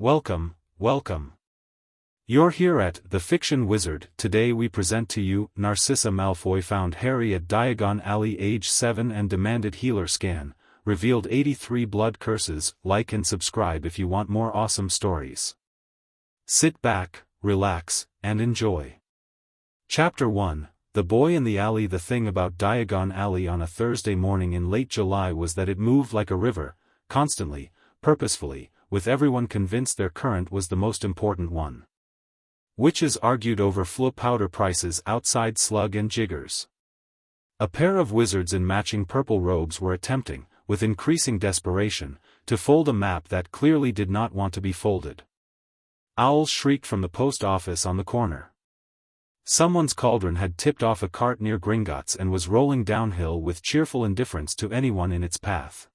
Welcome, welcome. You're here at The Fiction Wizard. Today we present to you, Narcissa Malfoy found Harry at Diagon Alley age 7 and demanded healer scan, revealed 83 blood curses. Like and subscribe if you want more awesome stories. Sit back, relax, and enjoy. Chapter 1, The Boy in the Alley. The thing about Diagon Alley on a Thursday morning in late July was that it moved like a river, constantly, purposefully, with everyone convinced their current was the most important one. Witches argued over flu powder prices outside Slug and Jiggers. A pair of wizards in matching purple robes were attempting, with increasing desperation, to fold a map that clearly did not want to be folded. Owls shrieked from the post office on the corner. Someone's cauldron had tipped off a cart near Gringotts and was rolling downhill with cheerful indifference to anyone in its path.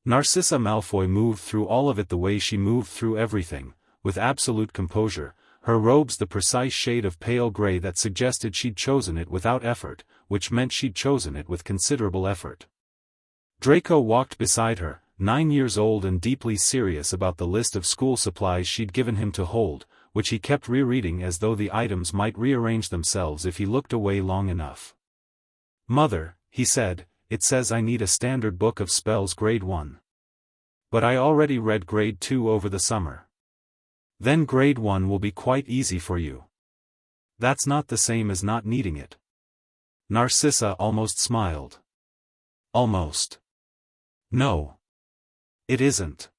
Narcissa Malfoy moved through all of it the way she moved through everything, with absolute composure, her robes the precise shade of pale gray that suggested she'd chosen it without effort, which meant she'd chosen it with considerable effort. Draco walked beside her, 9 years old and deeply serious about the list of school supplies she'd given him to hold, which he kept rereading as though the items might rearrange themselves if he looked away long enough. "Mother," he said, "it says I need a standard book of spells grade 1. But I already read grade 2 over the summer. Then grade 1 will be quite easy for you." "That's not the same as not needing it." Narcissa almost smiled. "Almost. No. It isn't."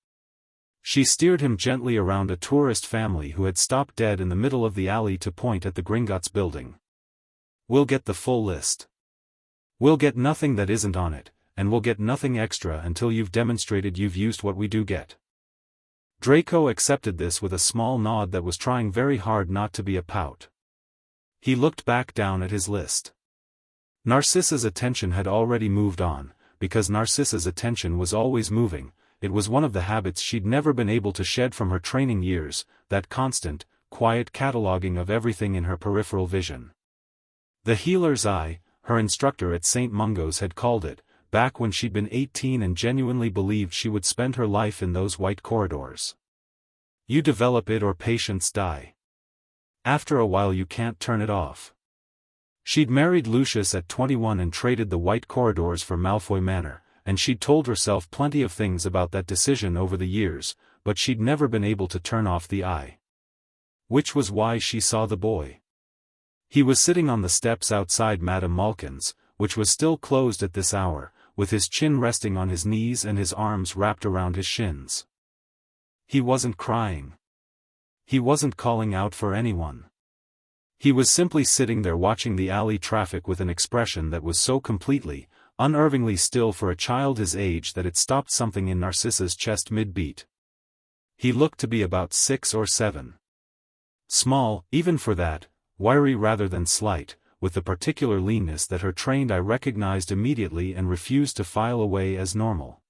She steered him gently around a tourist family who had stopped dead in the middle of the alley to point at the Gringotts building. "We'll get the full list. We'll get nothing that isn't on it, and we'll get nothing extra until you've demonstrated you've used what we do get." Draco accepted this with a small nod that was trying very hard not to be a pout. He looked back down at his list. Narcissa's attention had already moved on, because Narcissa's attention was always moving. It was one of the habits she'd never been able to shed from her training years, that constant, quiet cataloging of everything in her peripheral vision. The healer's eye, her instructor at St. Mungo's had called it, back when she'd been 18 and genuinely believed she would spend her life in those white corridors. You develop it or patients die. After a while you can't turn it off. She'd married Lucius at 21 and traded the white corridors for Malfoy Manor, and she'd told herself plenty of things about that decision over the years, but she'd never been able to turn off the eye. Which was why she saw the boy. He was sitting on the steps outside Madame Malkin's, which was still closed at this hour, with his chin resting on his knees and his arms wrapped around his shins. He wasn't crying. He wasn't calling out for anyone. He was simply sitting there watching the alley traffic with an expression that was so completely, unnervingly still for a child his age that it stopped something in Narcissa's chest mid-beat. He looked to be about 6 or 7. Small, even for that, wiry rather than slight, with the particular leanness that her trained eye recognized immediately and refused to file away as normal.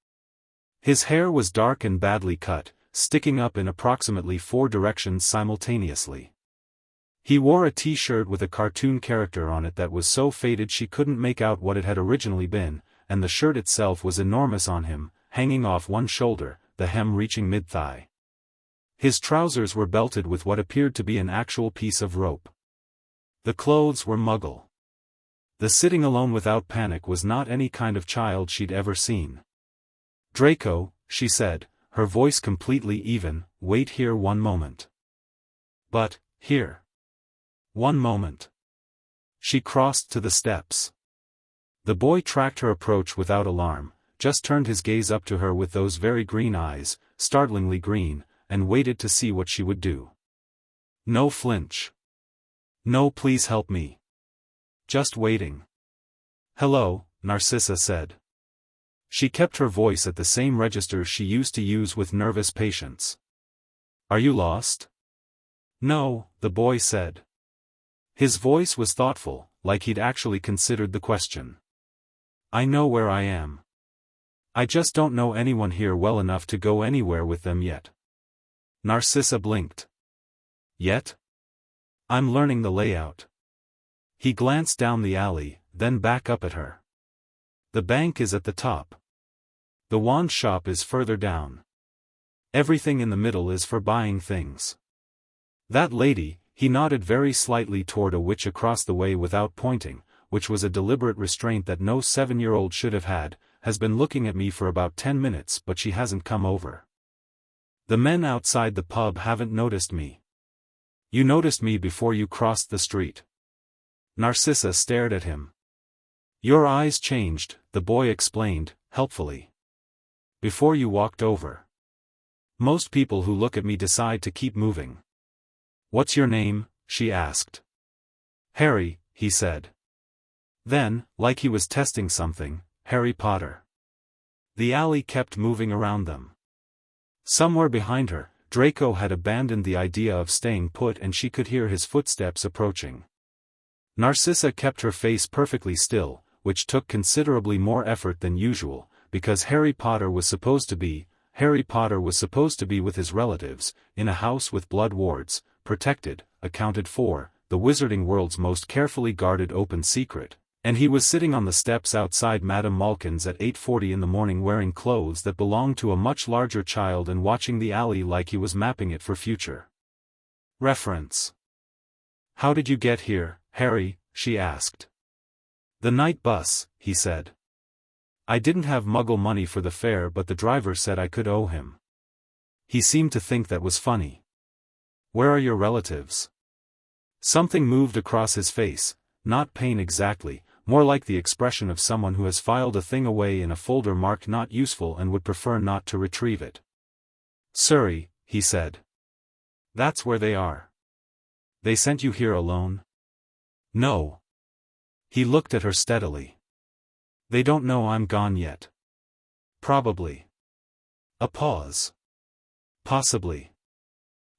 His hair was dark and badly cut, sticking up in approximately 4 directions simultaneously. He wore a t-shirt with a cartoon character on it that was so faded she couldn't make out what it had originally been, and the shirt itself was enormous on him, hanging off one shoulder, the hem reaching mid-thigh. His trousers were belted with what appeared to be an actual piece of rope. The clothes were muggle. The sitting alone without panic was not any kind of child she'd ever seen. "Draco," she said, her voice completely even, "wait here one moment." "But, here. One moment." She crossed to the steps. The boy tracked her approach without alarm, just turned his gaze up to her with those very green eyes, startlingly green, and waited to see what she would do. No flinch. No "please help me." Just waiting. "Hello," Narcissa said. She kept her voice at the same register she used to use with nervous patients. "Are you lost?" "No," the boy said. His voice was thoughtful, like he'd actually considered the question. "I know where I am. I just don't know anyone here well enough to go anywhere with them yet." Narcissa blinked. "Yet?" "I'm learning the layout." He glanced down the alley, then back up at her. "The bank is at the top. The wand shop is further down. Everything in the middle is for buying things. That lady, he nodded very slightly toward a witch across the way without pointing, which was a deliberate restraint that no 7-year-old should have had, has been looking at me for about 10 minutes but she hasn't come over. The men outside the pub haven't noticed me. You noticed me before you crossed the street. Narcissa stared at him. Your eyes changed, the boy explained, helpfully. Before you walked over. Most people who look at me decide to keep moving. What's your name? She asked. Harry, he said. Then, like he was testing something, Harry Potter. The alley kept moving around them. Somewhere behind her, Draco had abandoned the idea of staying put and she could hear his footsteps approaching. Narcissa kept her face perfectly still, which took considerably more effort than usual, because Harry Potter was supposed to be with his relatives, in a house with blood wards, protected, accounted for, the wizarding world's most carefully guarded open secret, and he was sitting on the steps outside Madame Malkin's at 8:40 in the morning wearing clothes that belonged to a much larger child and watching the alley like he was mapping it for future reference. How did you get here, Harry? She asked. The night bus, he said. I didn't have Muggle money for the fare but the driver said I could owe him. He seemed to think that was funny. Where are your relatives? Something moved across his face, not pain exactly, more like the expression of someone who has filed a thing away in a folder marked not useful and would prefer not to retrieve it. Surrey, he said. That's where they are. They sent you here alone? No. He looked at her steadily. They don't know I'm gone yet. Probably. A pause. Possibly.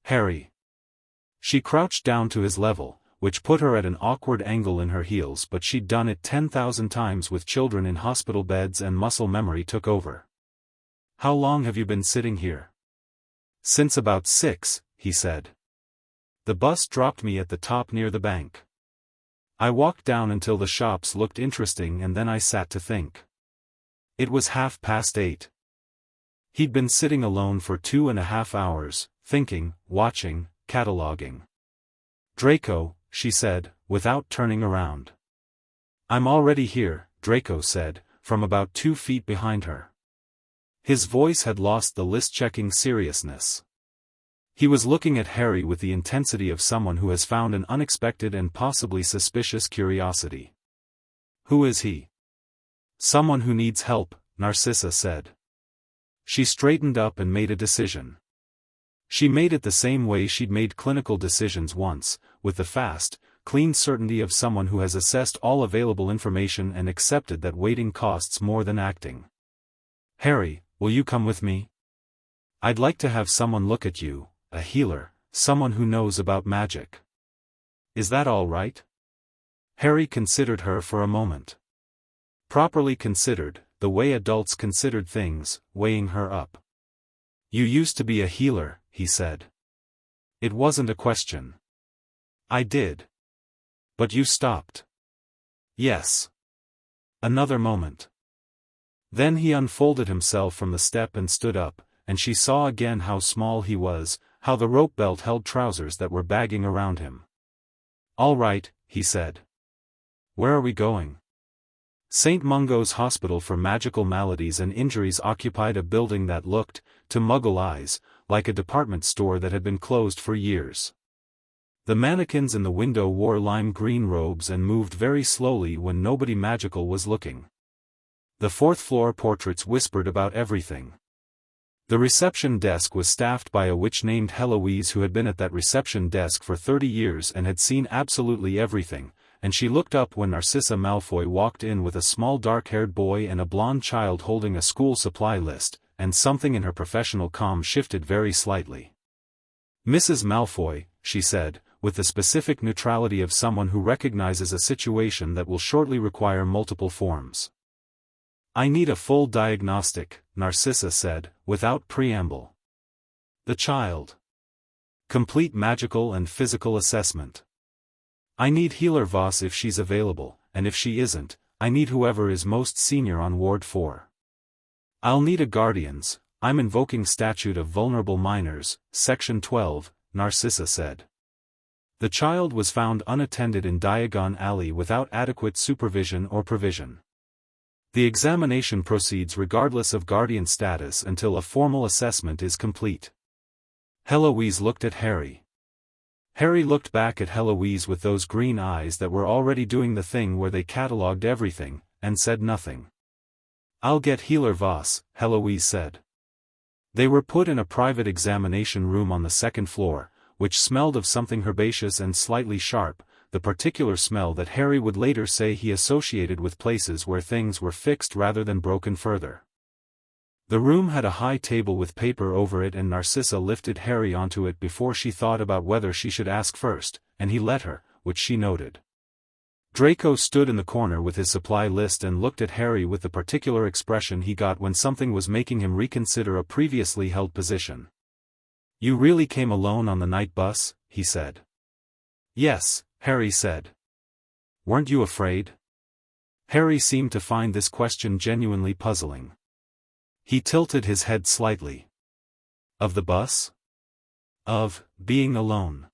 Harry. She crouched down to his level, which put her at an awkward angle in her heels but she'd done it 10,000 times with children in hospital beds and muscle memory took over. How long have you been sitting here? Since about 6, he said. The bus dropped me at the top near the bank. I walked down until the shops looked interesting and then I sat to think. It was 8:30. He'd been sitting alone for 2.5 hours, thinking, watching, cataloging. Draco, she said, without turning around. I'm already here, Draco said, from about 2 feet behind her. His voice had lost the list-checking seriousness. He was looking at Harry with the intensity of someone who has found an unexpected and possibly suspicious curiosity. Who is he? Someone who needs help, Narcissa said. She straightened up and made a decision. She made it the same way she'd made clinical decisions once, with the fast, clean certainty of someone who has assessed all available information and accepted that waiting costs more than acting. Harry, will you come with me? I'd like to have someone look at you, a healer, someone who knows about magic. Is that all right? Harry considered her for a moment. Properly considered, the way adults considered things, weighing her up. You used to be a healer, he said. It wasn't a question. I did. But you stopped. Yes. Another moment. Then he unfolded himself from the step and stood up, and she saw again how small he was, how the rope belt held trousers that were bagging around him. All right, he said. Where are we going? St. Mungo's Hospital for Magical Maladies and Injuries occupied a building that looked, to Muggle eyes, like a department store that had been closed for years. The mannequins in the window wore lime green robes and moved very slowly when nobody magical was looking. The 4th floor portraits whispered about everything. The reception desk was staffed by a witch named Heloise who had been at that reception desk for 30 years and had seen absolutely everything, and she looked up when Narcissa Malfoy walked in with a small dark-haired boy and a blonde child holding a school supply list, and something in her professional calm shifted very slightly. Mrs. Malfoy, she said, with the specific neutrality of someone who recognizes a situation that will shortly require multiple forms. I need a full diagnostic, Narcissa said, without preamble. The child. Complete magical and physical assessment. I need Healer Voss if she's available, and if she isn't, I need whoever is most senior on Ward 4. I'll need a guardians, I'm invoking Statute of Vulnerable Minors, Section 12, Narcissa said. The child was found unattended in Diagon Alley without adequate supervision or provision. The examination proceeds regardless of guardian status until a formal assessment is complete. Heloise looked at Harry. Harry looked back at Heloise with those green eyes that were already doing the thing where they catalogued everything, and said nothing. I'll get Healer Voss, Heloise said. They were put in a private examination room on the second floor, which smelled of something herbaceous and slightly sharp, the particular smell that Harry would later say he associated with places where things were fixed rather than broken further. The room had a high table with paper over it, and Narcissa lifted Harry onto it before she thought about whether she should ask first, and he let her, which she noted. Draco stood in the corner with his supply list and looked at Harry with the particular expression he got when something was making him reconsider a previously held position. You really came alone on the night bus? He said. Yes, Harry said. Weren't you afraid? Harry seemed to find this question genuinely puzzling. He tilted his head slightly. Of the bus? Of being alone.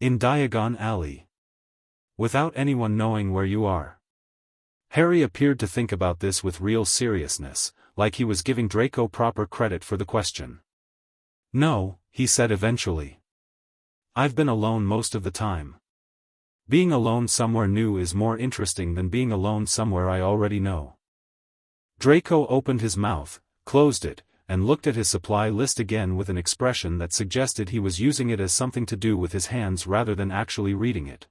In Diagon Alley. Without anyone knowing where you are. Harry appeared to think about this with real seriousness, like he was giving Draco proper credit for the question. No, he said eventually. I've been alone most of the time. Being alone somewhere new is more interesting than being alone somewhere I already know. Draco opened his mouth, closed it, and looked at his supply list again with an expression that suggested he was using it as something to do with his hands rather than actually reading it.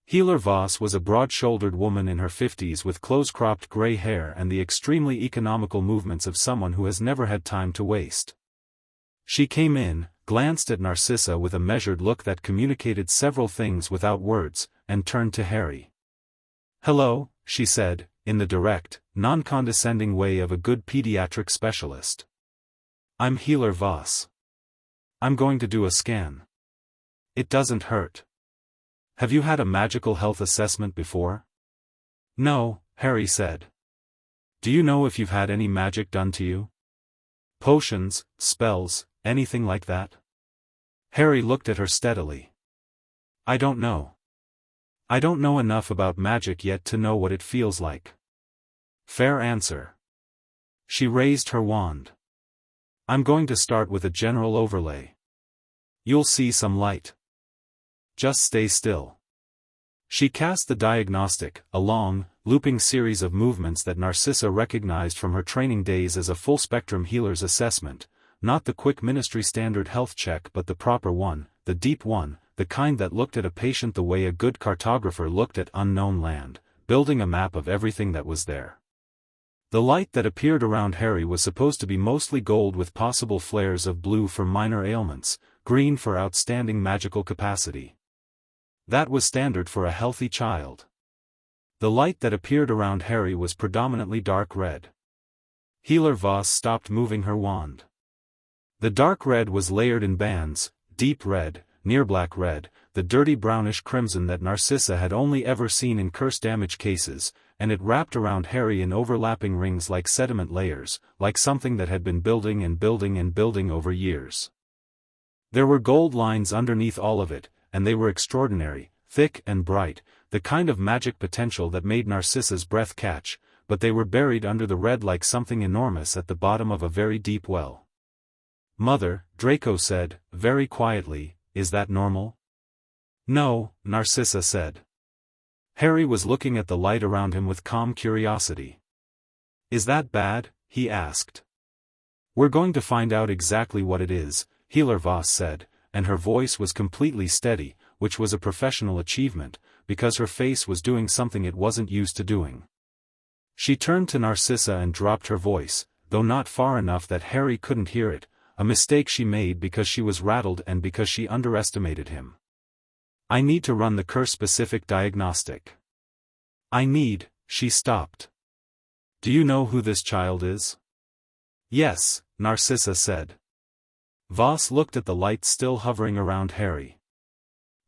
Healer Voss was a broad-shouldered woman in her 50s with close-cropped gray hair and the extremely economical movements of someone who has never had time to waste. She came in, glanced at Narcissa with a measured look that communicated several things without words, and turned to Harry. Hello, she said, in the direct, non-condescending way of a good pediatric specialist. I'm Healer Voss. I'm going to do a scan. It doesn't hurt. Have you had a magical health assessment before? No, Harry said. Do you know if you've had any magic done to you? Potions, spells, anything like that? Harry looked at her steadily. I don't know. I don't know enough about magic yet to know what it feels like. Fair answer. She raised her wand. I'm going to start with a general overlay. You'll see some light. Just stay still. She cast the diagnostic, a long, looping series of movements that Narcissa recognized from her training days as a full-spectrum healer's assessment, not the quick ministry standard health check but the proper one, the deep one, the kind that looked at a patient the way a good cartographer looked at unknown land, building a map of everything that was there. The light that appeared around Harry was supposed to be mostly gold with possible flares of blue for minor ailments, green for outstanding magical capacity. That was standard for a healthy child. The light that appeared around Harry was predominantly dark red. Healer Voss stopped moving her wand. The dark red was layered in bands, deep red, near black red, the dirty brownish crimson that Narcissa had only ever seen in curse damage cases, and it wrapped around Harry in overlapping rings like sediment layers, like something that had been building and building and building over years. There were gold lines underneath all of it, and they were extraordinary, thick and bright, the kind of magic potential that made Narcissa's breath catch, but they were buried under the red like something enormous at the bottom of a very deep well. Mother, Draco said, very quietly, is that normal? No, Narcissa said. Harry was looking at the light around him with calm curiosity. Is that bad? He asked. We're going to find out exactly what it is, Healer Voss said, and her voice was completely steady, which was a professional achievement, because her face was doing something it wasn't used to doing. She turned to Narcissa and dropped her voice, though not far enough that Harry couldn't hear it, a mistake she made because she was rattled and because she underestimated him. I need to run the curse-specific diagnostic. She stopped. Do you know who this child is? Yes, Narcissa said. Voss looked at the light still hovering around Harry.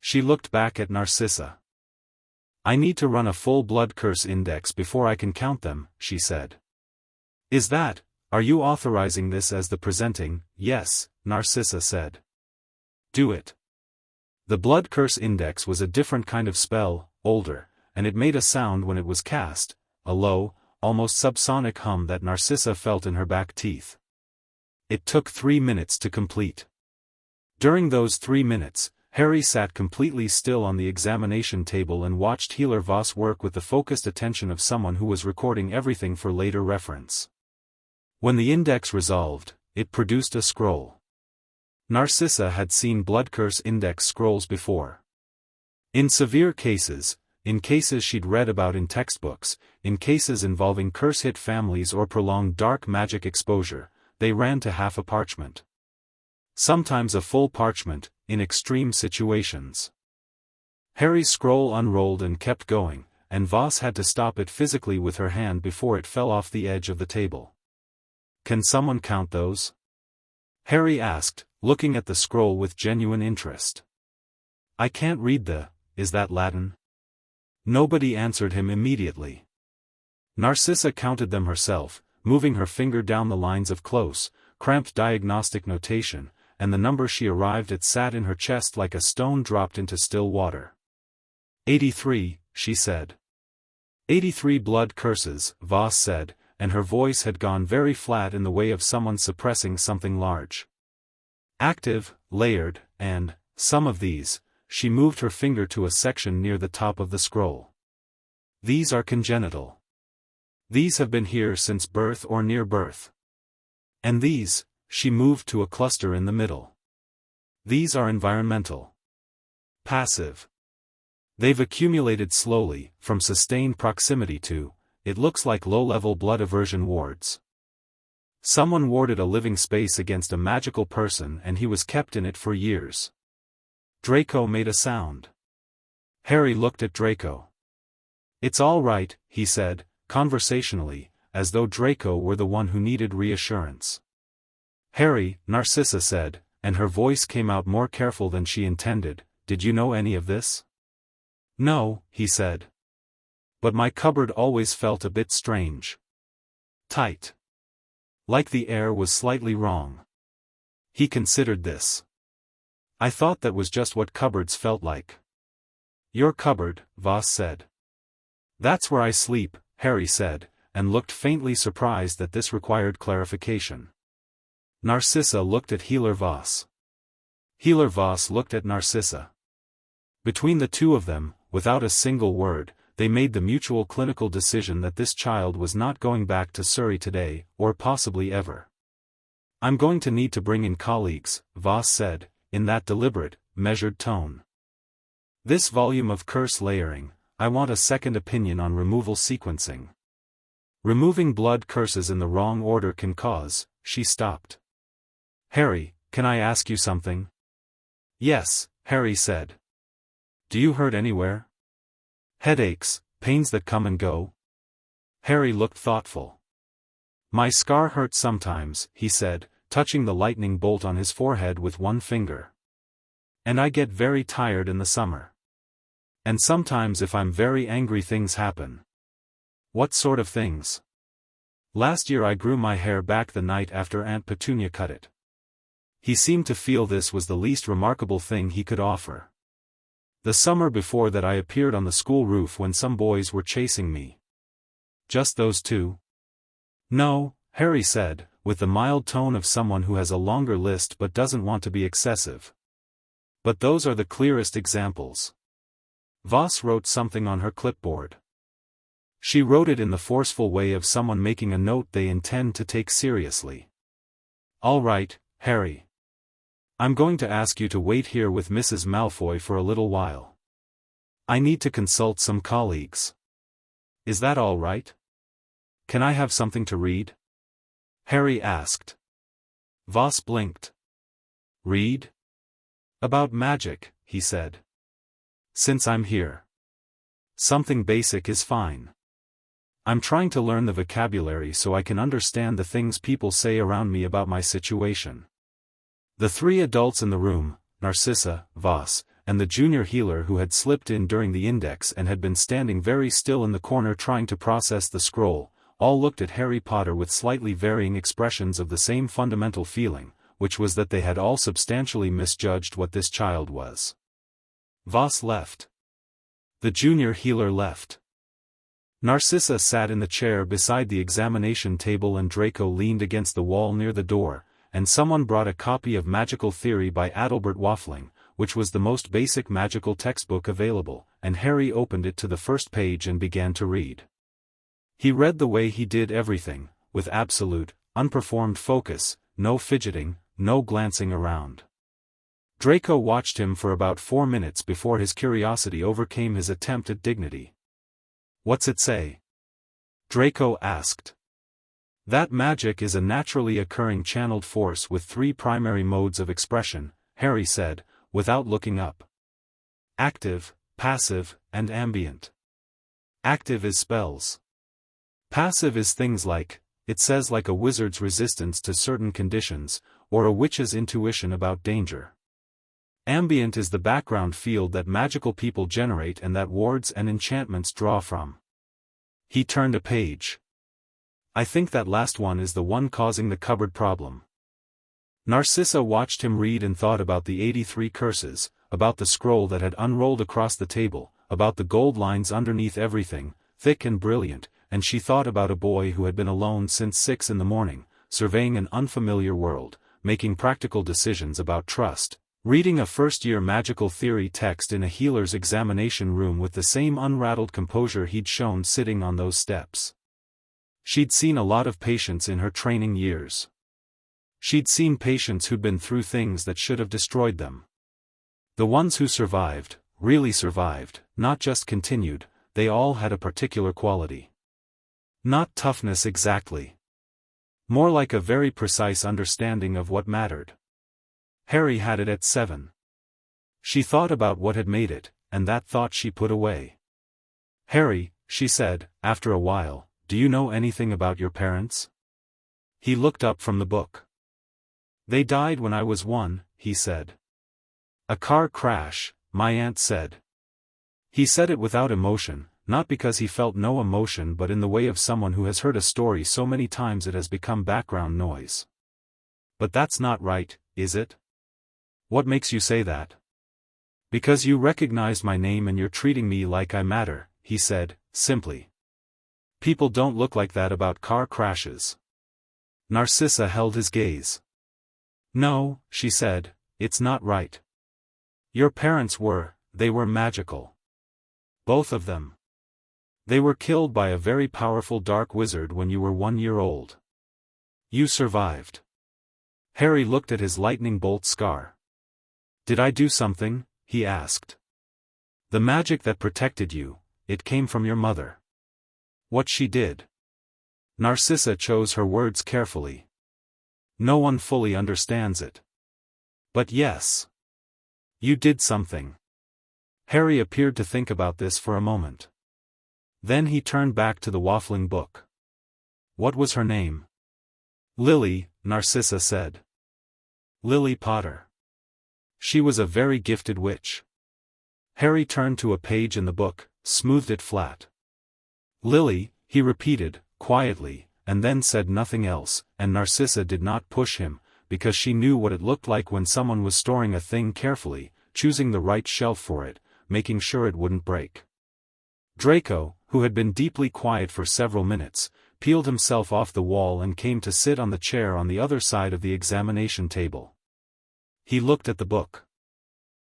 She looked back at Narcissa. I need to run a full blood curse index before I can count them, she said. Is that, Are you authorizing this as the presenting? Yes, Narcissa said. Do it. The blood curse index was a different kind of spell, older, and it made a sound when it was cast, a low, almost subsonic hum that Narcissa felt in her back teeth. It took 3 minutes to complete. During those 3 minutes, Harry sat completely still on the examination table and watched Healer Voss work with the focused attention of someone who was recording everything for later reference. When the index resolved, it produced a scroll. Narcissa had seen blood curse index scrolls before. In severe cases, in cases she'd read about in textbooks, in cases involving curse-hit families or prolonged dark magic exposure, they ran to half a parchment. Sometimes a full parchment, in extreme situations. Harry's scroll unrolled and kept going, and Voss had to stop it physically with her hand before it fell off the edge of the table. Can someone count those? Harry asked, looking at the scroll with genuine interest. I can't read is that Latin? Nobody answered him immediately. Narcissa counted them herself, moving her finger down the lines of close, cramped diagnostic notation, and the number she arrived at sat in her chest like a stone dropped into still water. 83, she said. 83 blood curses, Voss said, and her voice had gone very flat in the way of someone suppressing something large. Active, layered, and, some of these, she moved her finger to a section near the top of the scroll. These are congenital. These have been here since birth or near birth. And these, she moved to a cluster in the middle. These are environmental. Passive. They've accumulated slowly, from sustained proximity to, it looks like low-level blood aversion wards. Someone warded a living space against a magical person and he was kept in it for years. Draco made a sound. Harry looked at Draco. It's all right, he said, conversationally, as though Draco were the one who needed reassurance. Harry, Narcissa said, and her voice came out more careful than she intended, did you know any of this? No, he said. But my cupboard always felt a bit strange. Tight. Like the air was slightly wrong. He considered this. I thought that was just what cupboards felt like. Your cupboard, Voss said. That's where I sleep, Harry said, and looked faintly surprised that this required clarification. Narcissa looked at Healer Voss. Healer Voss looked at Narcissa. Between the two of them, without a single word, they made the mutual clinical decision that this child was not going back to Surrey today, or possibly ever. I'm going to need to bring in colleagues, Voss said, in that deliberate, measured tone. This volume of curse layering, I want a second opinion on removal sequencing. Removing blood curses in the wrong order can cause, she stopped. Harry, can I ask you something? Yes, Harry said. Do you hurt anywhere? Headaches, pains that come and go? Harry looked thoughtful. My scar hurts sometimes, he said, touching the lightning bolt on his forehead with one finger. And I get very tired in the summer. And sometimes if I'm very angry things happen. What sort of things? Last year I grew my hair back the night after Aunt Petunia cut it. He seemed to feel this was the least remarkable thing he could offer. The summer before that I appeared on the school roof when some boys were chasing me. Just those two? No, Harry said, with the mild tone of someone who has a longer list but doesn't want to be excessive. But those are the clearest examples. Voss wrote something on her clipboard. She wrote it in the forceful way of someone making a note they intend to take seriously. All right, Harry. I'm going to ask you to wait here with Mrs. Malfoy for a little while. I need to consult some colleagues. Is that all right? Can I have something to read? Harry asked. Voss blinked. Read? About magic, he said. Since I'm here. Something basic is fine. I'm trying to learn the vocabulary so I can understand the things people say around me about my situation. The three adults in the room, Narcissa, Voss, and the junior healer who had slipped in during the index and had been standing very still in the corner trying to process the scroll, all looked at Harry Potter with slightly varying expressions of the same fundamental feeling, which was that they had all substantially misjudged what this child was. Voss left. The junior healer left. Narcissa sat in the chair beside the examination table and Draco leaned against the wall near the door, and someone brought a copy of Magical Theory by Adalbert Waffling, which was the most basic magical textbook available, and Harry opened it to the first page and began to read. He read the way he did everything, with absolute, unperformed focus, no fidgeting, no glancing around. Draco watched him for about 4 minutes before his curiosity overcame his attempt at dignity. "What's it say?" Draco asked. "That magic is a naturally occurring channeled force with 3 primary modes of expression," Harry said, without looking up. "Active, passive, and ambient. Active is spells. Passive is things like, it says like a wizard's resistance to certain conditions, or a witch's intuition about danger. Ambient is the background field that magical people generate and that wards and enchantments draw from." He turned a page. "I think that last one is the one causing the cupboard problem." Narcissa watched him read and thought about the 83 curses, about the scroll that had unrolled across the table, about the gold lines underneath everything, thick and brilliant, and she thought about a boy who had been alone since 6 in the morning, surveying an unfamiliar world, making practical decisions about trust, reading a first-year magical theory text in a healer's examination room with the same unrattled composure he'd shown sitting on those steps. She'd seen a lot of patients in her training years. She'd seen patients who'd been through things that should have destroyed them. The ones who survived, really survived, not just continued, they all had a particular quality. Not toughness exactly. More like a very precise understanding of what mattered. Harry had it at 7. She thought about what had made it, and that thought she put away. "Harry," she said, after a while, "do you know anything about your parents?" He looked up from the book. "They died when I was 1, he said. "A car crash," my aunt said. He said it without emotion, not because he felt no emotion but in the way of someone who has heard a story so many times it has become background noise. "But that's not right, is it?" "What makes you say that?" "Because you recognized my name and you're treating me like I matter," he said, simply. "People don't look like that about car crashes." Narcissa held his gaze. "No," she said, "it's not right. Your parents they were magical. Both of them. They were killed by a very powerful dark wizard when you were 1 year old. You survived." Harry looked at his lightning bolt scar. "Did I do something?" he asked. "The magic that protected you, it came from your mother." "What she did?" Narcissa chose her words carefully. "No one fully understands it. But yes. You did something." Harry appeared to think about this for a moment. Then he turned back to the waffling book. "What was her name?" "Lily," Narcissa said. "Lily Potter. She was a very gifted witch." Harry turned to a page in the book, smoothed it flat. "Lily," he repeated, quietly, and then said nothing else, and Narcissa did not push him, because she knew what it looked like when someone was storing a thing carefully, choosing the right shelf for it, making sure it wouldn't break. Draco, who had been deeply quiet for several minutes, peeled himself off the wall and came to sit on the chair on the other side of the examination table. He looked at the book.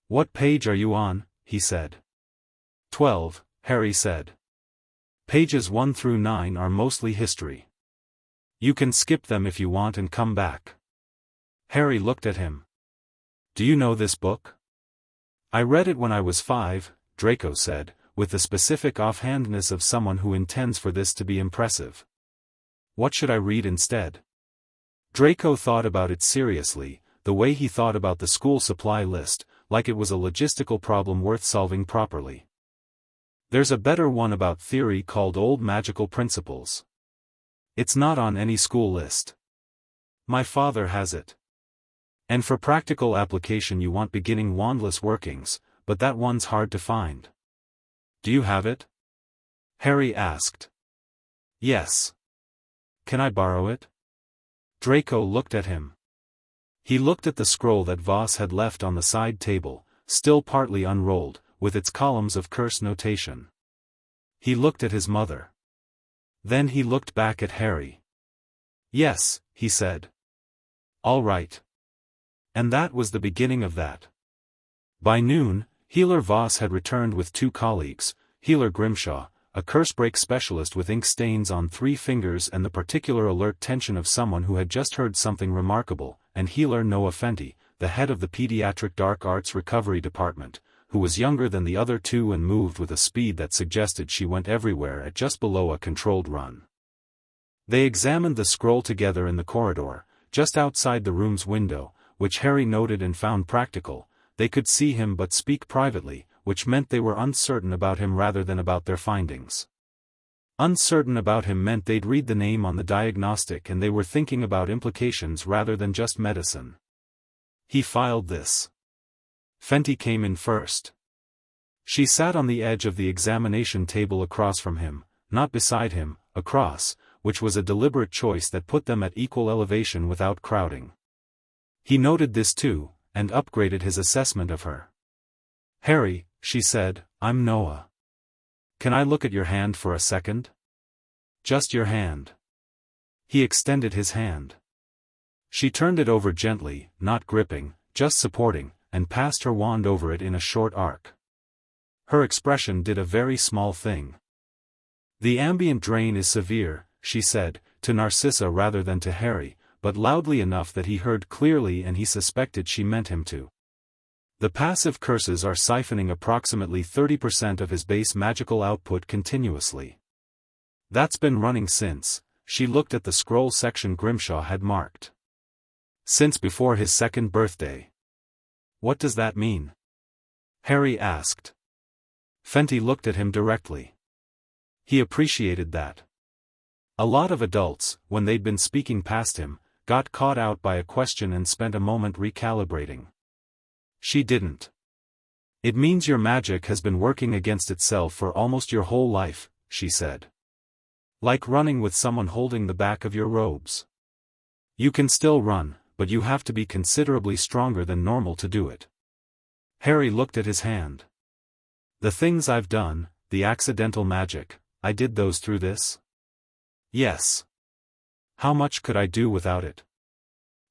"What page are you on?" he said. 12, Harry said. "Pages 1 through 9 are mostly history. You can skip them if you want and come back." Harry looked at him. "Do you know this book?" "I read it when I was 5, Draco said, with the specific offhandedness of someone who intends for this to be impressive. "What should I read instead?" Draco thought about it seriously, the way he thought about the school supply list, like it was a logistical problem worth solving properly. "There's a better one about theory called Old Magical Principles. It's not on any school list. My father has it. And for practical application you want beginning wandless workings, but that one's hard to find." "Do you have it?" Harry asked. "Yes. Can I borrow it? Draco looked at him. He looked at the scroll that Voss had left on the side table, still partly unrolled, with its columns of curse notation. He looked at his mother. Then he looked back at Harry. Yes, he said. All right. And that was the beginning of that. By noon, Healer Voss had returned with 2 colleagues, Healer Grimshaw, a curse-break specialist with ink stains on 3 fingers and the particular alert tension of someone who had just heard something remarkable, and Healer Noah Fenty, the head of the Pediatric Dark Arts Recovery Department, who was younger than the other 2 and moved with a speed that suggested she went everywhere at just below a controlled run. They examined the scroll together in the corridor, just outside the room's window, which Harry noted and found practical. They could see him but speak privately, which meant they were uncertain about him rather than about their findings. Uncertain about him meant they'd read the name on the diagnostic and they were thinking about implications rather than just medicine. He filed this. Fenty came in first. She sat on the edge of the examination table across from him, not beside him, across, which was a deliberate choice that put them at equal elevation without crowding. He noted this too, and upgraded his assessment of her. Harry, she said, I'm Noah. Can I look at your hand for a second? Just your hand. He extended his hand. She turned it over gently, not gripping, just supporting, and passed her wand over it in a short arc. Her expression did a very small thing. The ambient drain is severe, she said, to Narcissa rather than to Harry, but loudly enough that he heard clearly and he suspected she meant him to. The passive curses are siphoning approximately 30% of his base magical output continuously. That's been running since, she looked at the scroll section Grimshaw had marked. Since before his 2nd birthday. What does that mean? Harry asked. Fenty looked at him directly. He appreciated that. A lot of adults, when they'd been speaking past him, got caught out by a question and spent a moment recalibrating. She didn't. It means your magic has been working against itself for almost your whole life, she said. Like running with someone holding the back of your robes. You can still run, but you have to be considerably stronger than normal to do it. Harry looked at his hand. The things I've done, the accidental magic, I did those through this? Yes. How much could I do without it?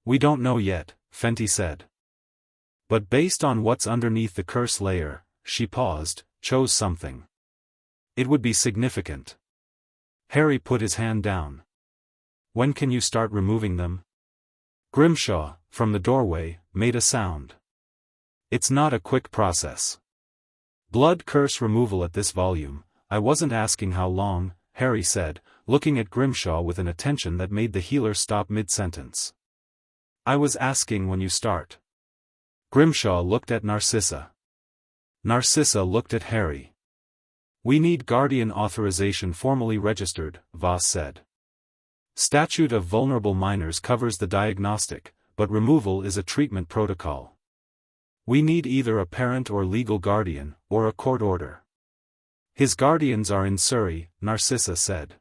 We don't know yet, Fenty said. But based on what's underneath the curse layer, she paused, chose something. It would be significant. Harry put his hand down. When can you start removing them? Grimshaw, from the doorway, made a sound. It's not a quick process. Blood curse removal at this volume, I wasn't asking how long, Harry said, looking at Grimshaw with an attention that made the healer stop mid-sentence. I was asking when you start. Grimshaw looked at Narcissa. Narcissa looked at Harry. We need guardian authorization formally registered, Voss said. Statute of Vulnerable Minors covers the diagnostic, but removal is a treatment protocol. We need either a parent or legal guardian, or a court order. His guardians are in Surrey, Narcissa said.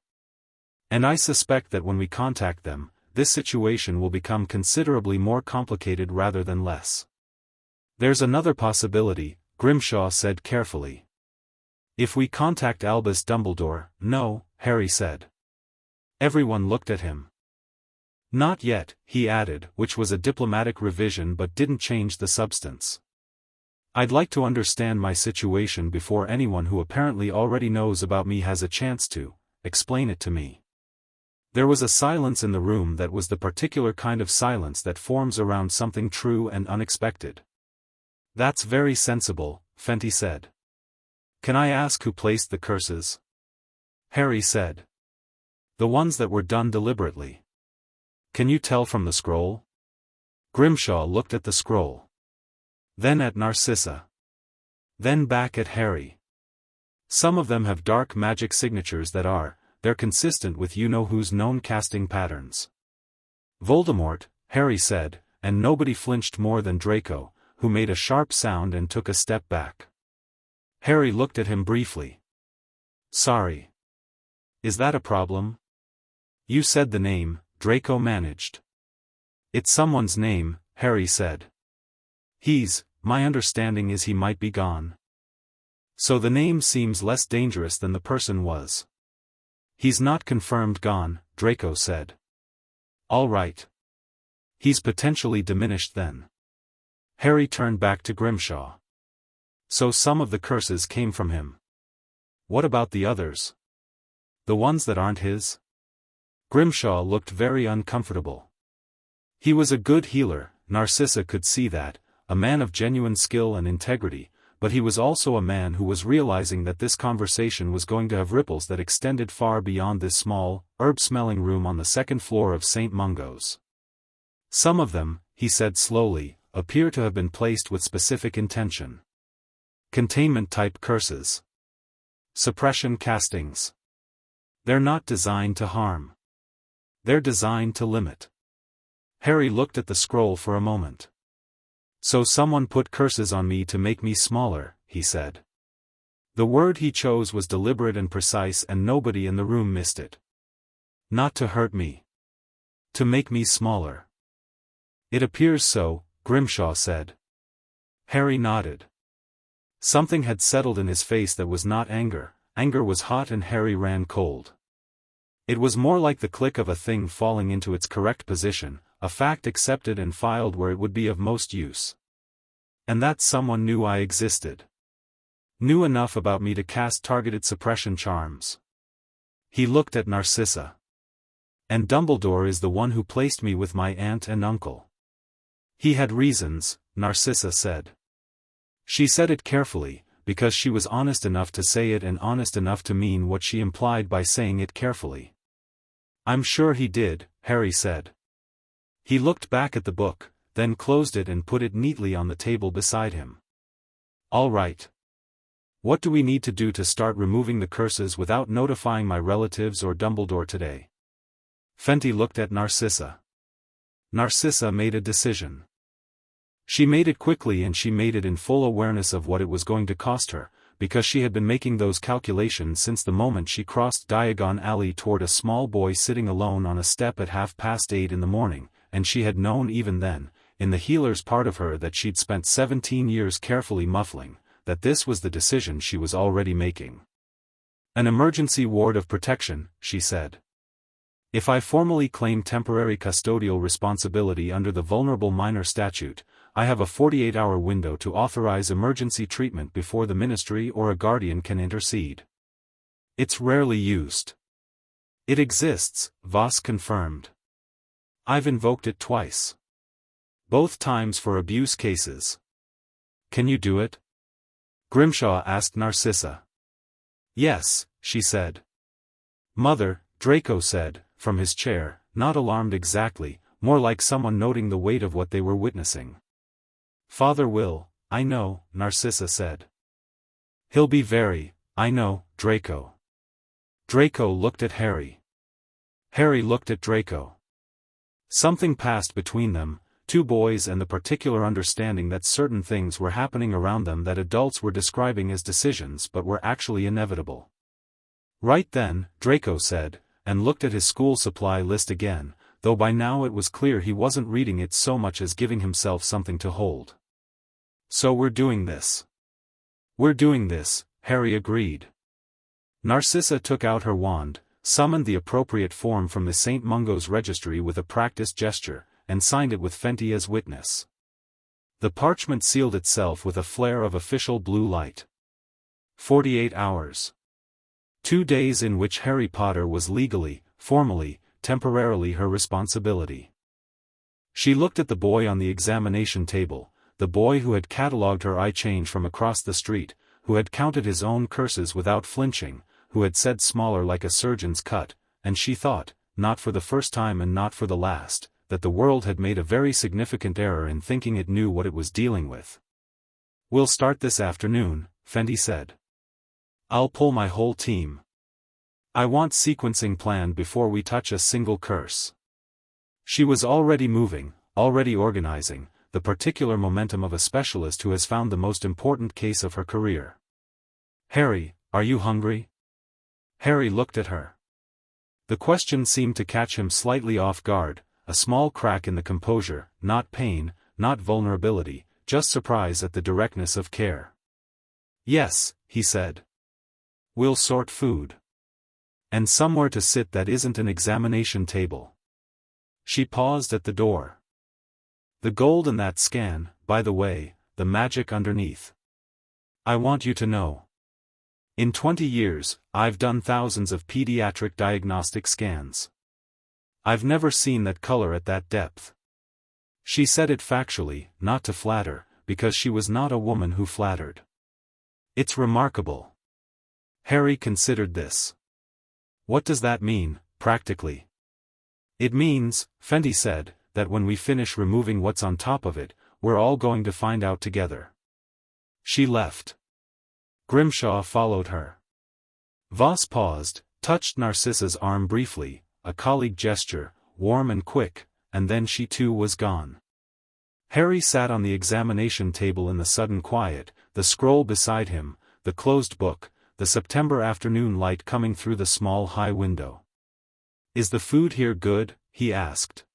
And I suspect that when we contact them, this situation will become considerably more complicated rather than less. There's another possibility, Grimshaw said carefully. If we contact Albus Dumbledore, no, Harry said. Everyone looked at him. Not yet, he added, which was a diplomatic revision but didn't change the substance. I'd like to understand my situation before anyone who apparently already knows about me has a chance to explain it to me. There was a silence in the room that was the particular kind of silence that forms around something true and unexpected. That's very sensible, Fenty said. Can I ask who placed the curses? Harry said. The ones that were done deliberately. Can you tell from the scroll? Grimshaw looked at the scroll. Then at Narcissa. Then back at Harry. Some of them have dark magic signatures they're consistent with you-know-who's known casting patterns. Voldemort, Harry said, and nobody flinched more than Draco, who made a sharp sound and took a step back. Harry looked at him briefly. Sorry. Is that a problem? You said the name, Draco managed. It's someone's name, Harry said. My understanding is he might be gone. So the name seems less dangerous than the person was. He's not confirmed gone, Draco said. All right. He's potentially diminished then. Harry turned back to Grimshaw. So some of the curses came from him. What about the others? The ones that aren't his? Grimshaw looked very uncomfortable. He was a good healer, Narcissa could see that, a man of genuine skill and integrity, but he was also a man who was realizing that this conversation was going to have ripples that extended far beyond this small, herb-smelling room on the second floor of St. Mungo's. Some of them, he said slowly, appear to have been placed with specific intention. Containment-type curses. Suppression castings. They're not designed to harm. They're designed to limit. Harry looked at the scroll for a moment. So someone put curses on me to make me smaller, he said. The word he chose was deliberate and precise, and nobody in the room missed it. Not to hurt me. To make me smaller. It appears so, Grimshaw said. Harry nodded. Something had settled in his face that was not anger. Anger was hot and Harry ran cold. It was more like the click of a thing falling into its correct position, a fact accepted and filed where it would be of most use. And that someone knew I existed. Knew enough about me to cast targeted suppression charms. He looked at Narcissa. And Dumbledore is the one who placed me with my aunt and uncle. He had reasons, Narcissa said. She said it carefully, because she was honest enough to say it and honest enough to mean what she implied by saying it carefully. I'm sure he did, Harry said. He looked back at the book, then closed it and put it neatly on the table beside him. All right. What do we need to do to start removing the curses without notifying my relatives or Dumbledore today? Fenty looked at Narcissa. Narcissa made a decision. She made it quickly, and she made it in full awareness of what it was going to cost her, because she had been making those calculations since the moment she crossed Diagon Alley toward a small boy sitting alone on a step at 8:30 in the morning, and she had known even then, in the healer's part of her that she'd spent 17 years carefully muffling, that this was the decision she was already making. An emergency ward of protection, she said. If I formally claim temporary custodial responsibility under the Vulnerable Minor Statute, I have a 48-hour window to authorize emergency treatment before the ministry or a guardian can intercede. It's rarely used. It exists, Voss confirmed. I've invoked it twice. Both times for abuse cases. Can you do it? Grimshaw asked Narcissa. Yes, she said. Mother, Draco said, from his chair, not alarmed exactly, more like someone noting the weight of what they were witnessing. Father will, I know, Narcissa said. He'll be very, I know, Draco. Draco looked at Harry. Harry looked at Draco. Something passed between them, two boys, and the particular understanding that certain things were happening around them that adults were describing as decisions but were actually inevitable. Right then, Draco said, and looked at his school supply list again, though by now it was clear he wasn't reading it so much as giving himself something to hold. So we're doing this. We're doing this, Harry agreed. Narcissa took out her wand, summoned the appropriate form from the St. Mungo's registry with a practiced gesture, and signed it with Fenty as witness. The parchment sealed itself with a flare of official blue light. 48 hours. 2 days in which Harry Potter was legally, formally, temporarily her responsibility. She looked at the boy on the examination table, the boy who had catalogued her eye change from across the street, who had counted his own curses without flinching, who had said smaller like a surgeon's cut, and she thought, not for the first time and not for the last, that the world had made a very significant error in thinking it knew what it was dealing with. We'll start this afternoon, Fenty said. I'll pull my whole team. I want sequencing planned before we touch a single curse. She was already moving, already organizing, the particular momentum of a specialist who has found the most important case of her career. Harry, are you hungry? Harry looked at her. The question seemed to catch him slightly off guard, a small crack in the composure, not pain, not vulnerability, just surprise at the directness of care. "Yes," he said. "We'll sort food. And somewhere to sit that isn't an examination table." She paused at the door. "The gold in that scan, by the way, the magic underneath. I want you to know. In 20 years, I've done thousands of pediatric diagnostic scans. I've never seen that color at that depth." She said it factually, not to flatter, because she was not a woman who flattered. "It's remarkable." Harry considered this. "What does that mean, practically?" "It means," Fenty said, "that when we finish removing what's on top of it, we're all going to find out together." She left. Grimshaw followed her. Voss paused, touched Narcissa's arm briefly, a colleague gesture, warm and quick, and then she too was gone. Harry sat on the examination table in the sudden quiet, the scroll beside him, the closed book, the September afternoon light coming through the small high window. "Is the food here good?" he asked.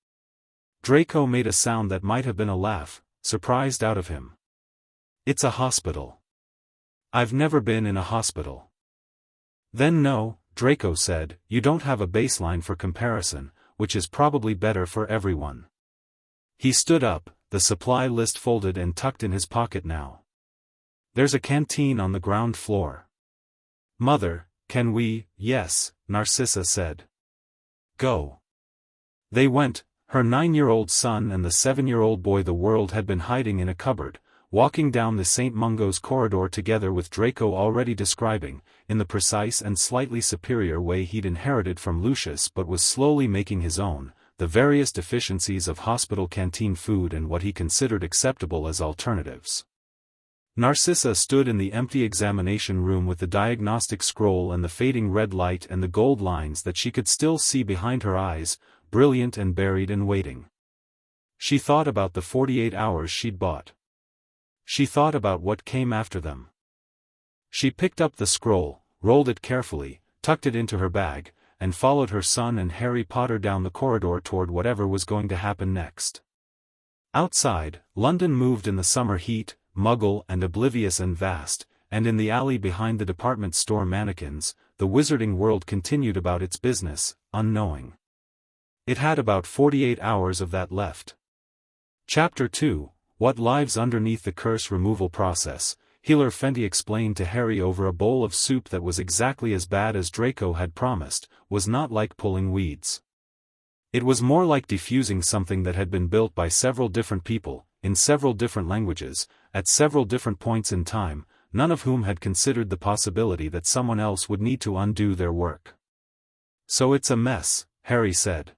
Draco made a sound that might have been a laugh, surprised out of him. "It's a hospital. I've never been in a hospital." "Then no," Draco said, "you don't have a baseline for comparison, which is probably better for everyone." He stood up, the supply list folded and tucked in his pocket now. "There's a canteen on the ground floor." "Mother, can we?" "Yes," Narcissa said. "Go." They went, her 9-year-old son and the 7-year-old boy the world had been hiding in a cupboard, walking down the St. Mungo's corridor together with Draco already describing, in the precise and slightly superior way he'd inherited from Lucius but was slowly making his own, the various deficiencies of hospital canteen food and what he considered acceptable as alternatives. Narcissa stood in the empty examination room with the diagnostic scroll and the fading red light and the gold lines that she could still see behind her eyes, brilliant and buried and waiting. She thought about the 48 hours she'd bought. She thought about what came after them. She picked up the scroll, rolled it carefully, tucked it into her bag, and followed her son and Harry Potter down the corridor toward whatever was going to happen next. Outside, London moved in the summer heat, muggle and oblivious and vast, and in the alley behind the department store mannequins, the wizarding world continued about its business, unknowing. It had about 48 hours of that left. Chapter 2, What Lives Underneath the Curse Removal Process, Healer Fenty explained to Harry over a bowl of soup that was exactly as bad as Draco had promised, was not like pulling weeds. It was more like defusing something that had been built by several different people, in several different languages, at several different points in time, none of whom had considered the possibility that someone else would need to undo their work. "So it's a mess," Harry said.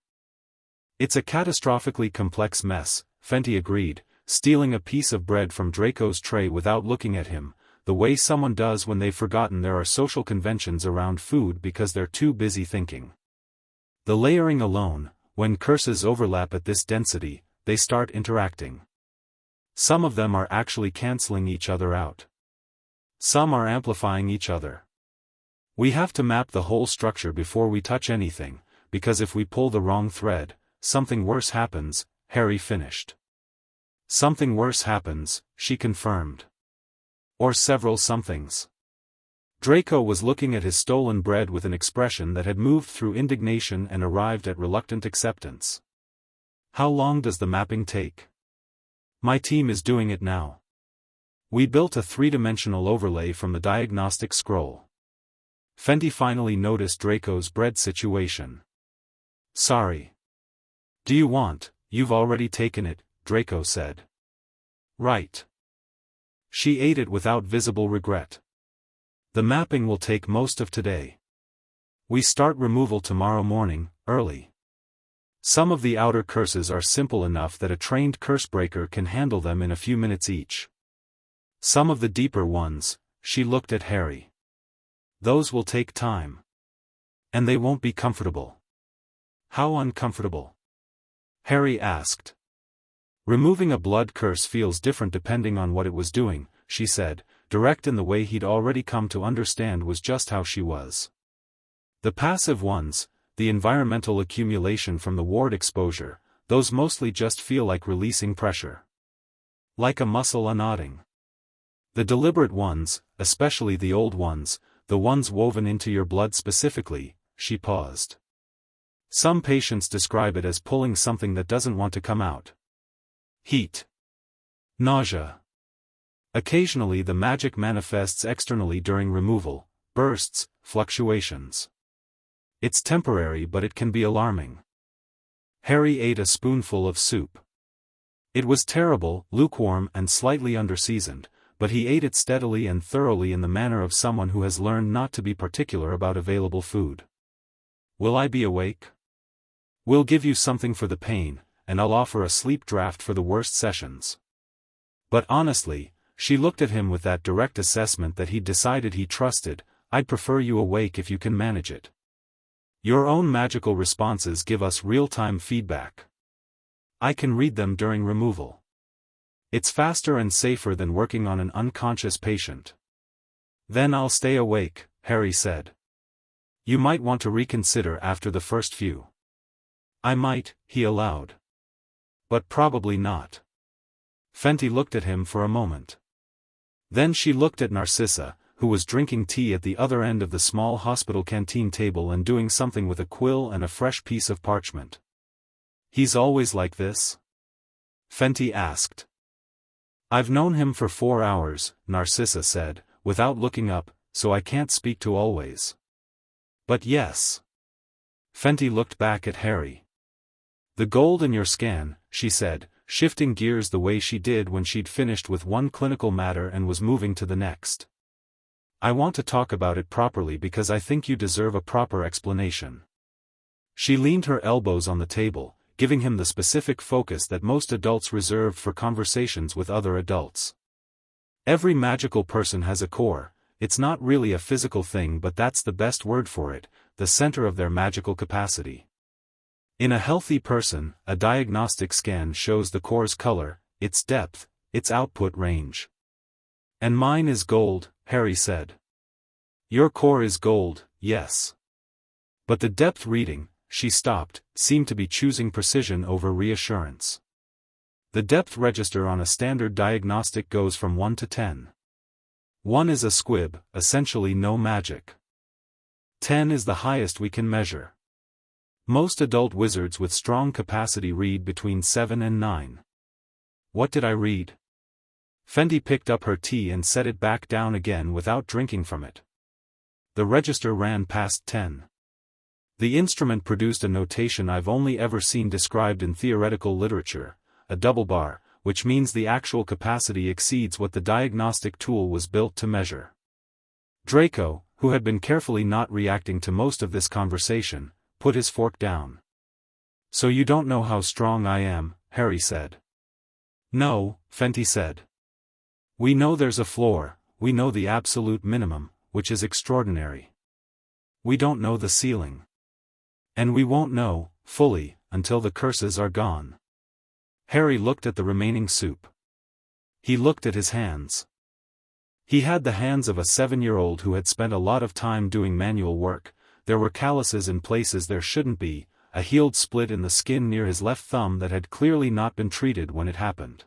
"It's a catastrophically complex mess," Fenty agreed, stealing a piece of bread from Draco's tray without looking at him, the way someone does when they've forgotten there are social conventions around food because they're too busy thinking. The layering alone, when curses overlap at this density, they start interacting. Some of them are actually canceling each other out. Some are amplifying each other. We have to map the whole structure before we touch anything, because if we pull the wrong thread, something worse happens, Harry finished. "Something worse happens," she confirmed. "Or several somethings." Draco was looking at his stolen bread with an expression that had moved through indignation and arrived at reluctant acceptance. "How long does the mapping take?" "My team is doing it now. We built a 3-dimensional overlay from the diagnostic scroll." Fenty finally noticed Draco's bread situation. "Sorry. Do you want, you've already taken it," Draco said. "Right." She ate it without visible regret. "The mapping will take most of today. We start removal tomorrow morning, early. Some of the outer curses are simple enough that a trained cursebreaker can handle them in a few minutes each. Some of the deeper ones," she looked at Harry. "Those will take time. And they won't be comfortable." "How uncomfortable?" Harry asked. "Removing a blood curse feels different depending on what it was doing," she said, direct in the way he'd already come to understand was just how she was. "The passive ones, the environmental accumulation from the ward exposure, those mostly just feel like releasing pressure. Like a muscle unknotting. The deliberate ones, especially the old ones, the ones woven into your blood specifically, she paused. Some patients describe it as pulling something that doesn't want to come out. Heat. Nausea. Occasionally the magic manifests externally during removal, bursts, fluctuations. It's temporary but it can be alarming. Harry ate a spoonful of soup. It was terrible, lukewarm and slightly underseasoned, but he ate it steadily and thoroughly in the manner of someone who has learned not to be particular about available food. Will I be awake? We'll give you something for the pain, and I'll offer a sleep draft for the worst sessions. But honestly, she looked at him with that direct assessment that he'd decided he trusted. I'd prefer you awake if you can manage it. Your own magical responses give us real-time feedback. I can read them during removal. It's faster and safer than working on an unconscious patient. Then I'll stay awake, Harry said. You might want to reconsider after the first few. I might, he allowed. But probably not. Fenty looked at him for a moment. Then she looked at Narcissa, who was drinking tea at the other end of the small hospital canteen table and doing something with a quill and a fresh piece of parchment. He's always like this? Fenty asked. I've known him for 4 hours, Narcissa said, without looking up, so I can't speak to always. But yes. Fenty looked back at Harry. The gold in your scan, she said, shifting gears the way she did when she'd finished with one clinical matter and was moving to the next. I want to talk about it properly because I think you deserve a proper explanation. She leaned her elbows on the table, giving him the specific focus that most adults reserved for conversations with other adults. Every magical person has a core. It's not really a physical thing, but that's the best word for it, the center of their magical capacity. In a healthy person, a diagnostic scan shows the core's color, its depth, its output range. And mine is gold, Harry said. Your core is gold, yes. But the depth reading, she stopped, seemed to be choosing precision over reassurance. The depth register on a standard diagnostic goes from 1 to 10. 1 is a squib, essentially no magic. 10 is the highest we can measure. Most adult wizards with strong capacity read between 7 and 9. What did I read? Fenty picked up her tea and set it back down again without drinking from it. The register ran past 10. The instrument produced a notation I've only ever seen described in theoretical literature, a double bar, which means the actual capacity exceeds what the diagnostic tool was built to measure. Draco, who had been carefully not reacting to most of this conversation, put his fork down. So you don't know how strong I am, Harry said. No, Fenty said. We know there's a floor, we know the absolute minimum, which is extraordinary. We don't know the ceiling. And we won't know, fully, until the curses are gone. Harry looked at the remaining soup. He looked at his hands. He had the hands of a 7-year-old who had spent a lot of time doing manual work. There were calluses in places there shouldn't be, a healed split in the skin near his left thumb that had clearly not been treated when it happened.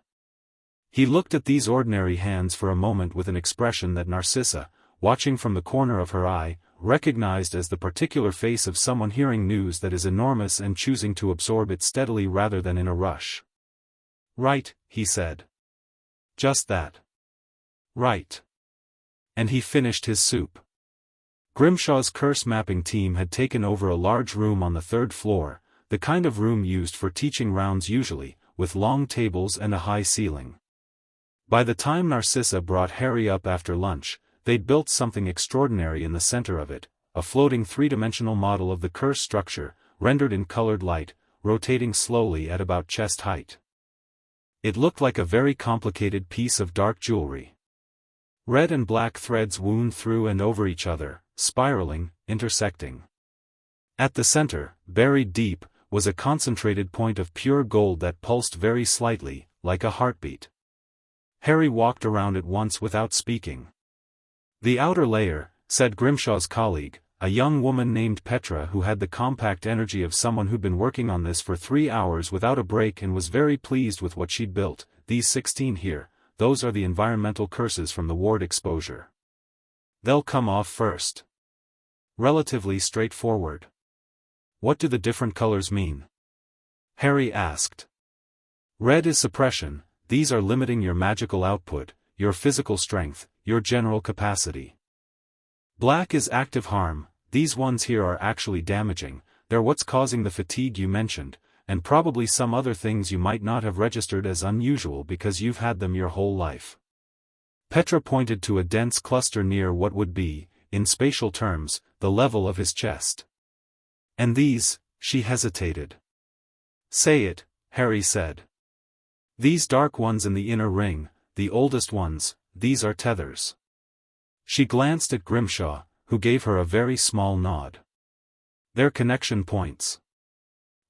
He looked at these ordinary hands for a moment with an expression that Narcissa, watching from the corner of her eye, recognized as the particular face of someone hearing news that is enormous and choosing to absorb it steadily rather than in a rush. Right, he said. Just that. Right. And he finished his soup. Grimshaw's curse mapping team had taken over a large room on the 3rd floor, the kind of room used for teaching rounds usually, with long tables and a high ceiling. By the time Narcissa brought Harry up after lunch, they'd built something extraordinary in the center of it, a floating 3-dimensional model of the curse structure, rendered in colored light, rotating slowly at about chest height. It looked like a very complicated piece of dark jewelry. Red and black threads wound through and over each other, spiraling, intersecting. At the center, buried deep, was a concentrated point of pure gold that pulsed very slightly, like a heartbeat. Harry walked around it once without speaking. The outer layer, said Grimshaw's colleague, a young woman named Petra who had the compact energy of someone who'd been working on this for 3 hours without a break and was very pleased with what she'd built. These 16 here, those are the environmental curses from the ward exposure. They'll come off first. Relatively straightforward. What do the different colors mean? Harry asked. Red is suppression, these are limiting your magical output, your physical strength, your general capacity. Black is active harm, these ones here are actually damaging, they're what's causing the fatigue you mentioned, and probably some other things you might not have registered as unusual because you've had them your whole life. Petra pointed to a dense cluster near what would be, in spatial terms, the level of his chest. And these, she hesitated. Say it, Harry said. These dark ones in the inner ring, the oldest ones, these are tethers. She glanced at Grimshaw, who gave her a very small nod. They're connection points.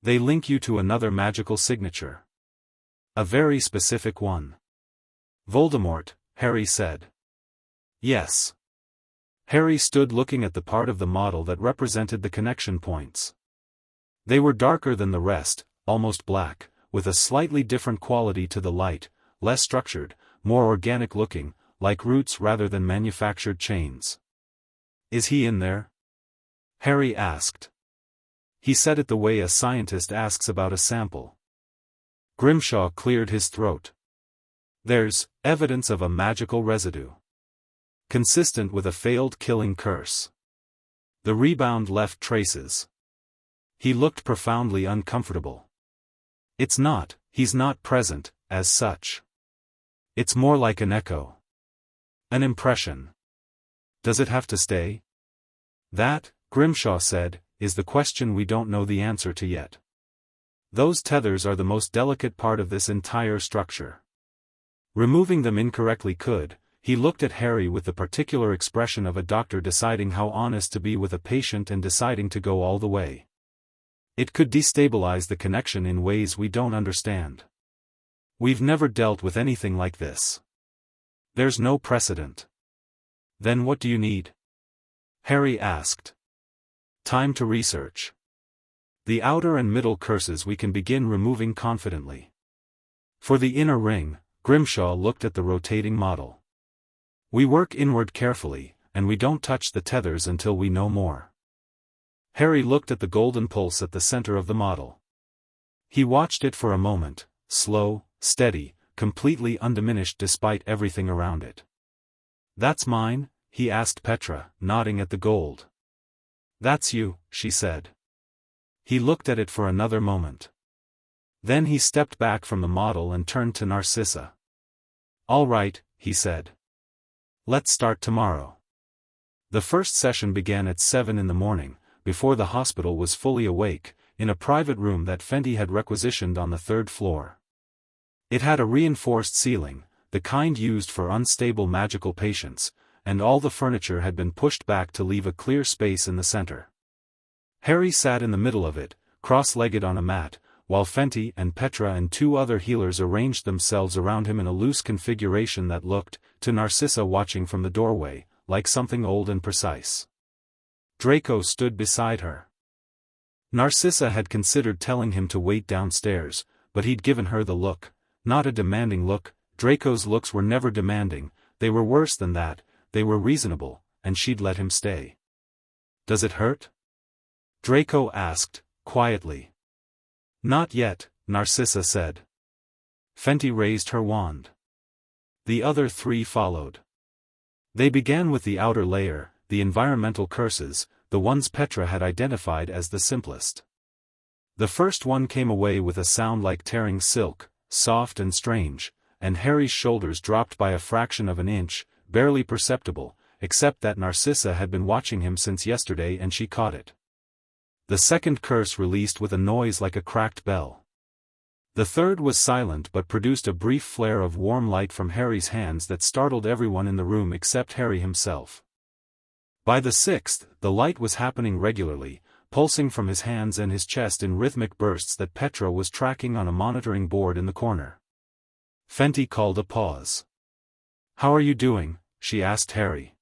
They link you to another magical signature. A very specific one. Voldemort, Harry said. Yes. Harry stood looking at the part of the model that represented the connection points. They were darker than the rest, almost black, with a slightly different quality to the light, less structured, more organic looking, like roots rather than manufactured chains. Is he in there? Harry asked. He said it the way a scientist asks about a sample. Grimshaw cleared his throat. There's evidence of a magical residue. Consistent with a failed killing curse. The rebound left traces. He looked profoundly uncomfortable. He's not present, as such. It's more like an echo. An impression. Does it have to stay? That, Grimshaw said, is the question we don't know the answer to yet. Those tethers are the most delicate part of this entire structure. Removing them incorrectly could, he looked at Harry with the particular expression of a doctor deciding how honest to be with a patient and deciding to go all the way. It could destabilize the connection in ways we don't understand. We've never dealt with anything like this. There's no precedent. Then what do you need? Harry asked. Time to research. The outer and middle curses we can begin removing confidently. For the inner ring, Grimshaw looked at the rotating model. We work inward carefully, and we don't touch the tethers until we know more. Harry looked at the golden pulse at the center of the model. He watched it for a moment, slow, steady, completely undiminished despite everything around it. That's mine? He asked Petra, nodding at the gold. That's you, she said. He looked at it for another moment. Then he stepped back from the model and turned to Narcissa. All right, he said. Let's start tomorrow. The first session began at 7 in the morning, before the hospital was fully awake, in a private room that Fenty had requisitioned on the 3rd floor. It had a reinforced ceiling, the kind used for unstable magical patients, and all the furniture had been pushed back to leave a clear space in the center. Harry sat in the middle of it, cross-legged on a mat, while Fenty and Petra and 2 other healers arranged themselves around him in a loose configuration that looked, to Narcissa watching from the doorway, like something old and precise. Draco stood beside her. Narcissa had considered telling him to wait downstairs, but he'd given her the look, not a demanding look. Draco's looks were never demanding, they were worse than that, they were reasonable, and she'd let him stay. Does it hurt? Draco asked, quietly. Not yet, Narcissa said. Fenty raised her wand. The other 3 followed. They began with the outer layer, the environmental curses, the ones Petra had identified as the simplest. The first one came away with a sound like tearing silk, soft and strange, and Harry's shoulders dropped by a fraction of an inch, barely perceptible, except that Narcissa had been watching him since yesterday and she caught it. The second curse released with a noise like a cracked bell. The third was silent but produced a brief flare of warm light from Harry's hands that startled everyone in the room except Harry himself. By the 6th, the light was happening regularly, pulsing from his hands and his chest in rhythmic bursts that Petra was tracking on a monitoring board in the corner. Fenty called a pause. How are you doing? She asked Harry.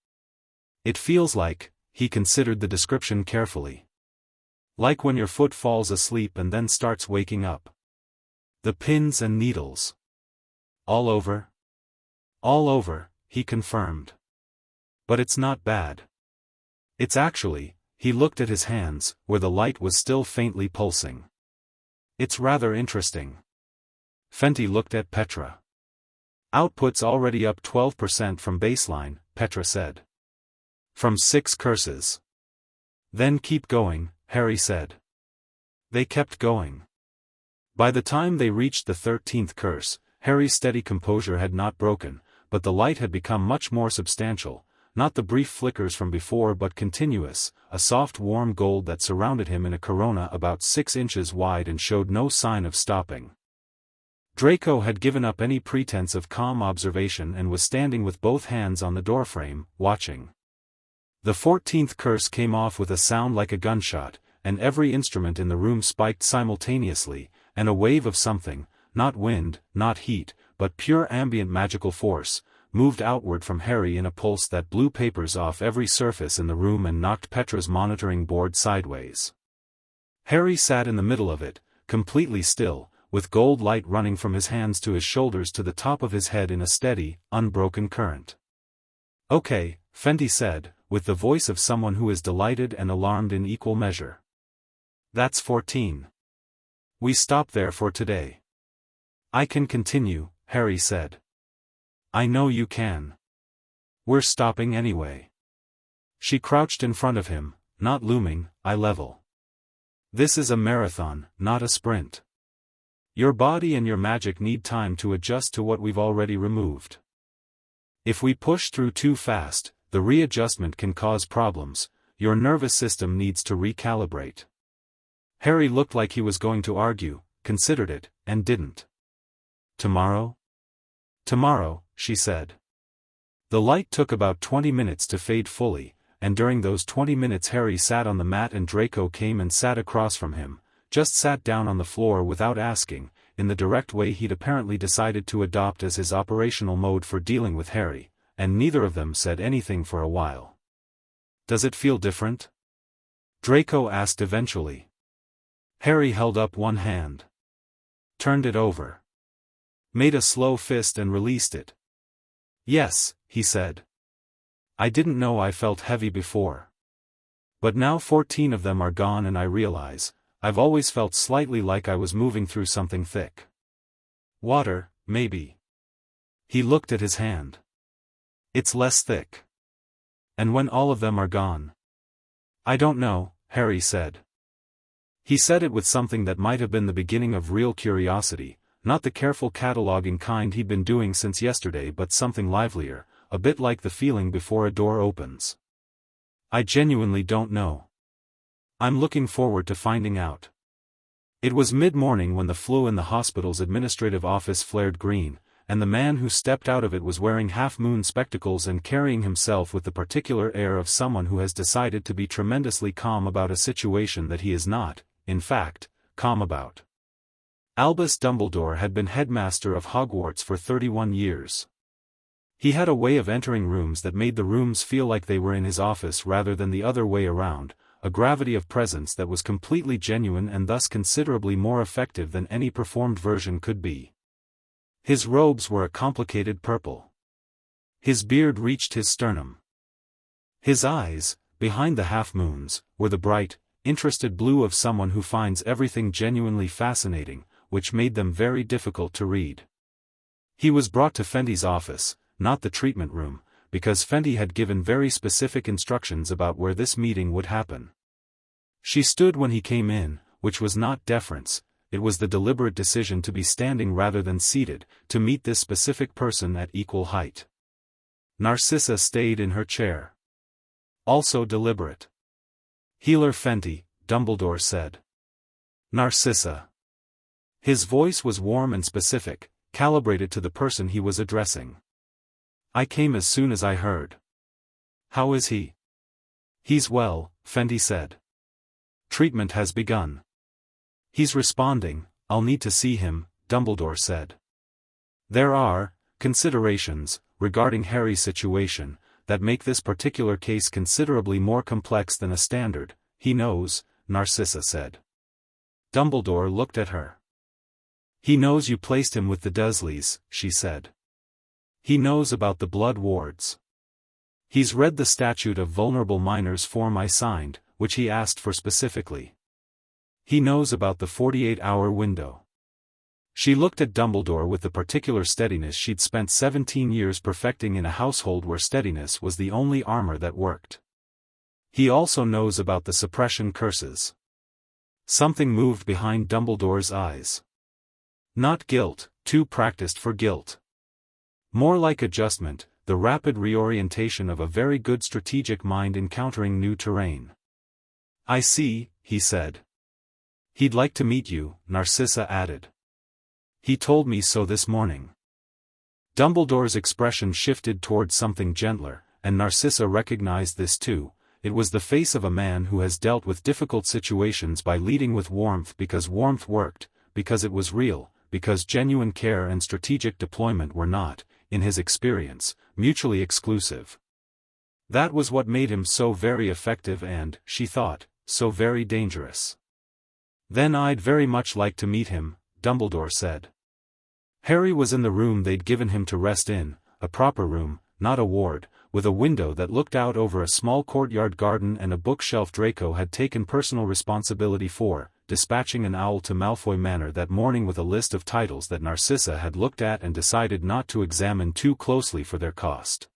It feels like, he considered the description carefully. Like when your foot falls asleep and then starts waking up. The pins and needles. All over? All over, he confirmed. But it's not bad. It's actually, he looked at his hands, where the light was still faintly pulsing. It's rather interesting. Fenty looked at Petra. Output's already up 12% from baseline, Petra said. From 6 curses. Then keep going, Harry said. They kept going. By the time they reached the 13th curse, Harry's steady composure had not broken, but the light had become much more substantial, not the brief flickers from before but continuous, a soft warm gold that surrounded him in a corona about 6 inches wide and showed no sign of stopping. Draco had given up any pretense of calm observation and was standing with both hands on the doorframe, watching. The 14th curse came off with a sound like a gunshot, and every instrument in the room spiked simultaneously, and a wave of something, not wind, not heat, but pure ambient magical force, moved outward from Harry in a pulse that blew papers off every surface in the room and knocked Petra's monitoring board sideways. Harry sat in the middle of it, completely still, with gold light running from his hands to his shoulders to the top of his head in a steady, unbroken current. "Okay," Fenty said, with the voice of someone who is delighted and alarmed in equal measure. "That's 14. We stop there for today." "I can continue," Harry said. "I know you can. We're stopping anyway." She crouched in front of him, not looming, eye level. "This is a marathon, not a sprint. Your body and your magic need time to adjust to what we've already removed. If we push through too fast, the readjustment can cause problems. Your nervous system needs to recalibrate." Harry looked like he was going to argue, considered it, and didn't. "Tomorrow?" "Tomorrow," she said. The light took about 20 minutes to fade fully, and during those 20 minutes Harry sat on the mat and Draco came and sat across from him, just sat down on the floor without asking, in the direct way he'd apparently decided to adopt as his operational mode for dealing with Harry, and neither of them said anything for a while. "Does it feel different?" Draco asked eventually. Harry held up one hand. Turned it over. Made a slow fist and released it. "Yes," he said. "I didn't know I felt heavy before. But now 14 of them are gone and I realize, I've always felt slightly like I was moving through something thick. Water, maybe." He looked at his hand. "It's less thick." "And when all of them are gone?" "I don't know," Harry said. He said it with something that might have been the beginning of real curiosity, not the careful cataloging kind he'd been doing since yesterday but something livelier, a bit like the feeling before a door opens. "I genuinely don't know. I'm looking forward to finding out." It was mid-morning when the flue in the hospital's administrative office flared green, and the man who stepped out of it was wearing half-moon spectacles and carrying himself with the particular air of someone who has decided to be tremendously calm about a situation that he is not, in fact, calm about. Albus Dumbledore had been headmaster of Hogwarts for 31 years. He had a way of entering rooms that made the rooms feel like they were in his office rather than the other way around, a gravity of presence that was completely genuine and thus considerably more effective than any performed version could be. His robes were a complicated purple. His beard reached his sternum. His eyes, behind the half-moons, were the bright, interested blue of someone who finds everything genuinely fascinating, which made them very difficult to read. He was brought to Fenty's office, not the treatment room, because Fenty had given very specific instructions about where this meeting would happen. She stood when he came in, which was not deference, it was the deliberate decision to be standing rather than seated, to meet this specific person at equal height. Narcissa stayed in her chair. Also deliberate. "Healer Fenty," Dumbledore said. "Narcissa." His voice was warm and specific, calibrated to the person he was addressing. "I came as soon as I heard. How is he?" "He's well," Fenty said. "Treatment has begun." "He's responding, I'll need to see him," Dumbledore said. "There are considerations regarding Harry's situation that make this particular case considerably more complex than a standard. He knows, Narcissa said. Dumbledore looked at her. He knows you placed him with the Dursleys, she said. He knows about the blood wards. He's read the Statute of Vulnerable Minors form I signed, which he asked for specifically. He knows about the 48-hour window. She looked at Dumbledore with the particular steadiness she'd spent 17 years perfecting in a household where steadiness was the only armor that worked. He also knows about the suppression curses. Something moved behind Dumbledore's eyes. Not guilt, too practiced for guilt. More like adjustment, the rapid reorientation of a very good strategic mind encountering new terrain. I see, he said. He'd like to meet you, Narcissa added. He told me so this morning. Dumbledore's expression shifted towards something gentler, and Narcissa recognized this too. It was the face of a man who has dealt with difficult situations by leading with warmth because warmth worked, because it was real, because genuine care and strategic deployment were not, in his experience, mutually exclusive. That was what made him so very effective and, she thought, so very dangerous. Then I'd very much like to meet him, Dumbledore said. Harry was in the room they'd given him to rest in, a proper room, not a ward, with a window that looked out over a small courtyard garden and a bookshelf Draco had taken personal responsibility for, dispatching an owl to Malfoy Manor that morning with a list of titles that Narcissa had looked at and decided not to examine too closely for their cost.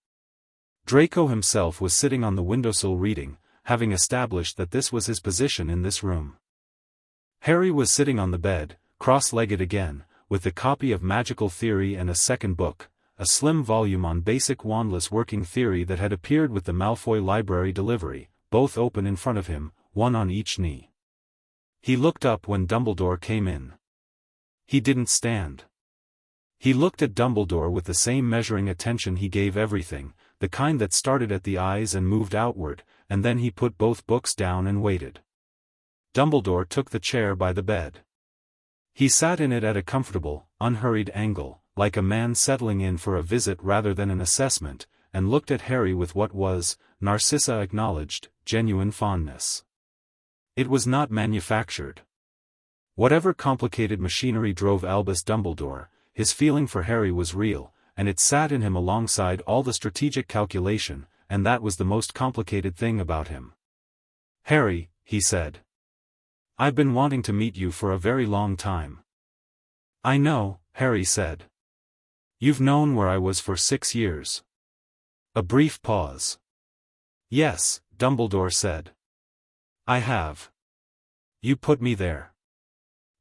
Draco himself was sitting on the windowsill reading, having established that this was his position in this room. Harry was sitting on the bed, cross-legged again, with the copy of Magical Theory and a second book, a slim volume on basic wandless working theory that had appeared with the Malfoy library delivery, both open in front of him, one on each knee. He looked up when Dumbledore came in. He didn't stand. He looked at Dumbledore with the same measuring attention he gave everything, the kind that started at the eyes and moved outward, and then he put both books down and waited. Dumbledore took the chair by the bed. He sat in it at a comfortable, unhurried angle, like a man settling in for a visit rather than an assessment, and looked at Harry with what was, Narcissa acknowledged, genuine fondness. It was not manufactured. Whatever complicated machinery drove Albus Dumbledore, his feeling for Harry was real, and it sat in him alongside all the strategic calculation, and that was the most complicated thing about him. Harry, he said. I've been wanting to meet you for a very long time. I know, Harry said. You've known where I was for 6 years. A brief pause. Yes, Dumbledore said. I have. You put me there.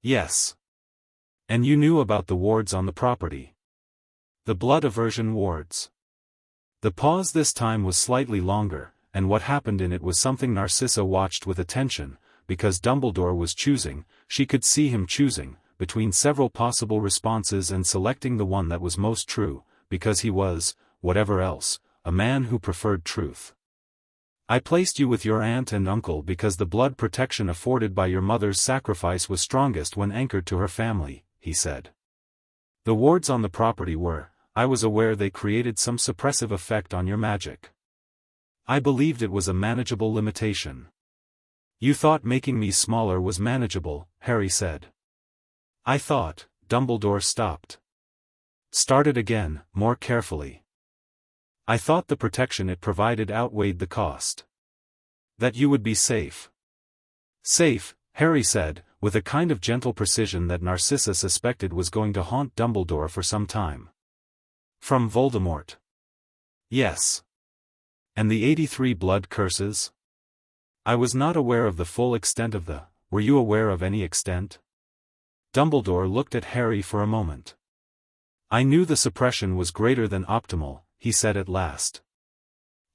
Yes. And you knew about the wards on the property. The blood aversion wards. The pause this time was slightly longer, and what happened in it was something Narcissa watched with attention, because Dumbledore was choosing, she could see him choosing, between several possible responses and selecting the one that was most true, because he was, whatever else, a man who preferred truth. I placed you with your aunt and uncle because the blood protection afforded by your mother's sacrifice was strongest when anchored to her family, he said. The wards on the property were, I was aware they created some suppressive effect on your magic. I believed it was a manageable limitation. You thought making me smaller was manageable, Harry said. I thought, Dumbledore stopped. Started again, more carefully. I thought the protection it provided outweighed the cost. That you would be safe. Safe, Harry said, with a kind of gentle precision that Narcissa suspected was going to haunt Dumbledore for some time. From Voldemort. Yes. And the 83 blood curses? I was not aware of the full extent of the, were you aware of any extent? Dumbledore looked at Harry for a moment. I knew the suppression was greater than optimal, he said at last.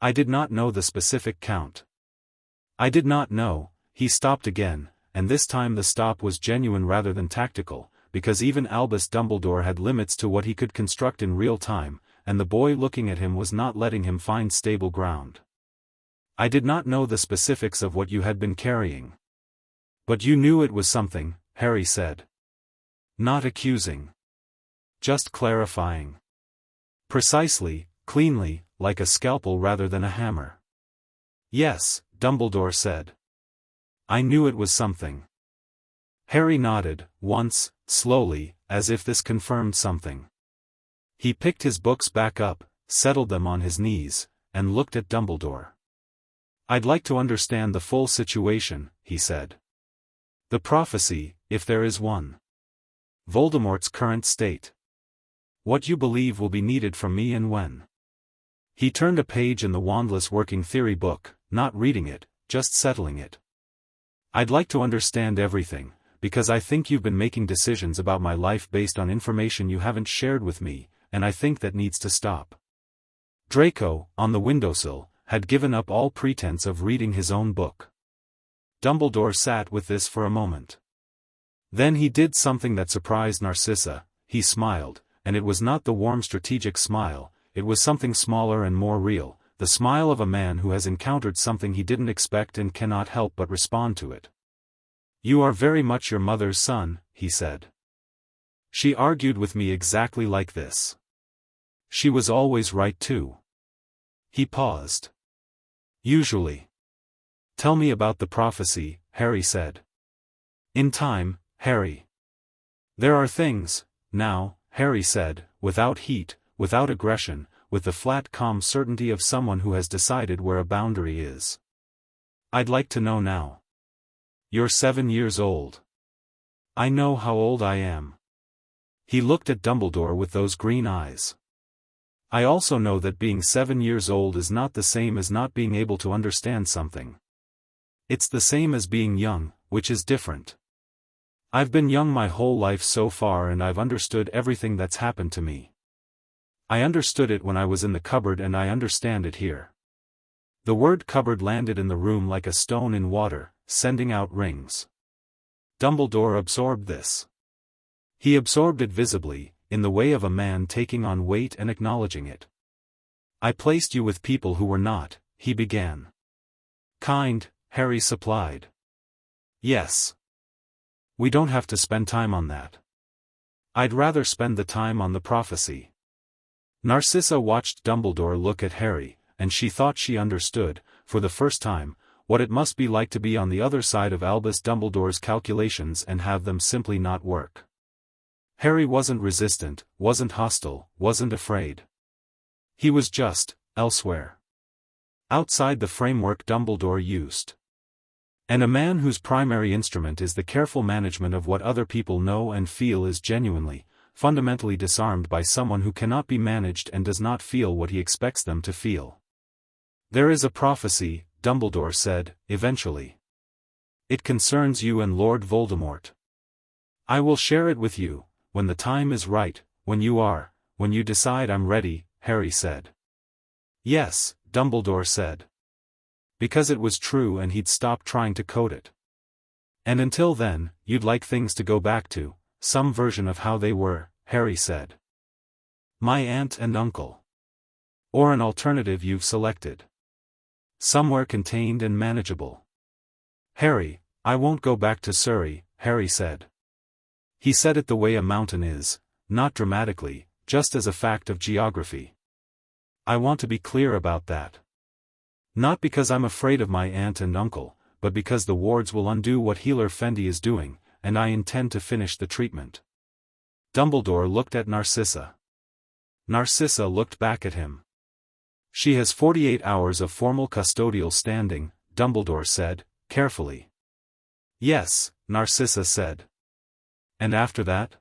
I did not know the specific count. I did not know, he stopped again, and this time the stop was genuine rather than tactical, because even Albus Dumbledore had limits to what he could construct in real time, and the boy looking at him was not letting him find stable ground. I did not know the specifics of what you had been carrying. But you knew it was something, Harry said. Not accusing. Just clarifying. Precisely, cleanly, like a scalpel rather than a hammer. Yes, Dumbledore said. I knew it was something. Harry nodded, once, slowly, as if this confirmed something. He picked his books back up, settled them on his knees, and looked at Dumbledore. I'd like to understand the full situation, he said. The prophecy, if there is one. Voldemort's current state. What you believe will be needed from me and when. He turned a page in the Wandless Working Theory book, not reading it, just settling it. I'd like to understand everything, because I think you've been making decisions about my life based on information you haven't shared with me, and I think that needs to stop. Draco, on the windowsill, had given up all pretense of reading his own book. Dumbledore sat with this for a moment. Then he did something that surprised Narcissa. He smiled, and it was not the warm strategic smile, it was something smaller and more real, the smile of a man who has encountered something he didn't expect and cannot help but respond to it. You are very much your mother's son, he said. She argued with me exactly like this. She was always right too. He paused. Usually. Tell me about the prophecy, Harry said. In time, Harry. There are things, now, Harry said, without heat, without aggression, with the flat calm certainty of someone who has decided where a boundary is. I'd like to know now. You're 7 years old. I know how old I am. He looked at Dumbledore with those green eyes. I also know that being 7 years old is not the same as not being able to understand something. It's the same as being young, which is different. I've been young my whole life so far and I've understood everything that's happened to me. I understood it when I was in the cupboard and I understand it here. The word cupboard landed in the room like a stone in water, sending out rings. Dumbledore absorbed this. He absorbed it visibly, in the way of a man taking on weight and acknowledging it. I placed you with people who were not, he began. Kind, Harry supplied. Yes. We don't have to spend time on that. I'd rather spend the time on the prophecy. Narcissa watched Dumbledore look at Harry, and she thought she understood, for the first time, what it must be like to be on the other side of Albus Dumbledore's calculations and have them simply not work. Harry wasn't resistant, wasn't hostile, wasn't afraid. He was just, elsewhere. Outside the framework Dumbledore used. And a man whose primary instrument is the careful management of what other people know and feel is genuinely, fundamentally disarmed by someone who cannot be managed and does not feel what he expects them to feel. There is a prophecy, Dumbledore said, eventually. It concerns you and Lord Voldemort. I will share it with you, when the time is right, when you decide I'm ready, Harry said. Yes, Dumbledore said. Because it was true and he'd stopped trying to code it. And until then, you'd like things to go back to, some version of how they were, Harry said. My aunt and uncle. Or an alternative you've selected. Somewhere contained and manageable. Harry, I won't go back to Surrey, Harry said. He said it the way a mountain is, not dramatically, just as a fact of geography. I want to be clear about that. Not because I'm afraid of my aunt and uncle, but because the wards will undo what Healer Fendi is doing, and I intend to finish the treatment. Dumbledore looked at Narcissa. Narcissa looked back at him. She has 48 hours of formal custodial standing, Dumbledore said, carefully. Yes, Narcissa said. And after that?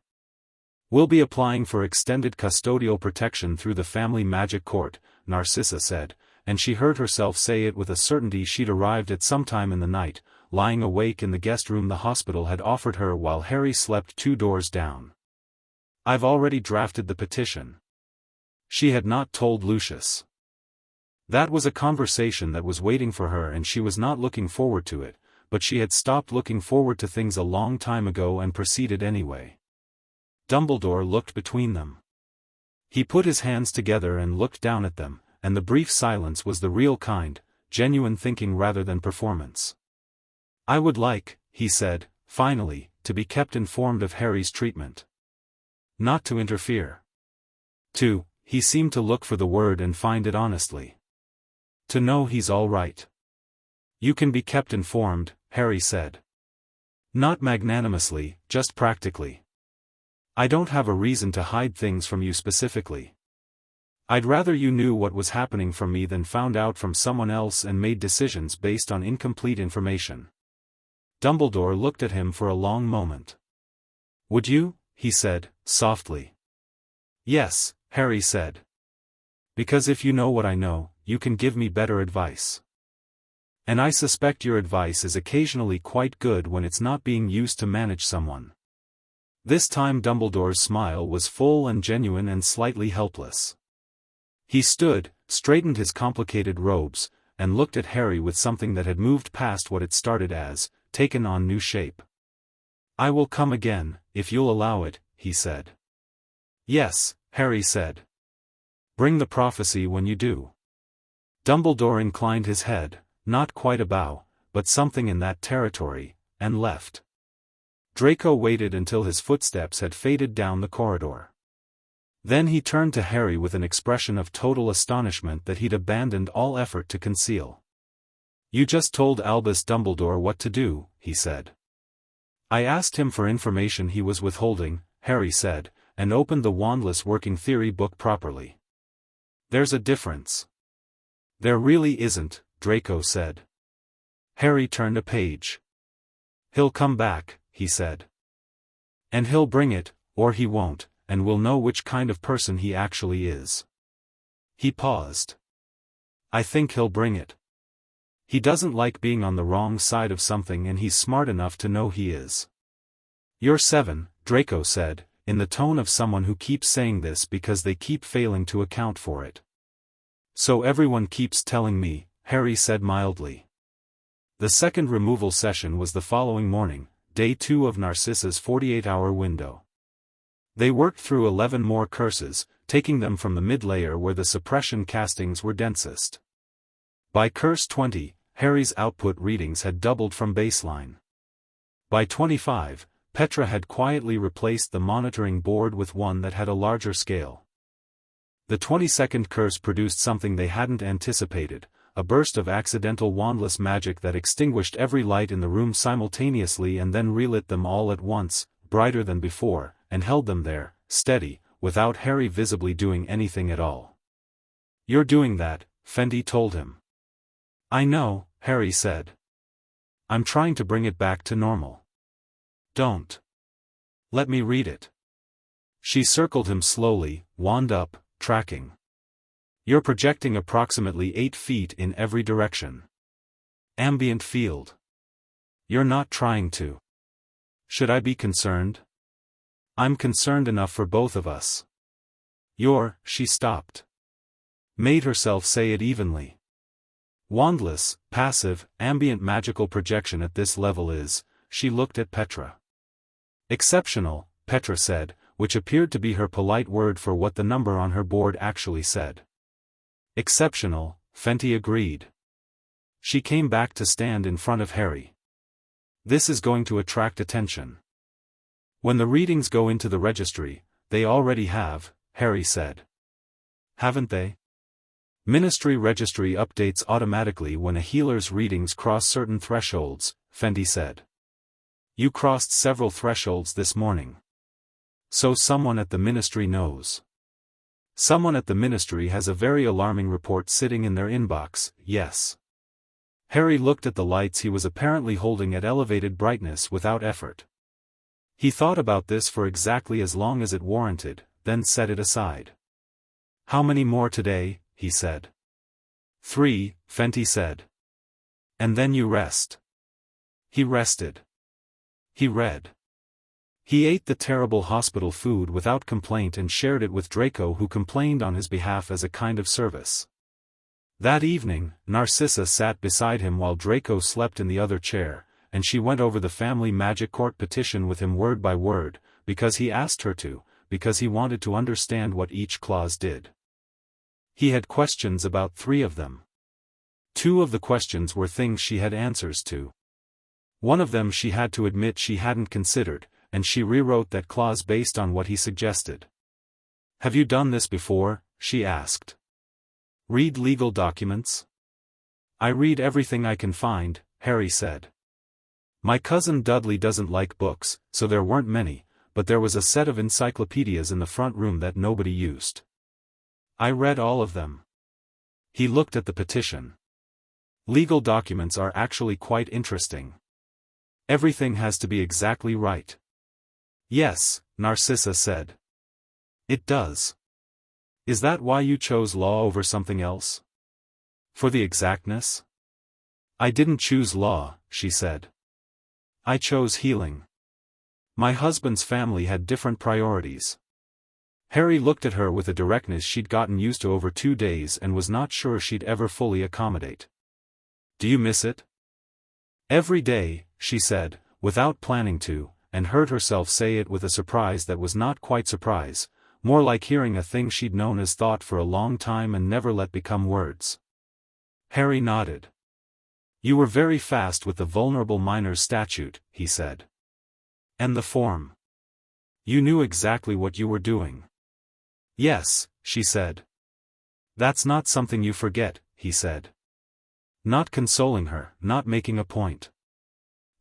We'll be applying for extended custodial protection through the family magic court, Narcissa said, and she heard herself say it with a certainty she'd arrived at some time in the night, lying awake in the guest room the hospital had offered her while Harry slept 2 doors down. I've already drafted the petition. She had not told Lucius. That was a conversation that was waiting for her and she was not looking forward to it, but she had stopped looking forward to things a long time ago and proceeded anyway. Dumbledore looked between them. He put his hands together and looked down at them, and the brief silence was the real kind, genuine thinking rather than performance. I would like, he said, finally, to be kept informed of Harry's treatment. Not to interfere. To, he seemed to look for the word and find it honestly. To know he's all right. You can be kept informed, Harry said. Not magnanimously, just practically. I don't have a reason to hide things from you specifically. I'd rather you knew what was happening from me than found out from someone else and made decisions based on incomplete information. Dumbledore looked at him for a long moment. Would you? He said, softly. Yes, Harry said. Because if you know what I know, you can give me better advice. And I suspect your advice is occasionally quite good when it's not being used to manage someone. This time Dumbledore's smile was full and genuine and slightly helpless. He stood, straightened his complicated robes, and looked at Harry with something that had moved past what it started as, taken on new shape. I will come again, if you'll allow it, he said. Yes, Harry said. Bring the prophecy when you do. Dumbledore inclined his head, not quite a bow, but something in that territory, and left. Draco waited until his footsteps had faded down the corridor. Then he turned to Harry with an expression of total astonishment that he'd abandoned all effort to conceal. You just told Albus Dumbledore what to do, he said. I asked him for information he was withholding, Harry said, and opened the Wandless Working Theory book properly. There's a difference. There really isn't, Draco said. Harry turned a page. He'll come back, he said. And he'll bring it, or he won't, and we'll know which kind of person he actually is. He paused. I think he'll bring it. He doesn't like being on the wrong side of something and he's smart enough to know he is. You're 7, Draco said, in the tone of someone who keeps saying this because they keep failing to account for it. So everyone keeps telling me, Harry said mildly. The second removal session was the following morning, day 2 of Narcissa's 48-hour window. They worked through 11 more curses, taking them from the mid-layer where the suppression castings were densest. By curse 20, Harry's output readings had doubled from baseline. By 25, Petra had quietly replaced the monitoring board with one that had a larger scale. The 22nd curse produced something they hadn't anticipated, a burst of accidental wandless magic that extinguished every light in the room simultaneously and then relit them all at once, brighter than before, and held them there, steady, without Harry visibly doing anything at all. You're doing that, Fenty told him. I know, Harry said. I'm trying to bring it back to normal. Don't. Let me read it. She circled him slowly, wand up, tracking. You're projecting approximately 8 feet in every direction. Ambient field. You're not trying to. Should I be concerned? I'm concerned enough for both of us. She stopped. Made herself say it evenly. Wandless, passive, ambient magical projection at this level is, she looked at Petra. Exceptional, Petra said, which appeared to be her polite word for what the number on her board actually said. Exceptional, Fenty agreed. She came back to stand in front of Harry. This is going to attract attention. When the readings go into the registry, they already have, Harry said. Haven't they? Ministry registry updates automatically when a healer's readings cross certain thresholds, Fenty said. You crossed several thresholds this morning. So someone at the ministry knows. Someone at the ministry has a very alarming report sitting in their inbox, yes. Harry looked at the lights he was apparently holding at elevated brightness without effort. He thought about this for exactly as long as it warranted, then set it aside. How many more today? He said. 3, Fenty said. And then you rest. He rested. He read. He ate the terrible hospital food without complaint and shared it with Draco, who complained on his behalf as a kind of service. That evening, Narcissa sat beside him while Draco slept in the other chair, and she went over the family magic court petition with him word by word, because he asked her to, because he wanted to understand what each clause did. He had questions about 3 of them. 2 of the questions were things she had answers to. One of them she had to admit she hadn't considered, and she rewrote that clause based on what he suggested. Have you done this before? she asked. Read legal documents? I read everything I can find, Harry said. My cousin Dudley doesn't like books, so there weren't many, but there was a set of encyclopedias in the front room that nobody used. I read all of them. He looked at the petition. Legal documents are actually quite interesting. Everything has to be exactly right. Yes, Narcissa said. It does. Is that why you chose law over something else? For the exactness? I didn't choose law, she said. I chose healing. My husband's family had different priorities. Harry looked at her with a directness she'd gotten used to over 2 days and was not sure she'd ever fully accommodate. Do you miss it? Every day, she said, without planning to, and heard herself say it with a surprise that was not quite surprise, more like hearing a thing she'd known as thought for a long time and never let become words. Harry nodded. You were very fast with the vulnerable minors statute, he said. And the form. You knew exactly what you were doing. Yes, she said. That's not something you forget, he said. Not consoling her, not making a point.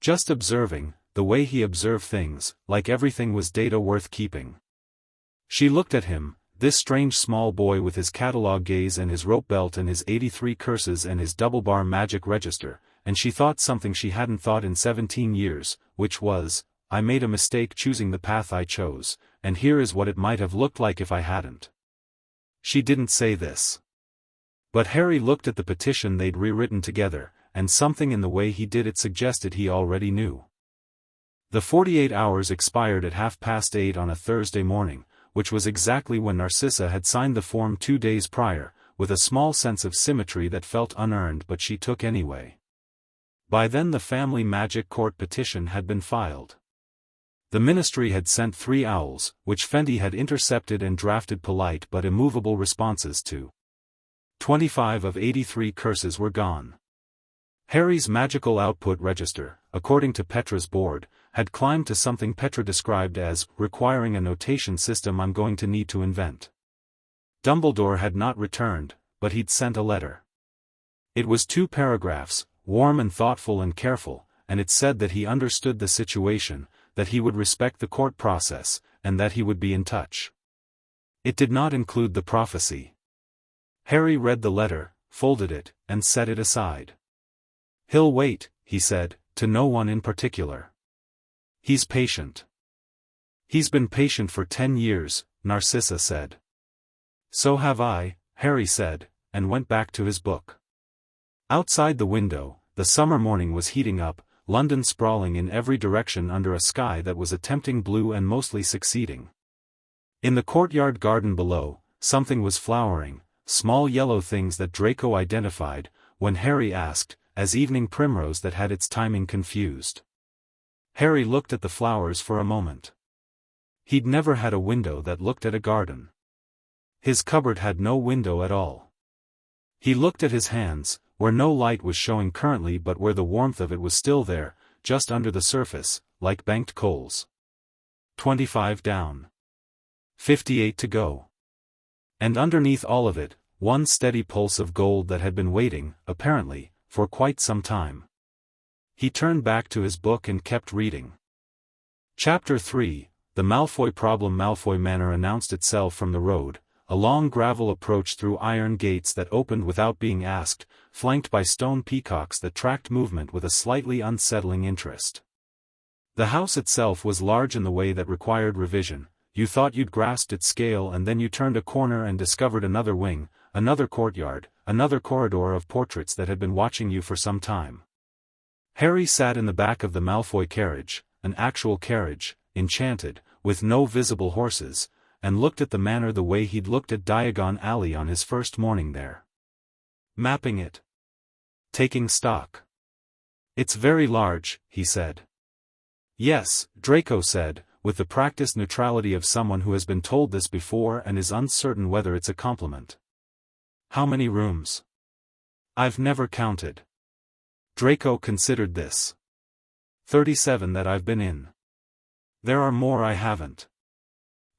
Just observing, the way he observed things, like everything was data worth keeping. She looked at him, this strange small boy with his catalog gaze and his rope belt and his 83 curses and his double-bar magic register, and she thought something she hadn't thought in 17 years, which was, I made a mistake choosing the path I chose, and here is what it might have looked like if I hadn't. She didn't say this. But Harry looked at the petition they'd rewritten together, and something in the way he did it suggested he already knew. The 48 hours expired at 8:30 on a Thursday morning, which was exactly when Narcissa had signed the form 2 days prior, with a small sense of symmetry that felt unearned but she took anyway. By then the family magic court petition had been filed. The ministry had sent 3 owls, which Fendy had intercepted and drafted polite but immovable responses to. 25 of 83 curses were gone. Harry's magical output register, according to Petra's board, had climbed to something Petra described as requiring a notation system I'm going to need to invent. Dumbledore had not returned, but he'd sent a letter. It was 2 paragraphs, warm and thoughtful and careful, and it said that he understood the situation, that he would respect the court process, and that he would be in touch. It did not include the prophecy. Harry read the letter, folded it, and set it aside. He'll wait, he said, to no one in particular. He's patient. He's been patient for 10 years, Narcissa said. So have I, Harry said, and went back to his book. Outside the window, the summer morning was heating up, London sprawling in every direction under a sky that was a tempting blue and mostly succeeding. In the courtyard garden below, something was flowering, small yellow things that Draco identified, when Harry asked, as evening primrose that had its timing confused. Harry looked at the flowers for a moment. He'd never had a window that looked at a garden. His cupboard had no window at all. He looked at his hands, where no light was showing currently but where the warmth of it was still there, just under the surface, like banked coals. 25 down. 58 to go. And underneath all of it, one steady pulse of gold that had been waiting, apparently, for quite some time. He turned back to his book and kept reading. Chapter 3, The Malfoy Problem. Malfoy Manor announced itself from the road, a long gravel approach through iron gates that opened without being asked, flanked by stone peacocks that tracked movement with a slightly unsettling interest. The house itself was large in the way that required revision. You thought you'd grasped its scale and then you turned a corner and discovered another wing, another courtyard, another corridor of portraits that had been watching you for some time. Harry sat in the back of the Malfoy carriage, an actual carriage, enchanted, with no visible horses, and looked at the manor the way he'd looked at Diagon Alley on his first morning there. Mapping it. Taking stock. It's very large, he said. Yes, Draco said, with the practiced neutrality of someone who has been told this before and is uncertain whether it's a compliment. How many rooms? I've never counted. Draco considered this. 37 that I've been in. There are more I haven't.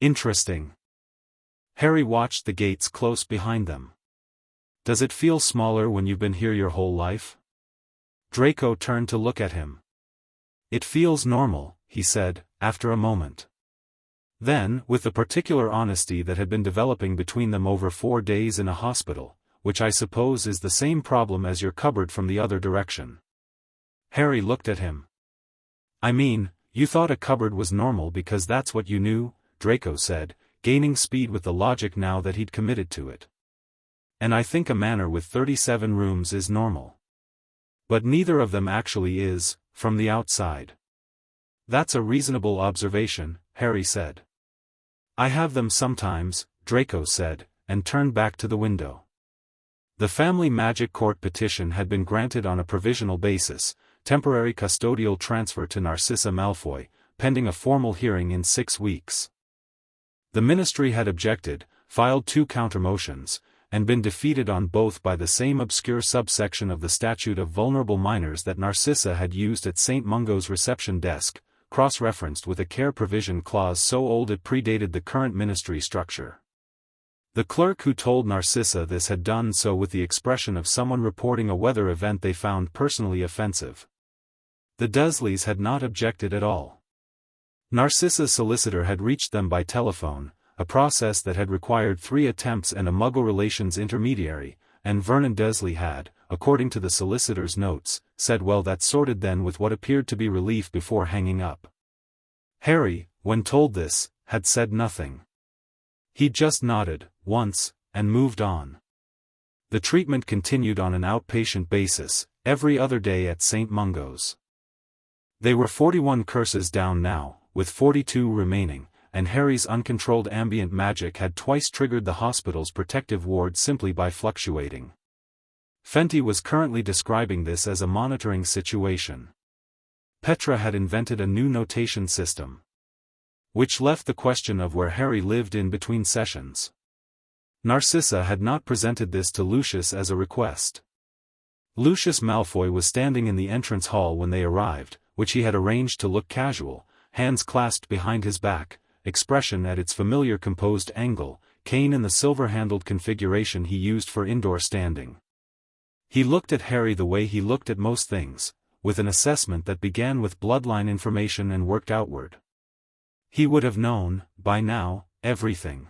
Interesting. Harry watched the gates close behind them. Does it feel smaller when you've been here your whole life? Draco turned to look at him. It feels normal, he said, after a moment. Then, with the particular honesty that had been developing between them over 4 days in a hospital, which I suppose is the same problem as your cupboard from the other direction. Harry looked at him. I mean, you thought a cupboard was normal because that's what you knew, Draco said, gaining speed with the logic now that he'd committed to it. And I think a manor with 37 rooms is normal. But neither of them actually is, from the outside. That's a reasonable observation, Harry said. I have them sometimes, Draco said, and turned back to the window. The family magic court petition had been granted on a provisional basis, temporary custodial transfer to Narcissa Malfoy, pending a formal hearing in 6 weeks. The ministry had objected, filed 2 countermotions, and been defeated on both by the same obscure subsection of the Statute of Vulnerable Minors that Narcissa had used at St. Mungo's reception desk, cross-referenced with a care provision clause so old it predated the current ministry structure. The clerk who told Narcissa this had done so with the expression of someone reporting a weather event they found personally offensive. The Dursleys had not objected at all. Narcissa's solicitor had reached them by telephone, a process that had required 3 attempts and a Muggle relations intermediary, and Vernon Dursley had, according to the solicitor's notes, said well that sorted then with what appeared to be relief before hanging up. Harry, when told this, had said nothing. He just nodded, once, and moved on. The treatment continued on an outpatient basis, every other day at St. Mungo's. They were 41 curses down now, with 42 remaining, and Harry's uncontrolled ambient magic had twice triggered the hospital's protective ward simply by fluctuating. Fenty was currently describing this as a monitoring situation. Petra had invented a new notation system, which left the question of where Harry lived in between sessions. Narcissa had not presented this to Lucius as a request. Lucius Malfoy was standing in the entrance hall when they arrived, which he had arranged to look casual, hands clasped behind his back, expression at its familiar composed angle, cane in the silver-handled configuration he used for indoor standing. He looked at Harry the way he looked at most things, with an assessment that began with bloodline information and worked outward. He would have known, by now, everything.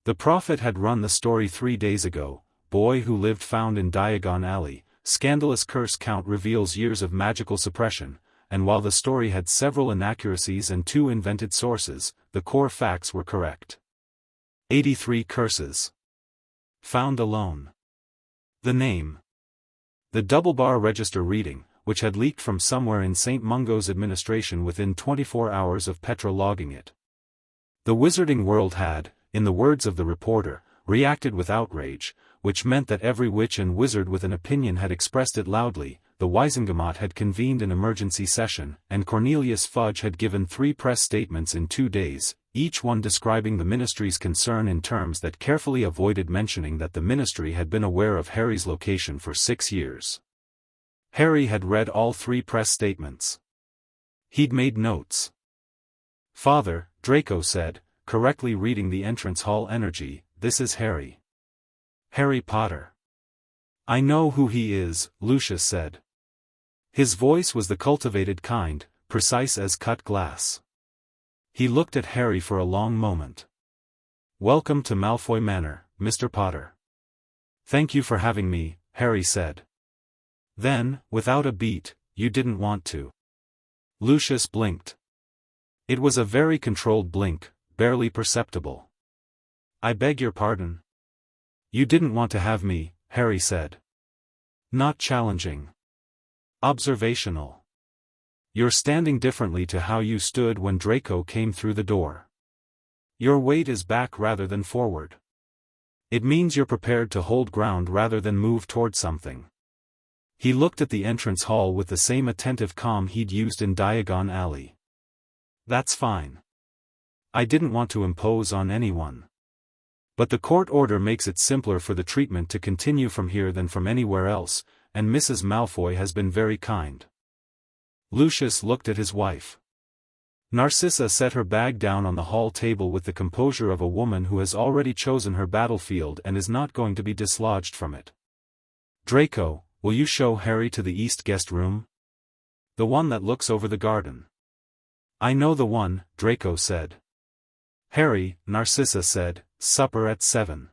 The prophet had run the story 3 days ago, boy who lived found in Diagon Alley, scandalous curse count reveals years of magical suppression, and while the story had several inaccuracies and 2 invented sources, the core facts were correct. 83 curses. Found alone. The name. The double-bar register reading, which had leaked from somewhere in St. Mungo's administration within 24 hours of Petra logging it. The wizarding world had, in the words of the reporter, reacted with outrage, which meant that every witch and wizard with an opinion had expressed it loudly. The Wisengamot had convened an emergency session, and Cornelius Fudge had given 3 press statements in 2 days, each one describing the ministry's concern in terms that carefully avoided mentioning that the ministry had been aware of Harry's location for 6 years. Harry had read all 3 press statements. He'd made notes. Father, Draco said, correctly reading the entrance hall energy, this is Harry. Harry Potter. I know who he is, Lucius said. His voice was the cultivated kind, precise as cut glass. He looked at Harry for a long moment. Welcome to Malfoy Manor, Mr. Potter. Thank you for having me, Harry said. Then, without a beat, you didn't want to. Lucius blinked. It was a very controlled blink, barely perceptible. I beg your pardon. You didn't want to have me, Harry said. Not challenging. Observational. You're standing differently to how you stood when Draco came through the door. Your weight is back rather than forward. It means you're prepared to hold ground rather than move toward something. He looked at the entrance hall with the same attentive calm he'd used in Diagon Alley. That's fine. I didn't want to impose on anyone. But the court order makes it simpler for the treatment to continue from here than from anywhere else, and Mrs. Malfoy has been very kind. Lucius looked at his wife. Narcissa set her bag down on the hall table with the composure of a woman who has already chosen her battlefield and is not going to be dislodged from it. Draco, will you show Harry to the east guest room? The one that looks over the garden. I know the one, Draco said. Harry, Narcissa said, supper at 7.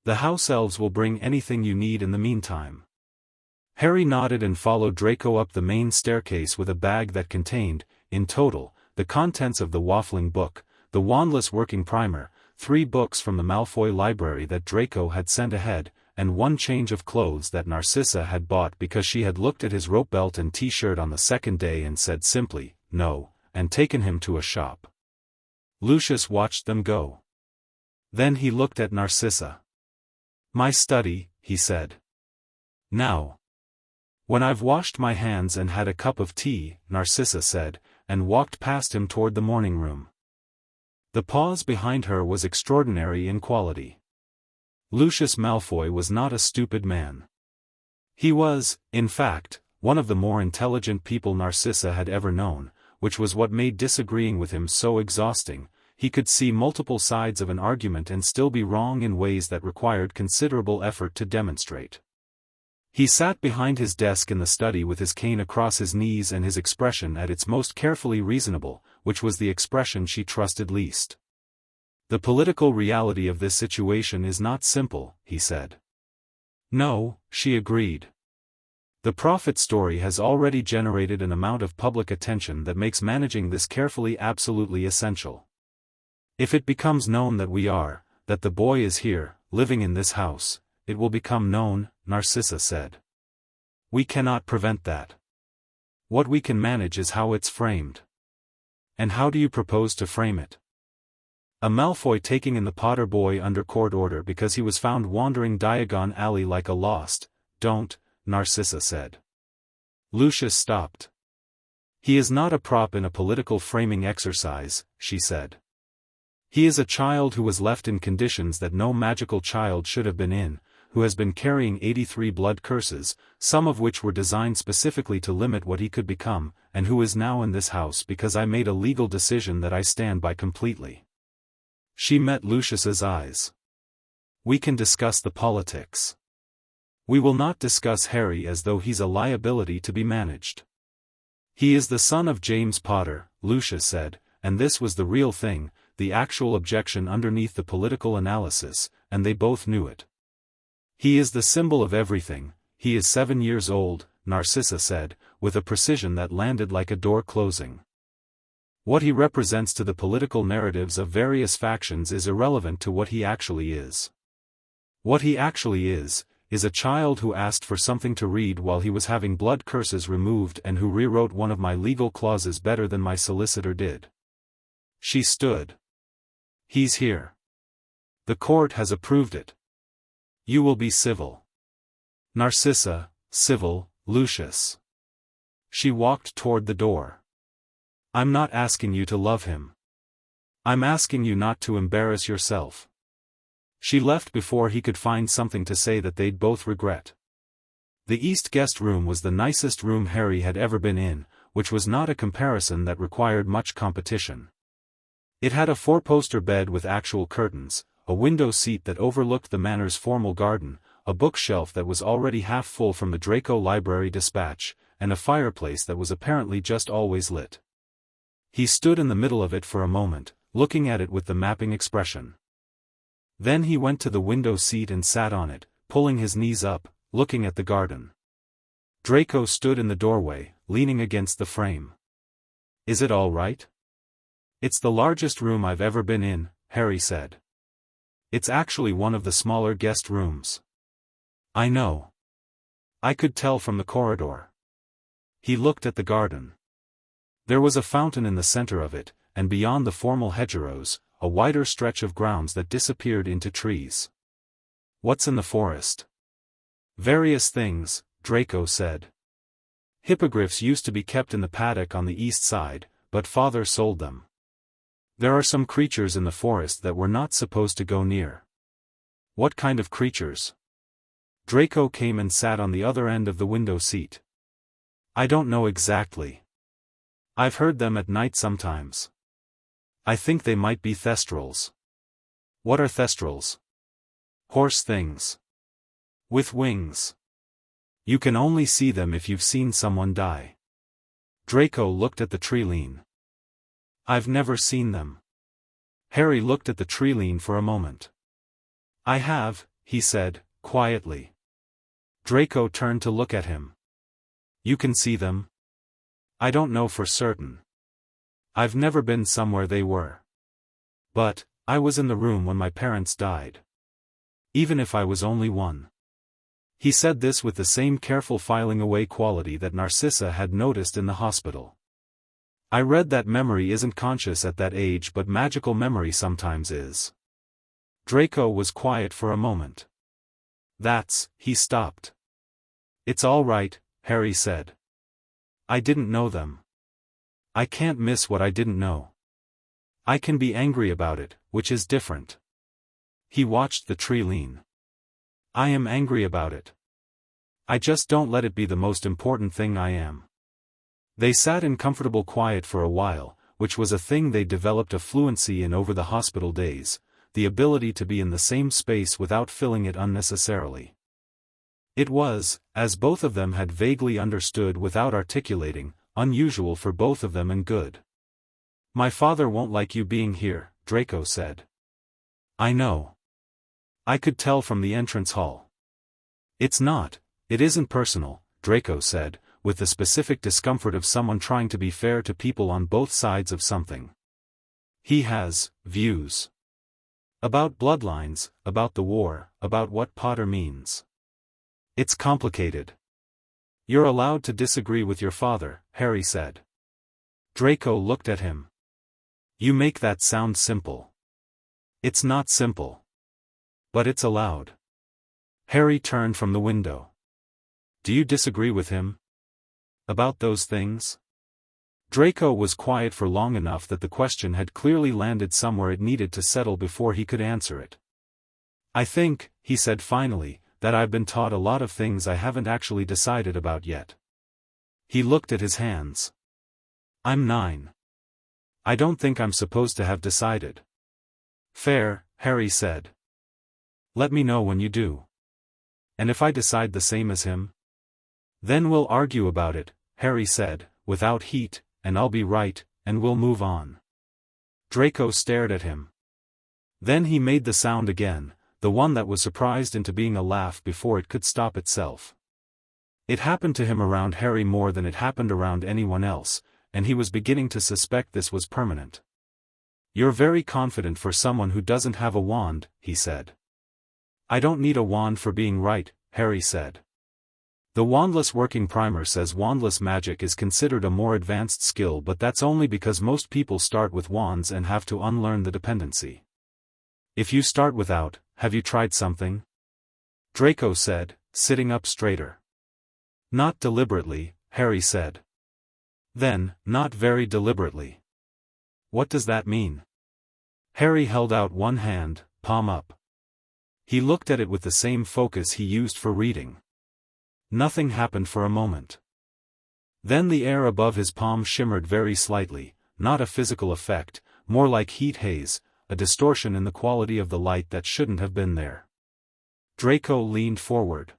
The house elves will bring anything you need in the meantime. Harry nodded and followed Draco up the main staircase with a bag that contained, in total, the contents of the waffling book, the wandless working primer, 3 books from the Malfoy library that Draco had sent ahead, and 1 change of clothes that Narcissa had bought because she had looked at his rope belt and t-shirt on the second day and said simply, no, and taken him to a shop. Lucius watched them go. Then he looked at Narcissa. My study, he said. Now. When I've washed my hands and had a cup of tea, Narcissa said, and walked past him toward the morning room. The pause behind her was extraordinary in quality. Lucius Malfoy was not a stupid man. He was, in fact, one of the more intelligent people Narcissa had ever known, which was what made disagreeing with him so exhausting. He could see multiple sides of an argument and still be wrong in ways that required considerable effort to demonstrate. He sat behind his desk in the study with his cane across his knees and his expression at its most carefully reasonable, which was the expression she trusted least. The political reality of this situation is not simple, he said. No, she agreed. The Prophet story has already generated an amount of public attention that makes managing this carefully absolutely essential. If it becomes known that that the boy is here, living in this house, it will become known, Narcissa said. We cannot prevent that. What we can manage is how it's framed. And how do you propose to frame it? A Malfoy taking in the Potter boy under court order because he was found wandering Diagon Alley like a lost, don't, Narcissa said. Lucius stopped. He is not a prop in a political framing exercise, she said. He is a child who was left in conditions that no magical child should have been in, who has been carrying 83 blood curses, some of which were designed specifically to limit what he could become, and who is now in this house because I made a legal decision that I stand by completely. She met Lucius's eyes. We can discuss the politics. We will not discuss Harry as though he's a liability to be managed. He is the son of James Potter, Lucius said, and this was the real thing, the actual objection underneath the political analysis, and they both knew it. He is the symbol of everything. He is 7 years old, Narcissa said, with a precision that landed like a door closing. What he represents to the political narratives of various factions is irrelevant to what he actually is. What he actually is a child who asked for something to read while he was having blood curses removed and who rewrote one of my legal clauses better than my solicitor did. She stood. He's here. The court has approved it. You will be civil. Narcissa, civil, Lucius. She walked toward the door. I'm not asking you to love him. I'm asking you not to embarrass yourself. She left before he could find something to say that they'd both regret. The East guest room was the nicest room Harry had ever been in, which was not a comparison that required much competition. It had a 4-poster bed with actual curtains, a window seat that overlooked the manor's formal garden, a bookshelf that was already half full from the Draco Library dispatch, and a fireplace that was apparently just always lit. He stood in the middle of it for a moment, looking at it with the mapping expression. Then he went to the window seat and sat on it, pulling his knees up, looking at the garden. Draco stood in the doorway, leaning against the frame. Is it all right? It's the largest room I've ever been in, Harry said. It's actually one of the smaller guest rooms. I know. I could tell from the corridor. He looked at the garden. There was a fountain in the center of it, and beyond the formal hedgerows, a wider stretch of grounds that disappeared into trees. What's in the forest? Various things, Draco said. Hippogriffs used to be kept in the paddock on the east side, but father sold them. There are some creatures in the forest that we're not supposed to go near. What kind of creatures? Draco came and sat on the other end of the window seat. I don't know exactly. I've heard them at night sometimes. I think they might be thestrals. What are thestrals? Horse things. With wings. You can only see them if you've seen someone die. Draco looked at the treeline. I've never seen them. Harry looked at the treeline for a moment. I have, he said, quietly. Draco turned to look at him. You can see them? I don't know for certain. I've never been somewhere they were. But, I was in the room when my parents died. Even if I was only one. He said this with the same careful filing away quality that Narcissa had noticed in the hospital. I read that memory isn't conscious at that age, but magical memory sometimes is. Draco was quiet for a moment. He stopped. It's all right, Harry said. I didn't know them. I can't miss what I didn't know. I can be angry about it, which is different. He watched the tree lean. I am angry about it. I just don't let it be the most important thing I am. They sat in comfortable quiet for a while, which was a thing they developed a fluency in over the hospital days, the ability to be in the same space without filling it unnecessarily. It was, as both of them had vaguely understood without articulating, unusual for both of them and good. My father won't like you being here, Draco said. I know. I could tell from the entrance hall. It isn't personal, Draco said, with the specific discomfort of someone trying to be fair to people on both sides of something. He has views. About bloodlines, about the war, about what Potter means. It's complicated. You're allowed to disagree with your father, Harry said. Draco looked at him. You make that sound simple. It's not simple. But it's allowed. Harry turned from the window. Do you disagree with him? About those things? Draco was quiet for long enough that the question had clearly landed somewhere it needed to settle before he could answer it. I think, he said finally, that I've been taught a lot of things I haven't actually decided about yet. He looked at his hands. I'm 9. I don't think I'm supposed to have decided. Fair, Harry said. Let me know when you do. And if I decide the same as him? Then we'll argue about it, Harry said, without heat, and I'll be right, and we'll move on. Draco stared at him. Then he made the sound again, the one that was surprised into being a laugh before it could stop itself. It happened to him around Harry more than it happened around anyone else, and he was beginning to suspect this was permanent. You're very confident for someone who doesn't have a wand, he said. I don't need a wand for being right, Harry said. The wandless working primer says wandless magic is considered a more advanced skill, but that's only because most people start with wands and have to unlearn the dependency. If you start without, have you tried something? Draco said, sitting up straighter. Not deliberately, Harry said. Then, not very deliberately. What does that mean? Harry held out one hand, palm up. He looked at it with the same focus he used for reading. Nothing happened for a moment. Then the air above his palm shimmered very slightly, not a physical effect, more like heat haze, a distortion in the quality of the light that shouldn't have been there. Draco leaned forward.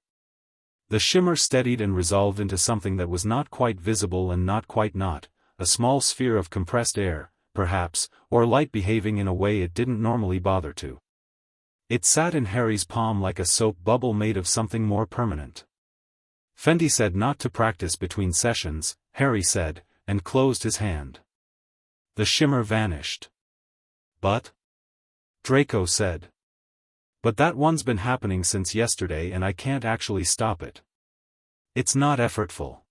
The shimmer steadied and resolved into something that was not quite visible and not quite not, a small sphere of compressed air, perhaps, or light behaving in a way it didn't normally bother to. It sat in Harry's palm like a soap bubble made of something more permanent. Fendi said not to practice between sessions, Harry said, and closed his hand. The shimmer vanished. But? Draco said. But that one's been happening since yesterday and I can't actually stop it. It's not effortful.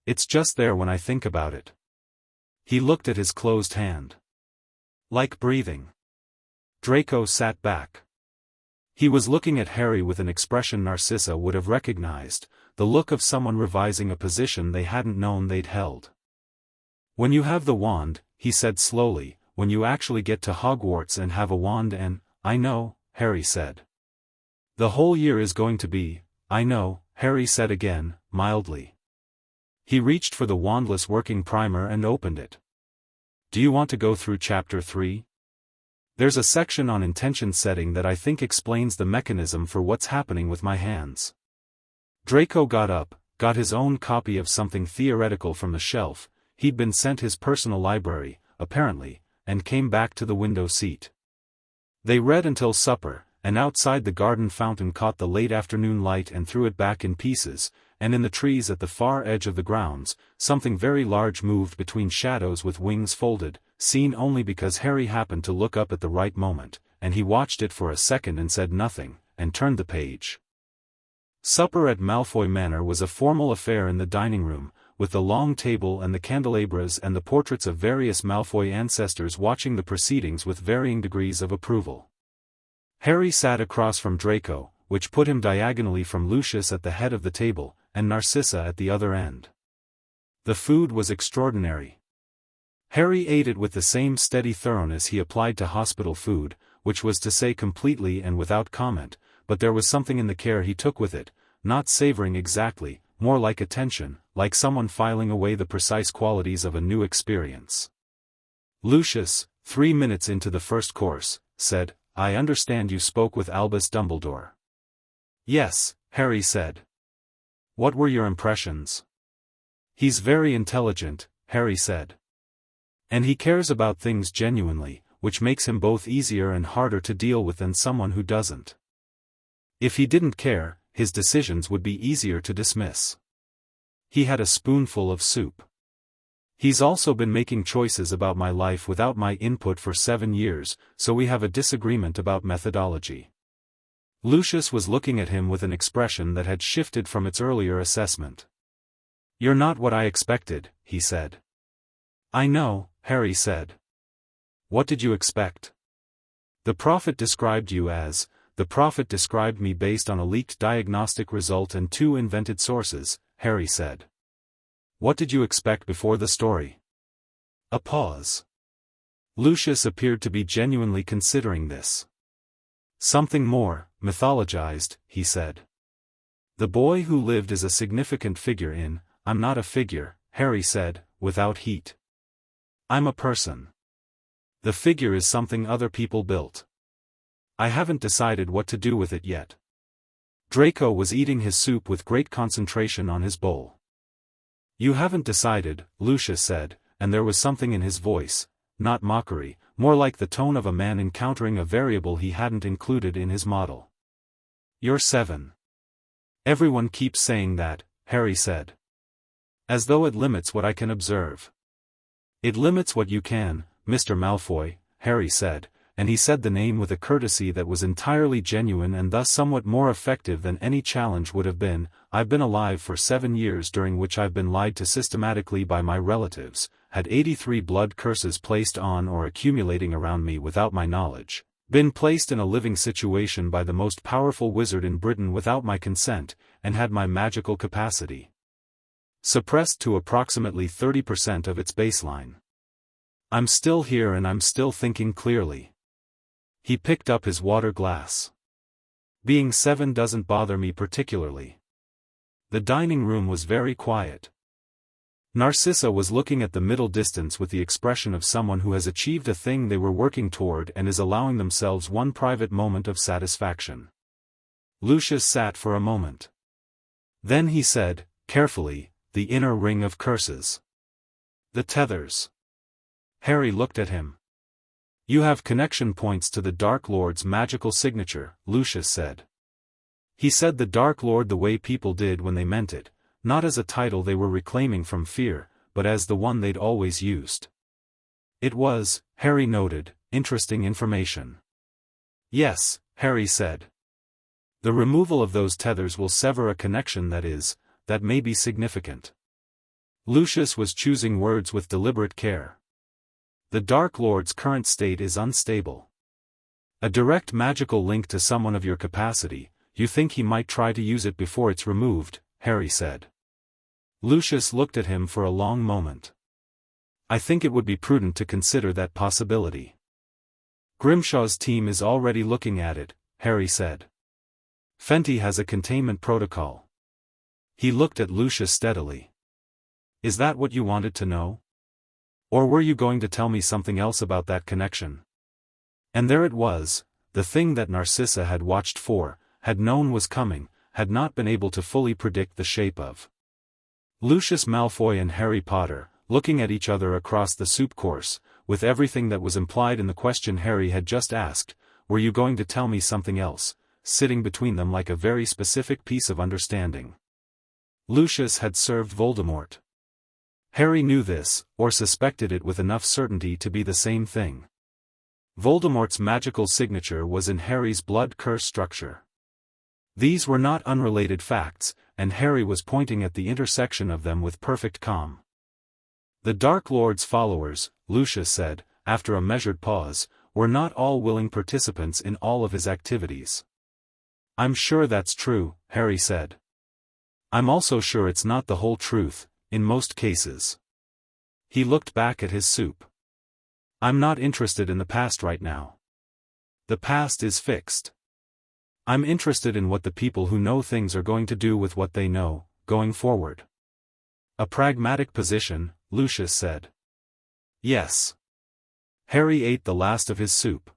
It's just there when I think about it. He looked at his closed hand. Like breathing. Draco sat back. He was looking at Harry with an expression Narcissa would have recognized, the look of someone revising a position they hadn't known they'd held. When you have the wand, he said slowly, when you actually get to Hogwarts and have a wand and, I know, Harry said. The whole year is going to be, I know, Harry said again, mildly. He reached for the wandless working primer and opened it. Do you want to go through Chapter 3? There's a section on intention setting that I think explains the mechanism for what's happening with my hands. Draco got up, got his own copy of something theoretical from the shelf. He'd been sent his personal library, apparently, and came back to the window seat. They read until supper, and outside the garden fountain caught the late afternoon light and threw it back in pieces, and in the trees at the far edge of the grounds, something very large moved between shadows with wings folded, seen only because Harry happened to look up at the right moment, and he watched it for a second and said nothing, and turned the page. Supper at Malfoy Manor was a formal affair in the dining room, with the long table and the candelabras and the portraits of various Malfoy ancestors watching the proceedings with varying degrees of approval. Harry sat across from Draco, which put him diagonally from Lucius at the head of the table, and Narcissa at the other end. The food was extraordinary. Harry ate it with the same steady thoroughness he applied to hospital food, which was to say completely and without comment, but there was something in the care he took with it, not savoring exactly, more like attention, like someone filing away the precise qualities of a new experience. Lucius, 3 minutes into the first course, said, "I understand you spoke with Albus Dumbledore." "Yes," Harry said. "What were your impressions?" "He's very intelligent," Harry said. "And he cares about things genuinely, which makes him both easier and harder to deal with than someone who doesn't. If he didn't care, his decisions would be easier to dismiss. He had a spoonful of soup. He's also been making choices about my life without my input for 7 years, so we have a disagreement about methodology." Lucius was looking at him with an expression that had shifted from its earlier assessment. "You're not what I expected," he said. "I know," Harry said. "What did you expect?" "The Prophet described you as, the Prophet described me based on a leaked diagnostic result and 2 invented sources," Harry said. "What did you expect before the story?" A pause. Lucius appeared to be genuinely considering this. "Something more, mythologized," he said. "The boy who lived is a significant figure in, I'm not a figure," Harry said, without heat. "I'm a person. The figure is something other people built. I haven't decided what to do with it yet." Draco was eating his soup with great concentration on his bowl. "You haven't decided," Lucius said, and there was something in his voice, not mockery, more like the tone of a man encountering a variable he hadn't included in his model. "You're 7. Everyone keeps saying that," Harry said. "As though it limits what I can observe." "It limits what you can, Mr. Malfoy," Harry said, and he said the name with a courtesy that was entirely genuine and thus somewhat more effective than any challenge would have been. "I've been alive for 7 years, during which I've been lied to systematically by my relatives, had 83 blood curses placed on or accumulating around me without my knowledge, been placed in a living situation by the most powerful wizard in Britain without my consent, and had my magical capacity suppressed to approximately 30% of its baseline. I'm still here and I'm still thinking clearly." He picked up his water glass. "Being 7 doesn't bother me particularly." The dining room was very quiet. Narcissa was looking at the middle distance with the expression of someone who has achieved a thing they were working toward and is allowing themselves one private moment of satisfaction. Lucius sat for a moment. Then he said, carefully, "The inner ring of curses. The tethers." Harry looked at him. "You have connection points to the Dark Lord's magical signature," Lucius said. He said the Dark Lord the way people did when they meant it, not as a title they were reclaiming from fear, but as the one they'd always used. It was, Harry noted, interesting information. "Yes," Harry said. "The removal of those tethers will sever a connection that may be significant." Lucius was choosing words with deliberate care. "The Dark Lord's current state is unstable. A direct magical link to someone of your capacity, you think he might try to use it before it's removed," Harry said. Lucius looked at him for a long moment. "I think it would be prudent to consider that possibility." "Grimshaw's team is already looking at it," Harry said. "Fenty has a containment protocol." He looked at Lucius steadily. Is that what you wanted to know? Or were you going to tell me something else about that connection? And there it was, the thing that Narcissa had watched for, had known was coming, had not been able to fully predict the shape of. Lucius Malfoy and Harry Potter, looking at each other across the soup course, with everything that was implied in the question Harry had just asked, were you going to tell me something else, sitting between them like a very specific piece of understanding. Lucius had served Voldemort. Harry knew this, or suspected it with enough certainty to be the same thing. Voldemort's magical signature was in Harry's blood curse structure. These were not unrelated facts, and Harry was pointing at the intersection of them with perfect calm. The Dark Lord's followers, Lucius said, after a measured pause, were not all willing participants in all of his activities. I'm sure that's true, Harry said. I'm also sure it's not the whole truth, in most cases. He looked back at his soup. I'm not interested in the past right now. The past is fixed. I'm interested in what the people who know things are going to do with what they know, going forward. A pragmatic position, Lucius said. Yes. Harry ate the last of his soup.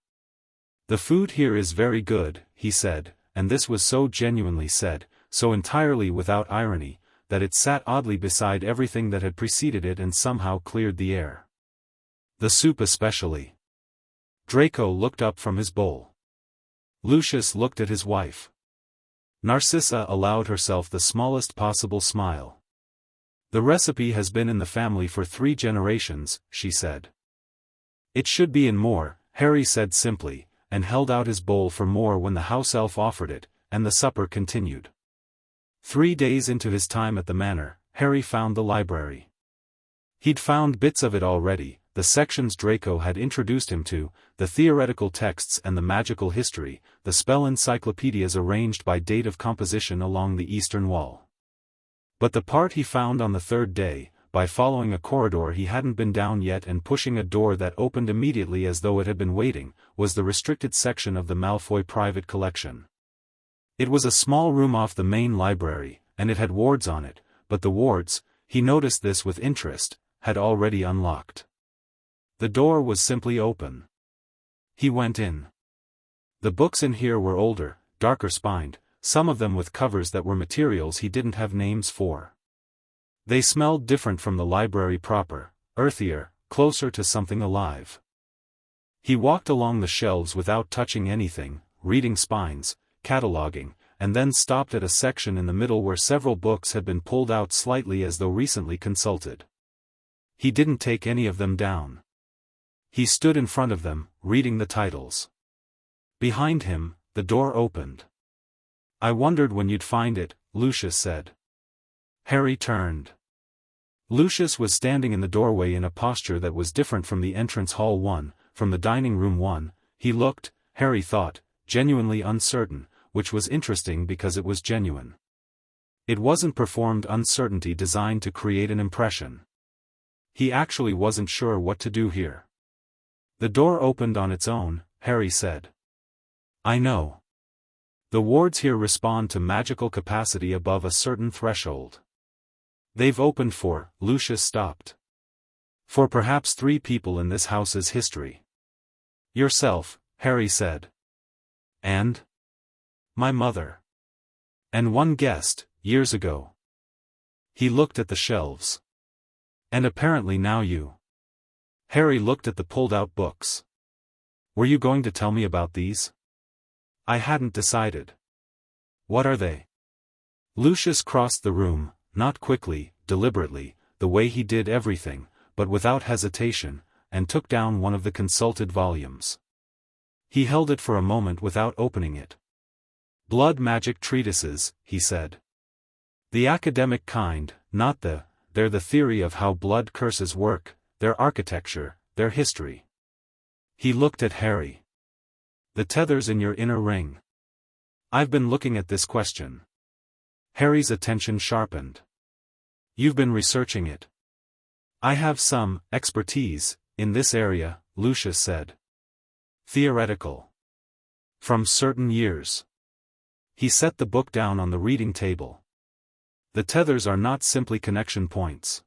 The food here is very good, he said, and this was so genuinely said, so entirely without irony, that it sat oddly beside everything that had preceded it and somehow cleared the air. The soup especially. Draco looked up from his bowl. Lucius looked at his wife. Narcissa allowed herself the smallest possible smile. The recipe has been in the family for 3 generations, she said. It should be in more, Harry said simply, and held out his bowl for more when the house elf offered it, and the supper continued. 3 days into his time at the manor, Harry found the library. He'd found bits of it already, the sections Draco had introduced him to, the theoretical texts and the magical history, the spell encyclopedias arranged by date of composition along the eastern wall. But the part he found on the 3rd day, by following a corridor he hadn't been down yet and pushing a door that opened immediately as though it had been waiting, was the restricted section of the Malfoy private collection. It was a small room off the main library, and it had wards on it, but the wards, he noticed this with interest, had already unlocked. The door was simply open. He went in. The books in here were older, darker spined, some of them with covers that were materials he didn't have names for. They smelled different from the library proper, earthier, closer to something alive. He walked along the shelves without touching anything, reading spines, cataloging, and then stopped at a section in the middle where several books had been pulled out slightly as though recently consulted. He didn't take any of them down. He stood in front of them, reading the titles. Behind him, the door opened. I wondered when you'd find it, Lucius said. Harry turned. Lucius was standing in the doorway in a posture that was different from the entrance hall one, from the dining room one. He looked, Harry thought, genuinely uncertain, which was interesting because it was genuine. It wasn't performed uncertainty designed to create an impression. He actually wasn't sure what to do here. The door opened on its own, Harry said. I know. The wards here respond to magical capacity above a certain threshold. They've opened for, Lucius stopped. For perhaps 3 people in this house's history. Yourself, Harry said. And? My mother. And 1 guest, years ago. He looked at the shelves. And apparently now you. Harry looked at the pulled-out books. Were you going to tell me about these? I hadn't decided. What are they? Lucius crossed the room, not quickly, deliberately, the way he did everything, but without hesitation, and took down one of the consulted volumes. He held it for a moment without opening it. Blood magic treatises, he said. The academic kind, not they're the theory of how blood curses work, their architecture, their history. He looked at Harry. The tethers in your inner ring. I've been looking at this question. Harry's attention sharpened. You've been researching it. I have some expertise in this area, Lucius said. Theoretical. From certain years. He set the book down on the reading table. The tethers are not simply connection points.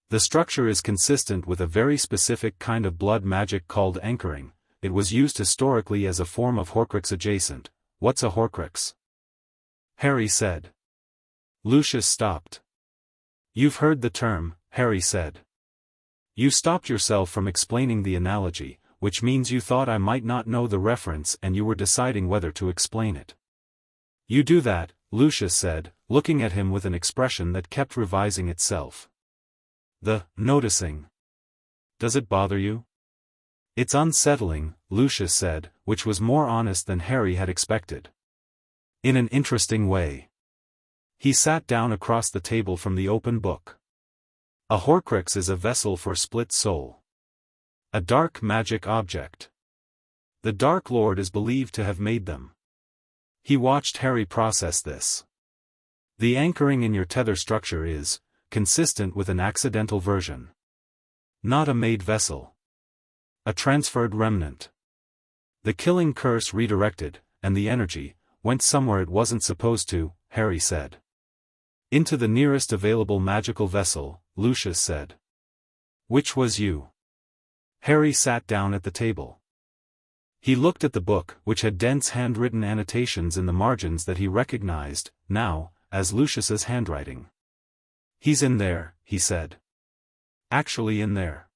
The structure is consistent with a very specific kind of blood magic called anchoring. It was used historically as a form of Horcrux adjacent. What's a Horcrux? Harry said. Lucius stopped. You've heard the term, Harry said. You stopped yourself from explaining the analogy, which means you thought I might not know the reference and you were deciding whether to explain it. You do that, Lucius said, looking at him with an expression that kept revising itself. The noticing. Does it bother you? It's unsettling, Lucius said, which was more honest than Harry had expected. In an interesting way. He sat down across the table from the open book. A Horcrux is a vessel for split soul. A dark magic object. The Dark Lord is believed to have made them. He watched Harry process this. The anchoring in your tether structure is consistent with an accidental version. Not a made vessel. A transferred remnant. The killing curse redirected, and the energy went somewhere it wasn't supposed to, Harry said. Into the nearest available magical vessel, Lucius said. Which was you? Harry sat down at the table. He looked at the book, which had dense handwritten annotations in the margins that he recognized, now, as Lucius's handwriting. He's in there, he said. Actually in there.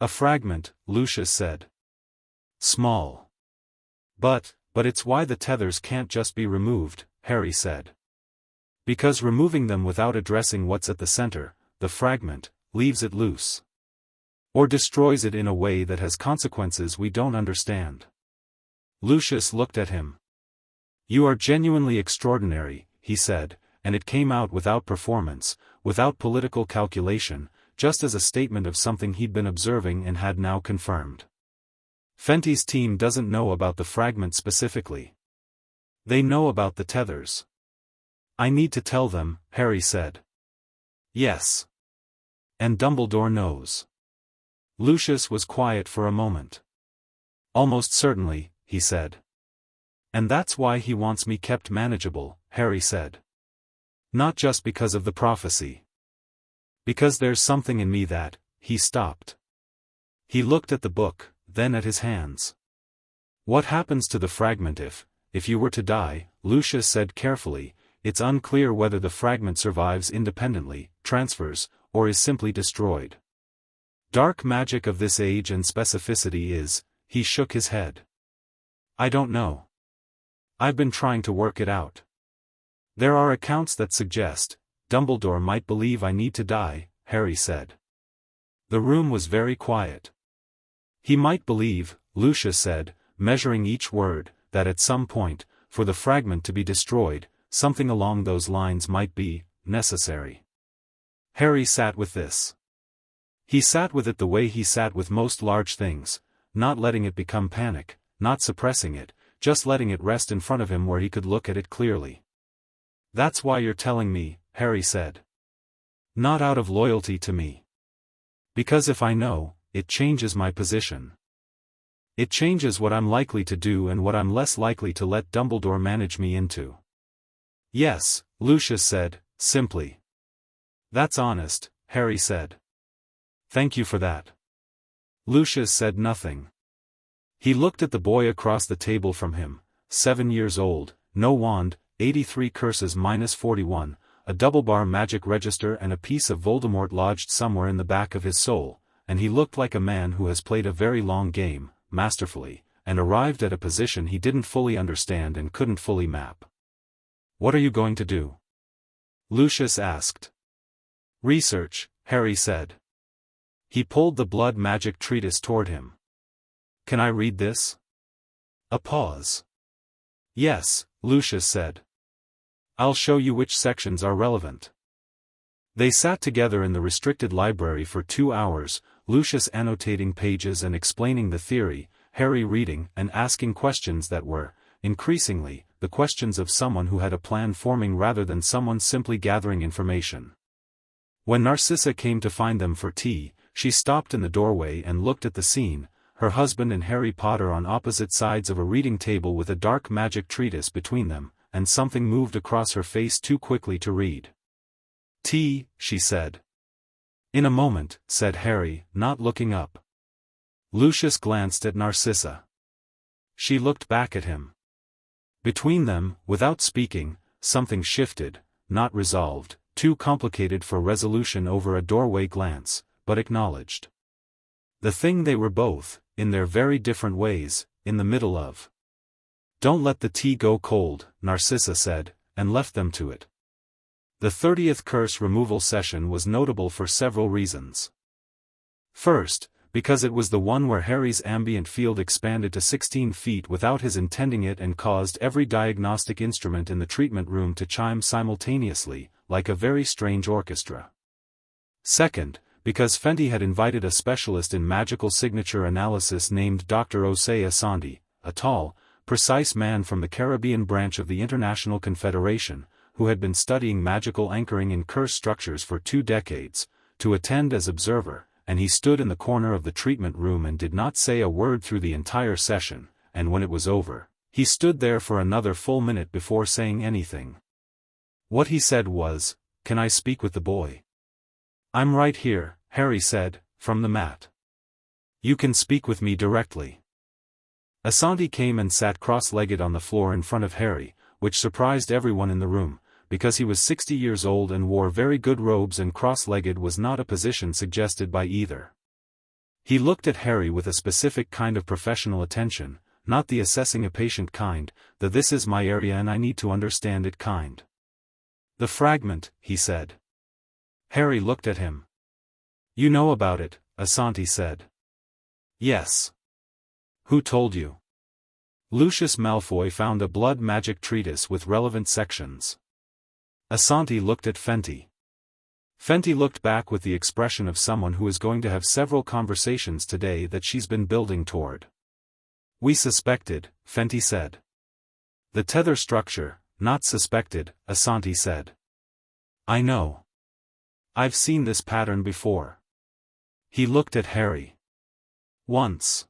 A fragment, Lucius said. Small. But it's why the tethers can't just be removed, Harry said. Because removing them without addressing what's at the center, the fragment, leaves it loose. Or destroys it in a way that has consequences we don't understand. Lucius looked at him. You are genuinely extraordinary, he said, and it came out without performance, without political calculation, just as a statement of something he'd been observing and had now confirmed. Fenty's team doesn't know about the fragment specifically. They know about the tethers. I need to tell them, Harry said. Yes. And Dumbledore knows. Lucius was quiet for a moment. Almost certainly, he said. And that's why he wants me kept manageable, Harry said. Not just because of the prophecy. Because there's something in me that, he stopped. He looked at the book, then at his hands. What happens to the fragment if you were to die, Lucius said carefully, it's unclear whether the fragment survives independently, transfers, or is simply destroyed. Dark magic of this age and specificity is, he shook his head. I don't know. I've been trying to work it out. There are accounts that suggest, Dumbledore might believe I need to die, Harry said. The room was very quiet. He might believe, Lucius said, measuring each word, that at some point, for the fragment to be destroyed, something along those lines might be necessary. Harry sat with this. He sat with it the way he sat with most large things, not letting it become panic, not suppressing it, just letting it rest in front of him where he could look at it clearly. That's why you're telling me, Harry said. Not out of loyalty to me. Because if I know, it changes my position. It changes what I'm likely to do and what I'm less likely to let Dumbledore manage me into. Yes, Lucius said, simply. That's honest, Harry said. Thank you for that. Lucius said nothing. He looked at the boy across the table from him, 7 years old, no wand, 83 curses minus 41, a double-bar magic register and a piece of Voldemort lodged somewhere in the back of his soul, and he looked like a man who has played a very long game, masterfully, and arrived at a position he didn't fully understand and couldn't fully map. What are you going to do? Lucius asked. Research, Harry said. He pulled the blood magic treatise toward him. Can I read this? A pause. Yes, Lucius said. I'll show you which sections are relevant. They sat together in the restricted library for 2 hours, Lucius annotating pages and explaining the theory, Harry reading and asking questions that were, increasingly, the questions of someone who had a plan forming rather than someone simply gathering information. When Narcissa came to find them for tea, she stopped in the doorway and looked at the scene, her husband and Harry Potter on opposite sides of a reading table with a dark magic treatise between them, and something moved across her face too quickly to read. Tea, she said. In a moment, said Harry, not looking up. Lucius glanced at Narcissa. She looked back at him. Between them, without speaking, something shifted, not resolved, too complicated for resolution over a doorway glance, but acknowledged. The thing they were both, in their very different ways, in the middle of. Don't let the tea go cold, Narcissa said, and left them to it. The 30th curse removal session was notable for several reasons. First, because it was the one where Harry's ambient field expanded to 16 feet without his intending it and caused every diagnostic instrument in the treatment room to chime simultaneously, like a very strange orchestra. Second, because Fenty had invited a specialist in magical signature analysis named Dr. Osei Asante, a tall, precise man from the Caribbean branch of the International Confederation, who had been studying magical anchoring in curse structures for 2 decades, to attend as observer, and he stood in the corner of the treatment room and did not say a word through the entire session, and when it was over, he stood there for another full minute before saying anything. What he said was, "Can I speak with the boy?" "I'm right here," Harry said, from the mat. "You can speak with me directly." Asante came and sat cross-legged on the floor in front of Harry, which surprised everyone in the room, because he was 60 years old and wore very good robes, and cross-legged was not a position suggested by either. He looked at Harry with a specific kind of professional attention, not the assessing a patient kind, the "this is my area and I need to understand it" kind. "The fragment," he said. Harry looked at him. "You know about it," Asante said. "Yes." "Who told you?" "Lucius Malfoy found a blood magic treatise with relevant sections." Asante looked at Fenty. Fenty looked back with the expression of someone who is going to have several conversations today that she's been building toward. "We suspected," Fenty said. "The tether structure, not suspected," Asante said. "I know. I've seen this pattern before." He looked at Harry. "Once.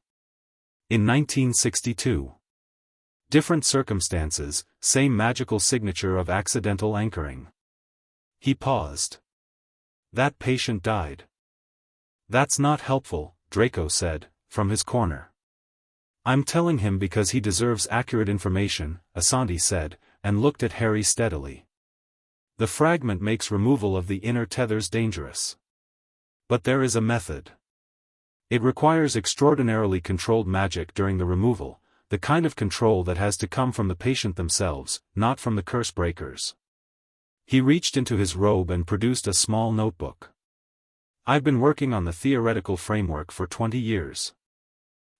In 1962. Different circumstances, same magical signature of accidental anchoring." He paused. "That patient died." "That's not helpful," Draco said, from his corner. "I'm telling him because he deserves accurate information," Asante said, and looked at Harry steadily. "The fragment makes removal of the inner tethers dangerous. But there is a method. It requires extraordinarily controlled magic during the removal, the kind of control that has to come from the patient themselves, not from the curse breakers." He reached into his robe and produced a small notebook. "I've been working on the theoretical framework for 20 years.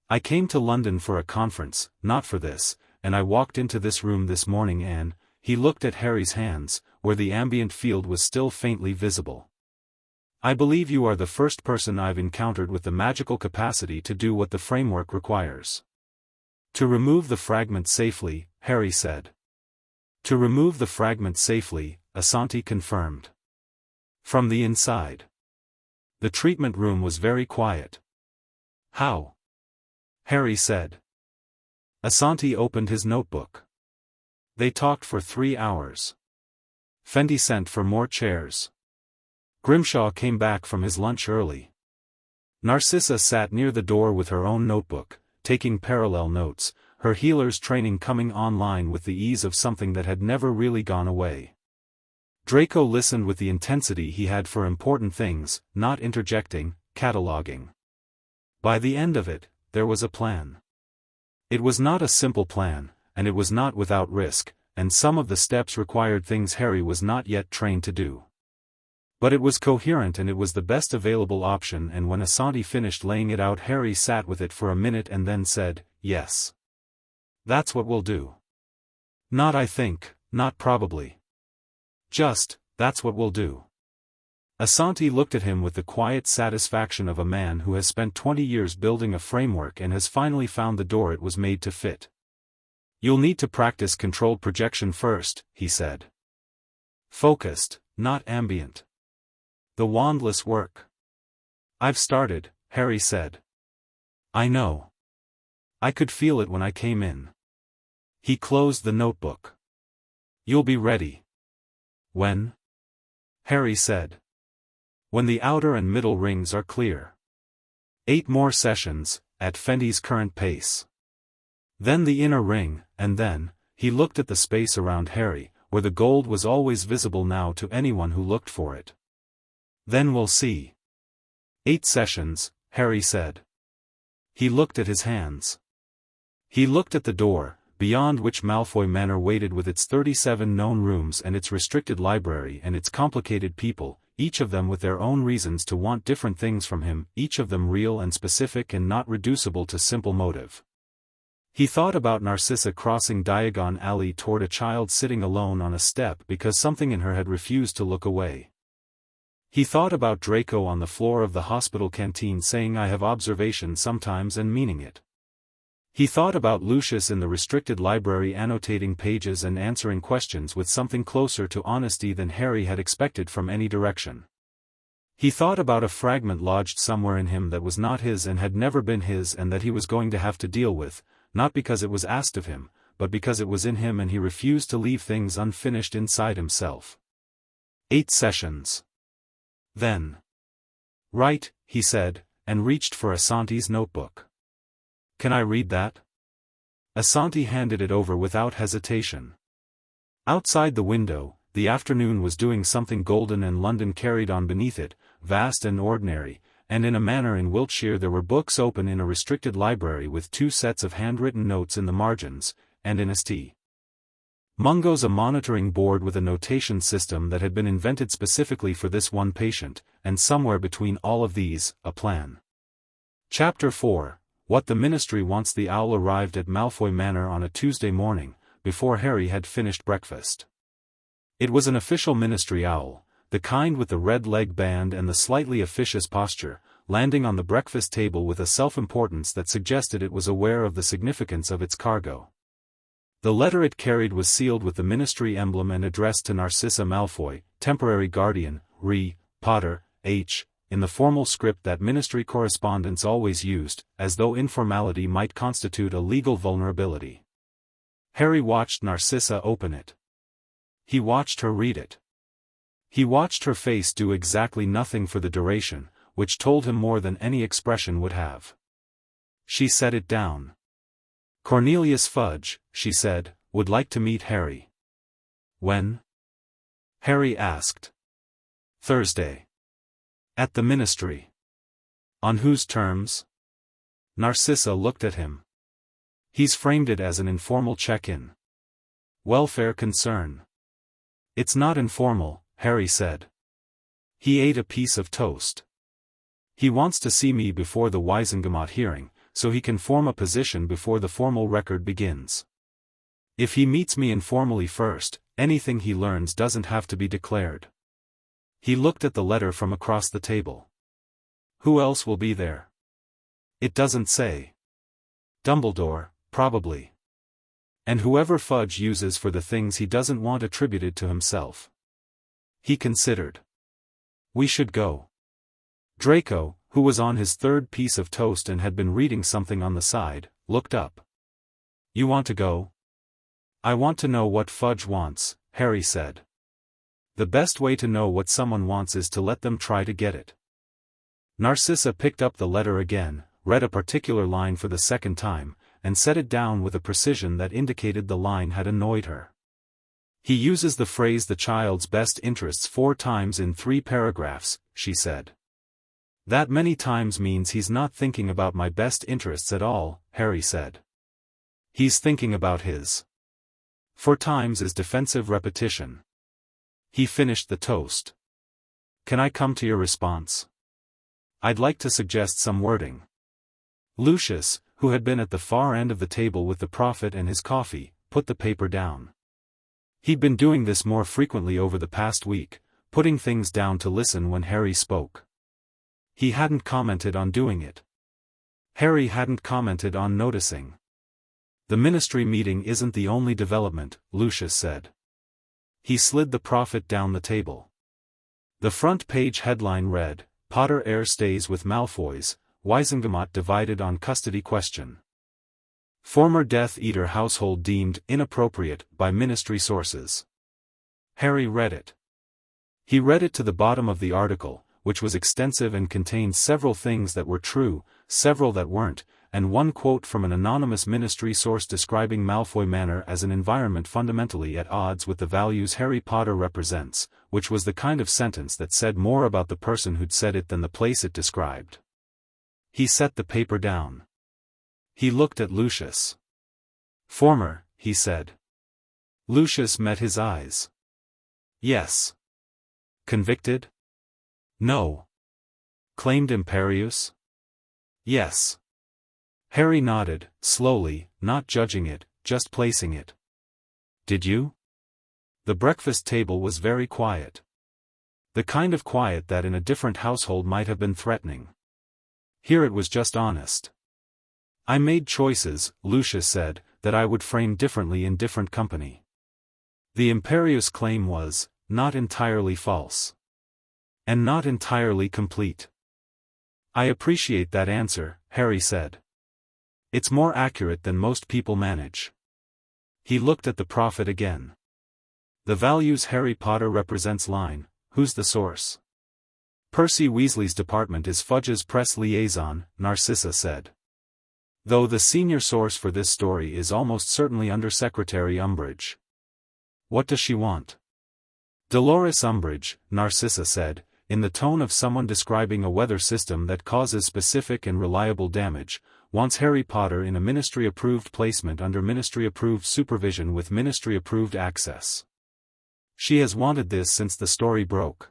I came to London for a conference, not for this, and I walked into this room this morning and," he looked at Harry's hands, where the ambient field was still faintly visible. "I believe you are the first person I've encountered with the magical capacity to do what the framework requires." "To remove the fragment safely," Harry said. "To remove the fragment safely," Asante confirmed. "From the inside." The treatment room was very quiet. "How?" Harry said. Asante opened his notebook. "They talked for 3 hours. Fenty sent for more chairs. Grimshaw came back from his lunch early. Narcissa sat near the door with her own notebook, taking parallel notes, her healer's training coming online with the ease of something that had never really gone away. Draco listened with the intensity he had for important things, not interjecting, cataloging. By the end of it, there was a plan. It was not a simple plan, and it was not without risk, and some of the steps required things Harry was not yet trained to do. But it was coherent and it was the best available option, and when Asante finished laying it out, Harry sat with it for a minute and then said, "Yes. That's what we'll do. Not I think, not probably. Just, that's what we'll do." Asante looked at him with the quiet satisfaction of a man who has spent 20 years building a framework and has finally found the door it was made to fit. "You'll need to practice controlled projection first," he said. "Focused, not ambient. The wandless work." "I've started," Harry said. "I know. I could feel it when I came in." He closed the notebook. "You'll be ready." "When?" Harry said. When the outer and middle rings are clear. 8 more sessions, at Fenty's current pace. Then the inner ring, and then, he looked at the space around Harry, where the gold was always visible now to anyone who looked for it. Then we'll see. 8 sessions, Harry said. He looked at his hands. He looked at the door, beyond which Malfoy Manor waited with its 37 known rooms and its restricted library and its complicated people, each of them with their own reasons to want different things from him, each of them real and specific and not reducible to simple motive. He thought about Narcissa crossing Diagon Alley toward a child sitting alone on a step because something in her had refused to look away. He thought about Draco on the floor of the hospital canteen saying I have observation sometimes and meaning it. He thought about Lucius in the restricted library annotating pages and answering questions with something closer to honesty than Harry had expected from any direction. He thought about a fragment lodged somewhere in him that was not his and had never been his and that he was going to have to deal with, not because it was asked of him, but because it was in him and he refused to leave things unfinished inside himself. 8 sessions. Then. Right, he said, and reached for Asante's notebook. Can I read that? Asante handed it over without hesitation. Outside the window, the afternoon was doing something golden and London carried on beneath it, vast and ordinary, and in a manner in Wiltshire there were books open in a restricted library with 2 sets of handwritten notes in the margins, and in St. Mungo's a monitoring board with a notation system that had been invented specifically for this one patient, and somewhere between all of these, a plan. Chapter 4. What the Ministry Wants. The owl arrived at Malfoy Manor on a Tuesday morning, before Harry had finished breakfast. It was an official ministry owl, the kind with the red leg band and the slightly officious posture, landing on the breakfast table with a self-importance that suggested it was aware of the significance of its cargo. The letter it carried was sealed with the ministry emblem and addressed to Narcissa Malfoy, temporary guardian, Potter, H., in the formal script that ministry correspondents always used, as though informality might constitute a legal vulnerability. Harry watched Narcissa open it. He watched her read it. He watched her face do exactly nothing for the duration, which told him more than any expression would have. She set it down. Cornelius Fudge, she said, would like to meet Harry. When? Harry asked. Thursday. At the ministry. On whose terms? Narcissa looked at him. He's framed it as an informal check-in. Welfare concern. It's not informal, Harry said. He ate a piece of toast. He wants to see me before the Wisengamot hearing, so he can form a position before the formal record begins. If he meets me informally first, anything he learns doesn't have to be declared. He looked at the letter from across the table. Who else will be there? It doesn't say. Dumbledore, probably. And whoever Fudge uses for the things he doesn't want attributed to himself. He considered. We should go. Draco, who was on his 3rd piece of toast and had been reading something on the side, looked up. You want to go? I want to know what Fudge wants, Harry said. The best way to know what someone wants is to let them try to get it. Narcissa picked up the letter again, read a particular line for the 2nd time, and set it down with a precision that indicated the line had annoyed her. He uses the phrase the child's best interests 4 times in 3 paragraphs, she said. That many times means he's not thinking about my best interests at all, Harry said. He's thinking about his. 4 times is defensive repetition. He finished the toast. Can I come to your response? I'd like to suggest some wording. Lucius, who had been at the far end of the table with the prophet and his coffee, put the paper down. He'd been doing this more frequently over the past week, putting things down to listen when Harry spoke. He hadn't commented on doing it. Harry hadn't commented on noticing. The ministry meeting isn't the only development, Lucius said. He slid the prophet down the table. The front page headline read, Potter heir stays with Malfoys, Wisengamot divided on custody question. Former Death Eater household deemed inappropriate by ministry sources. Harry read it. He read it to the bottom of the article, which was extensive and contained several things that were true, several that weren't, and one quote from an anonymous ministry source describing Malfoy Manor as an environment fundamentally at odds with the values Harry Potter represents, which was the kind of sentence that said more about the person who'd said it than the place it described. He set the paper down. He looked at Lucius. "Former," he said. Lucius met his eyes. "Yes." "Convicted?" "No." "Claimed imperious?" "Yes." Harry nodded, slowly, not judging it, just placing it. "Did you?" The breakfast table was very quiet. The kind of quiet that in a different household might have been threatening. Here it was just honest. "I made choices," Lucius said, "that I would frame differently in different company." The imperious claim was, not entirely false. And not entirely complete. "I appreciate that answer," Harry said. "It's more accurate than most people manage." He looked at the prophet again. "The values Harry Potter represents line, who's the source?" "Percy Weasley's department is Fudge's press liaison," Narcissa said. "Though the senior source for this story is almost certainly Undersecretary Umbridge." "What does she want?" "Dolores Umbridge," Narcissa said, in the tone of someone describing a weather system that causes specific and reliable damage, wants Harry Potter in a ministry-approved placement under ministry-approved supervision with ministry-approved access. She has wanted this since the story broke.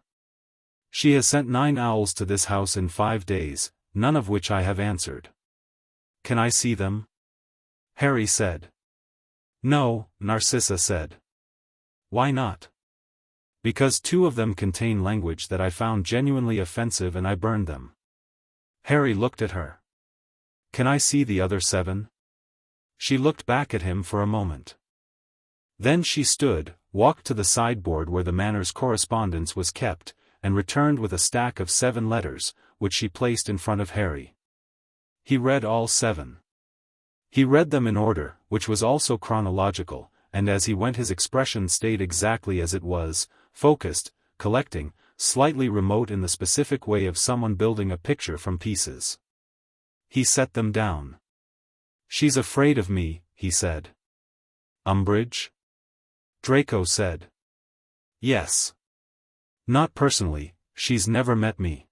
She has sent 9 owls to this house in 5 days, none of which I have answered." "Can I see them?" Harry said. "No," Narcissa said. "Why not?" "Because 2 of them contain language that I found genuinely offensive and I burned them." Harry looked at her. "Can I see the other 7? She looked back at him for a moment. Then she stood, walked to the sideboard where the Manor's correspondence was kept, and returned with a stack of 7 letters, which she placed in front of Harry. He read all 7. He read them in order, which was also chronological, and as he went his expression stayed exactly as it was, focused, collecting, slightly remote in the specific way of someone building a picture from pieces. He set them down. "She's afraid of me," he said. "Umbridge?" Draco said. "Yes. Not personally, she's never met me.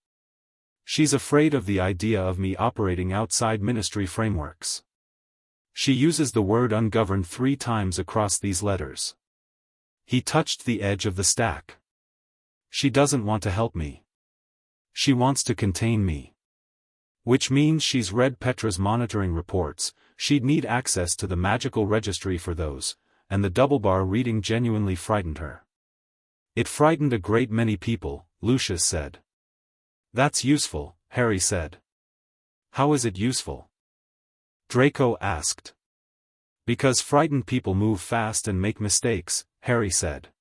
She's afraid of the idea of me operating outside ministry frameworks. She uses the word ungoverned 3 times across these letters." He touched the edge of the stack. "She doesn't want to help me. She wants to contain me. Which means she's read Petra's monitoring reports, she'd need access to the magical registry for those, and the double-bar reading genuinely frightened her." "It frightened a great many people," Lucius said. "That's useful," Harry said. "How is it useful?" Draco asked. "Because frightened people move fast and make mistakes," Harry said.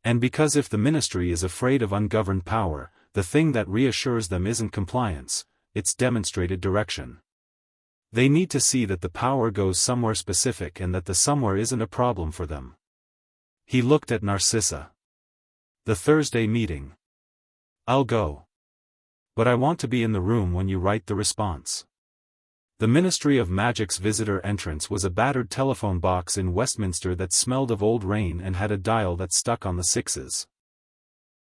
"And because if the ministry is afraid of ungoverned power, the thing that reassures them isn't compliance, it's demonstrated direction. They need to see that the power goes somewhere specific and that the somewhere isn't a problem for them." He looked at Narcissa. "The Thursday meeting. I'll go. But I want to be in the room when you write the response." The Ministry of Magic's visitor entrance was a battered telephone box in Westminster that smelled of old rain and had a dial that stuck on the 6s.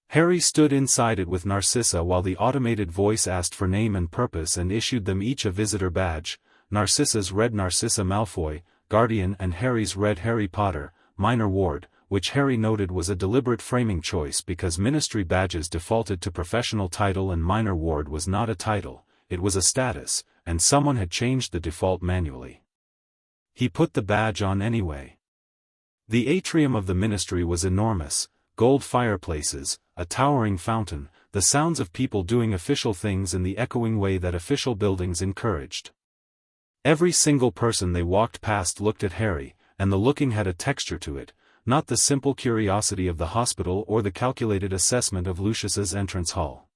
Harry stood inside it with Narcissa while the automated voice asked for name and purpose and issued them each a visitor badge. Narcissa's read Narcissa Malfoy, Guardian, and Harry's read Harry Potter, Minor Ward, which Harry noted was a deliberate framing choice because ministry badges defaulted to professional title and Minor Ward was not a title, it was a status, and someone had changed the default manually. He put the badge on anyway. The atrium of the ministry was enormous, gold fireplaces, a towering fountain, the sounds of people doing official things in the echoing way that official buildings encouraged. Every single person they walked past looked at Harry, and the looking had a texture to it, not the simple curiosity of the hospital or the calculated assessment of Lucius's entrance hall.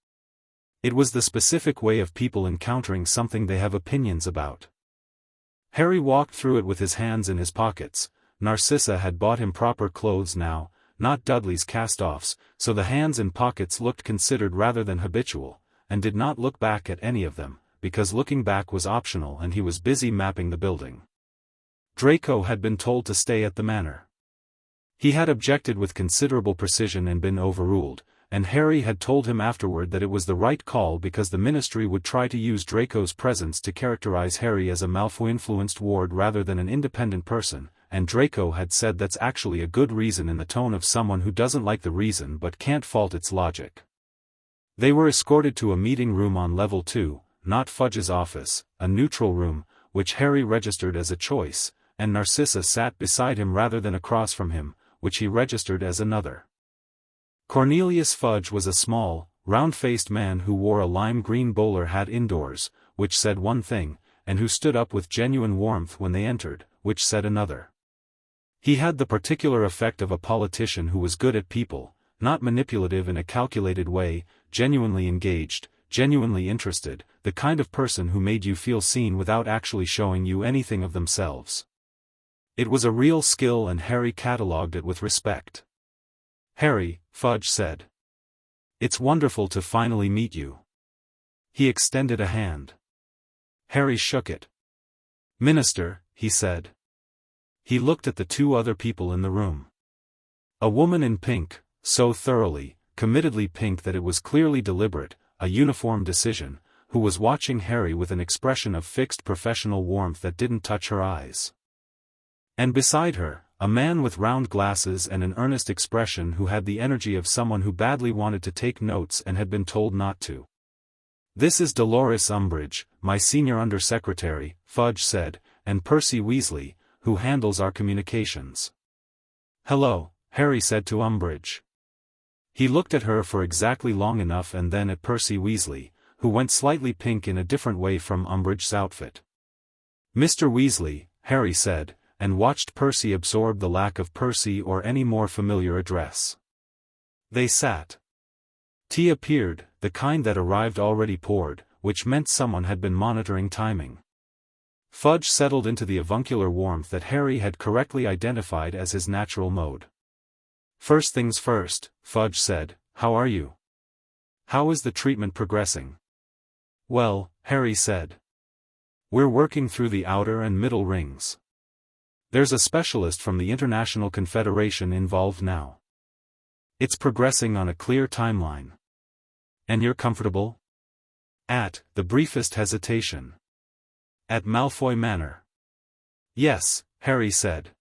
It was the specific way of people encountering something they have opinions about. Harry walked through it with his hands in his pockets. Narcissa had bought him proper clothes now, not Dudley's cast-offs, so the hands in pockets looked considered rather than habitual, and did not look back at any of them, because looking back was optional and he was busy mapping the building. Draco had been told to stay at the manor. He had objected with considerable precision and been overruled, and Harry had told him afterward that it was the right call because the Ministry would try to use Draco's presence to characterize Harry as a Malfoy-influenced ward rather than an independent person, and Draco had said that's actually a good reason in the tone of someone who doesn't like the reason but can't fault its logic. They were escorted to a meeting room on level 2, not Fudge's office, a neutral room, which Harry registered as a choice, and Narcissa sat beside him rather than across from him, which he registered as another. Cornelius Fudge was a small, round-faced man who wore a lime-green bowler hat indoors, which said one thing, and who stood up with genuine warmth when they entered, which said another. He had the particular effect of a politician who was good at people, not manipulative in a calculated way, genuinely engaged, genuinely interested, the kind of person who made you feel seen without actually showing you anything of themselves. It was a real skill and Harry catalogued it with respect. "Harry," Fudge said. "It's wonderful to finally meet you." He extended a hand. Harry shook it. "Minister," he said. He looked at the two other people in the room. A woman in pink, so thoroughly, committedly pink that it was clearly deliberate, a uniform decision, who was watching Harry with an expression of fixed professional warmth that didn't touch her eyes. And beside her, a man with round glasses and an earnest expression who had the energy of someone who badly wanted to take notes and had been told not to. "This is Dolores Umbridge, my senior undersecretary," Fudge said, "and Percy Weasley, who handles our communications." "Hello," Harry said to Umbridge. He looked at her for exactly long enough and then at Percy Weasley, who went slightly pink in a different way from Umbridge's outfit. "Mr. Weasley," Harry said, and watched Percy absorb the lack of Percy or any more familiar address. They sat. Tea appeared, the kind that arrived already poured, which meant someone had been monitoring timing. Fudge settled into the avuncular warmth that Harry had correctly identified as his natural mode. "First things first," Fudge said, "how are you? How is the treatment progressing?" "Well," Harry said. "We're working through the outer and middle rings. There's a specialist from the International Confederation involved now. It's progressing on a clear timeline." "And you're comfortable?" "At the briefest hesitation. At Malfoy Manor." "Yes," Harry said.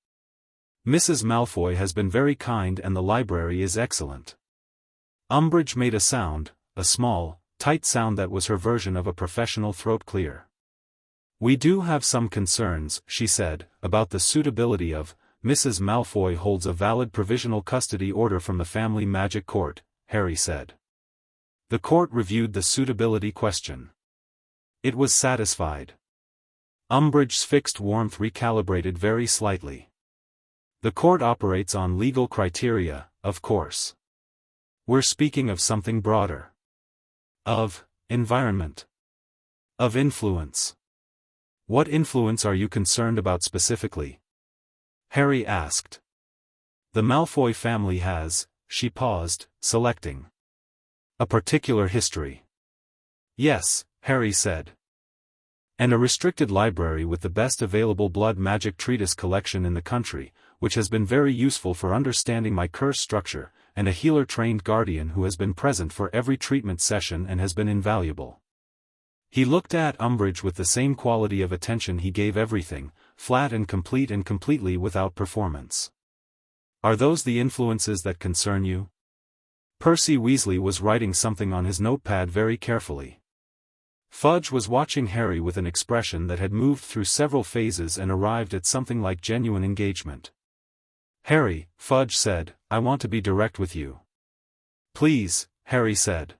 "Mrs. Malfoy has been very kind and the library is excellent." Umbridge made a sound, a small, tight sound that was her version of a professional throat clear. "We do have some concerns," she said, "about the suitability of, Mrs. Malfoy holds a valid provisional custody order from the Family Magic Court," Harry said. The court reviewed the suitability question. It was satisfied. Umbridge's fixed warmth recalibrated very slightly. "The court operates on legal criteria, of course. We're speaking of something broader. Of environment. Of influence." "What influence are you concerned about specifically?" Harry asked. "The Malfoy family has," she paused, selecting. "A particular history." "Yes," Harry said. "And a restricted library with the best available blood magic treatise collection in the country, which has been very useful for understanding my curse structure, and a healer-trained guardian who has been present for every treatment session and has been invaluable." He looked at Umbridge with the same quality of attention he gave everything, flat and complete and completely without performance. "Are those the influences that concern you?" Percy Weasley was writing something on his notepad very carefully. Fudge was watching Harry with an expression that had moved through several phases and arrived at something like genuine engagement. "Harry," Fudge said, "I want to be direct with you." "Please," Harry said.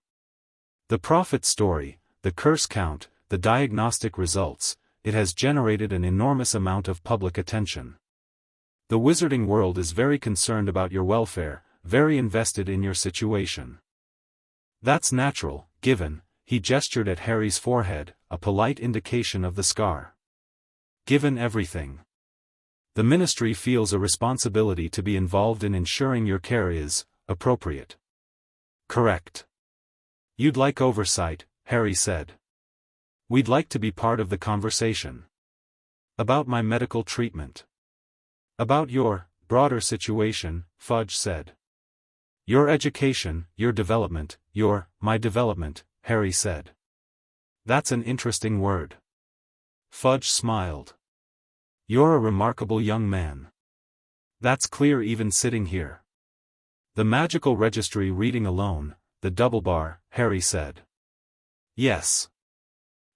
"The Prophet story, the curse count, the diagnostic results, it has generated an enormous amount of public attention. The wizarding world is very concerned about your welfare, very invested in your situation. That's natural, given," he gestured at Harry's forehead, a polite indication of the scar. "Given everything. The ministry feels a responsibility to be involved in ensuring your care is appropriate. Correct. You'd like oversight, Harry said. We'd like to be part of the conversation. About my medical treatment. About your broader situation, Fudge said. Your education, your development, my development, Harry said. That's an interesting word. Fudge smiled. You're a remarkable young man. That's clear even sitting here. The magical registry reading alone, the double bar, Harry said. Yes.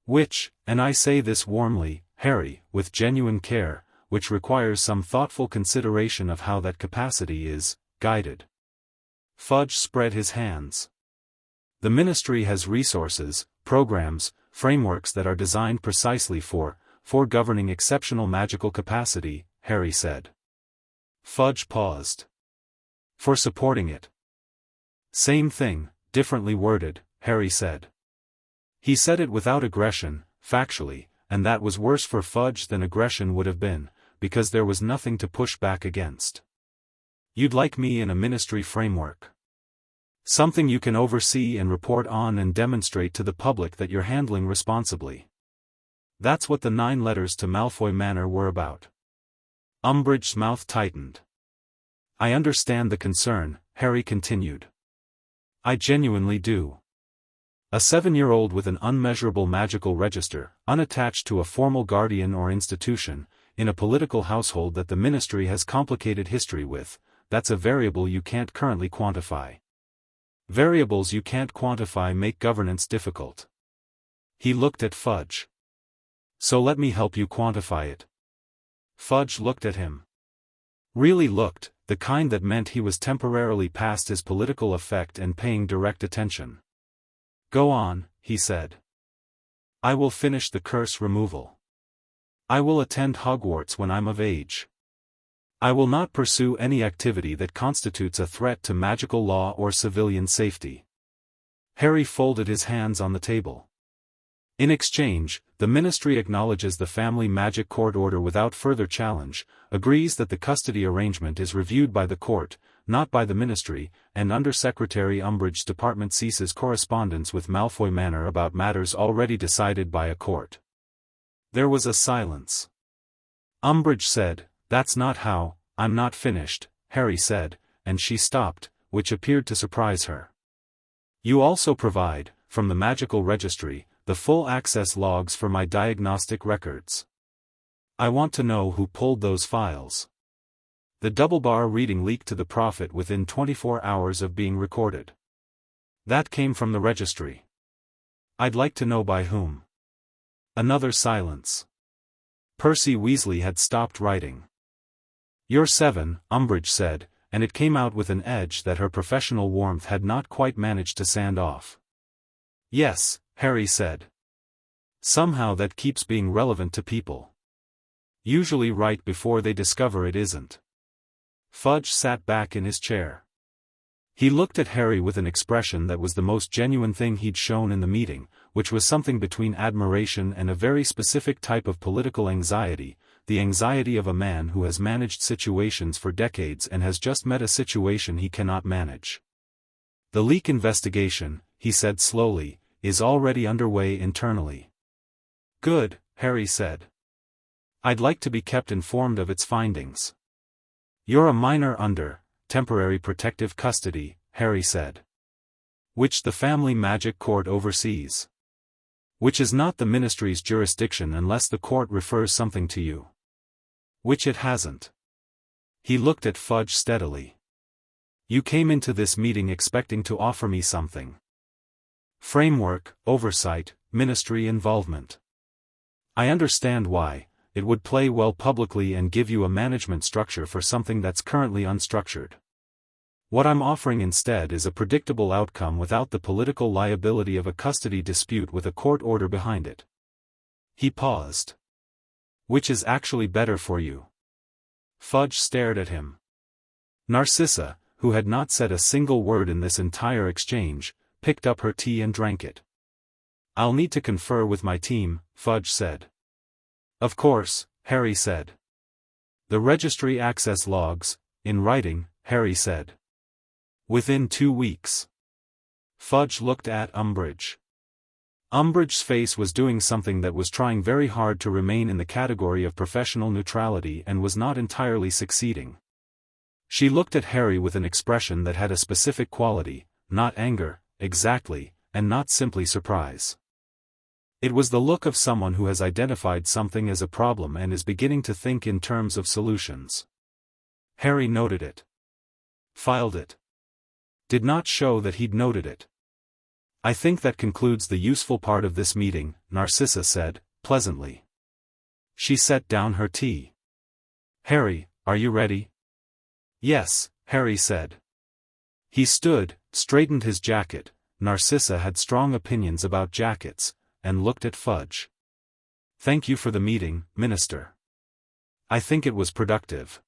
Which, and I say this warmly, Harry, with genuine care, which requires some thoughtful consideration of how that capacity is guided. Fudge spread his hands. The ministry has resources, programs, frameworks that are designed precisely for governing exceptional magical capacity, Harry said. Fudge paused. For supporting it. Same thing, differently worded, Harry said. He said it without aggression, factually, and that was worse for Fudge than aggression would have been, because there was nothing to push back against. You'd like me in a ministry framework. Something you can oversee and report on and demonstrate to the public that you're handling responsibly. That's what the 9 letters to Malfoy Manor were about. Umbridge's mouth tightened. I understand the concern, Harry continued. I genuinely do. A 7-year-old with an unmeasurable magical register, unattached to a formal guardian or institution, in a political household that the ministry has complicated history with, that's a variable you can't currently quantify. Variables you can't quantify make governance difficult. He looked at Fudge. So let me help you quantify it. Fudge looked at him. Really looked, the kind that meant he was temporarily past his political effect and paying direct attention. Go on, he said. I will finish the curse removal. I will attend Hogwarts when I'm of age. I will not pursue any activity that constitutes a threat to magical law or civilian safety. Harry folded his hands on the table. In exchange, the ministry acknowledges the family magic court order without further challenge, agrees that the custody arrangement is reviewed by the court, not by the ministry, and Undersecretary Umbridge's department ceases correspondence with Malfoy Manor about matters already decided by a court. There was a silence. Umbridge said, That's not how, I'm not finished, Harry said, and she stopped, which appeared to surprise her. You also provide, from the magical registry, the full access logs for my diagnostic records. I want to know who pulled those files. The double-bar reading leaked to the Prophet within 24 hours of being recorded. That came from the registry. I'd like to know by whom. Another silence. Percy Weasley had stopped writing. You're 7, Umbridge said, and it came out with an edge that her professional warmth had not quite managed to sand off. Yes, Harry said. Somehow that keeps being relevant to people. Usually right before they discover it isn't. Fudge sat back in his chair. He looked at Harry with an expression that was the most genuine thing he'd shown in the meeting, which was something between admiration and a very specific type of political anxiety, the anxiety of a man who has managed situations for decades and has just met a situation he cannot manage. The leak investigation, he said slowly, is already underway internally. Good, Harry said. I'd like to be kept informed of its findings. You're a minor under temporary protective custody, Harry said. Which the family magic court oversees. Which is not the ministry's jurisdiction unless the court refers something to you. Which it hasn't. He looked at Fudge steadily. You came into this meeting expecting to offer me something. Framework, oversight, ministry involvement. I understand why. It would play well publicly and give you a management structure for something that's currently unstructured. What I'm offering instead is a predictable outcome without the political liability of a custody dispute with a court order behind it. He paused. Which is actually better for you? Fudge stared at him. Narcissa, who had not said a single word in this entire exchange, picked up her tea and drank it. I'll need to confer with my team, Fudge said. Of course, Harry said. The registry access logs, in writing, Harry said. Within 2 weeks. Fudge looked at Umbridge. Umbridge's face was doing something that was trying very hard to remain in the category of professional neutrality and was not entirely succeeding. She looked at Harry with an expression that had a specific quality, not anger, exactly, and not simply surprise. It was the look of someone who has identified something as a problem and is beginning to think in terms of solutions. Harry noted it. Filed it. Did not show that he'd noted it. I think that concludes the useful part of this meeting, Narcissa said, pleasantly. She set down her tea. Harry, are you ready? Yes, Harry said. He stood, straightened his jacket. Narcissa had strong opinions about jackets, and looked at Fudge. Thank you for the meeting, Minister. I think it was productive.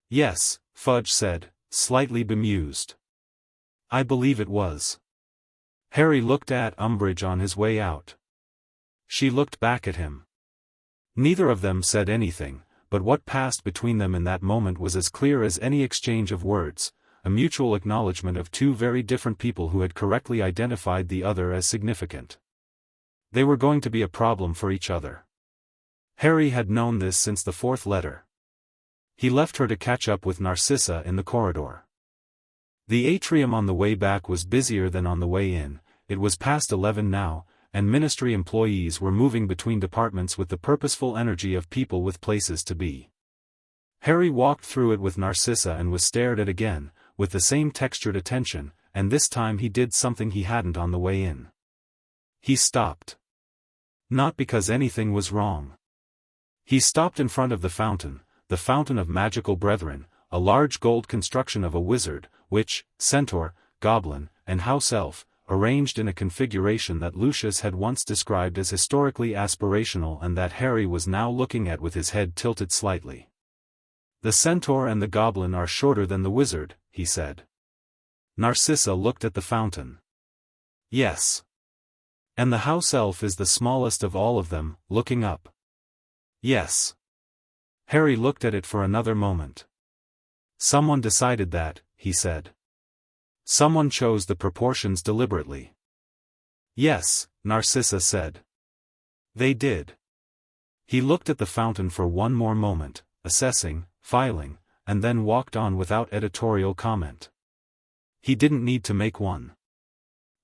Yes, Fudge said, slightly bemused. I believe it was. Harry looked at Umbridge on his way out. She looked back at him. Neither of them said anything, but what passed between them in that moment was as clear as any exchange of words, a mutual acknowledgement of two very different people who had correctly identified the other as significant. They were going to be a problem for each other. Harry had known this since the 4th letter. He left her to catch up with Narcissa in the corridor. The atrium on the way back was busier than on the way in. It was past 11 now, and ministry employees were moving between departments with the purposeful energy of people with places to be. Harry walked through it with Narcissa and was stared at again, with the same textured attention, and this time he did something he hadn't on the way in. He stopped. Not because anything was wrong. He stopped in front of the fountain of magical brethren, a large gold construction of a wizard, witch, centaur, goblin, and house elf, arranged in a configuration that Lucius had once described as historically aspirational and that Harry was now looking at with his head tilted slightly. The centaur and the goblin are shorter than the wizard, he said. Narcissa looked at the fountain. Yes. And the house elf is the smallest of all of them, looking up. Yes. Harry looked at it for another moment. Someone decided that, he said. Someone chose the proportions deliberately. Yes, Narcissa said. They did. He looked at the fountain for one more moment, assessing, filing, and then walked on without editorial comment. He didn't need to make one.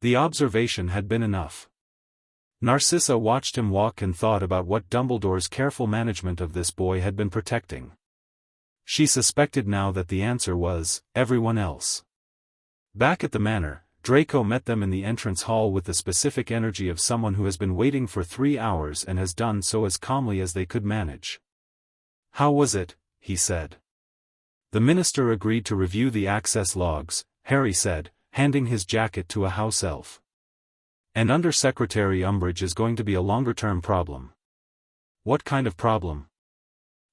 The observation had been enough. Narcissa watched him walk and thought about what Dumbledore's careful management of this boy had been protecting. She suspected now that the answer was, everyone else. Back at the manor, Draco met them in the entrance hall with the specific energy of someone who has been waiting for 3 hours and has done so as calmly as they could manage. How was it? He said. The minister agreed to review the access logs, Harry said, handing his jacket to a house elf. And Under-Secretary Umbridge is going to be a longer-term problem. What kind of problem?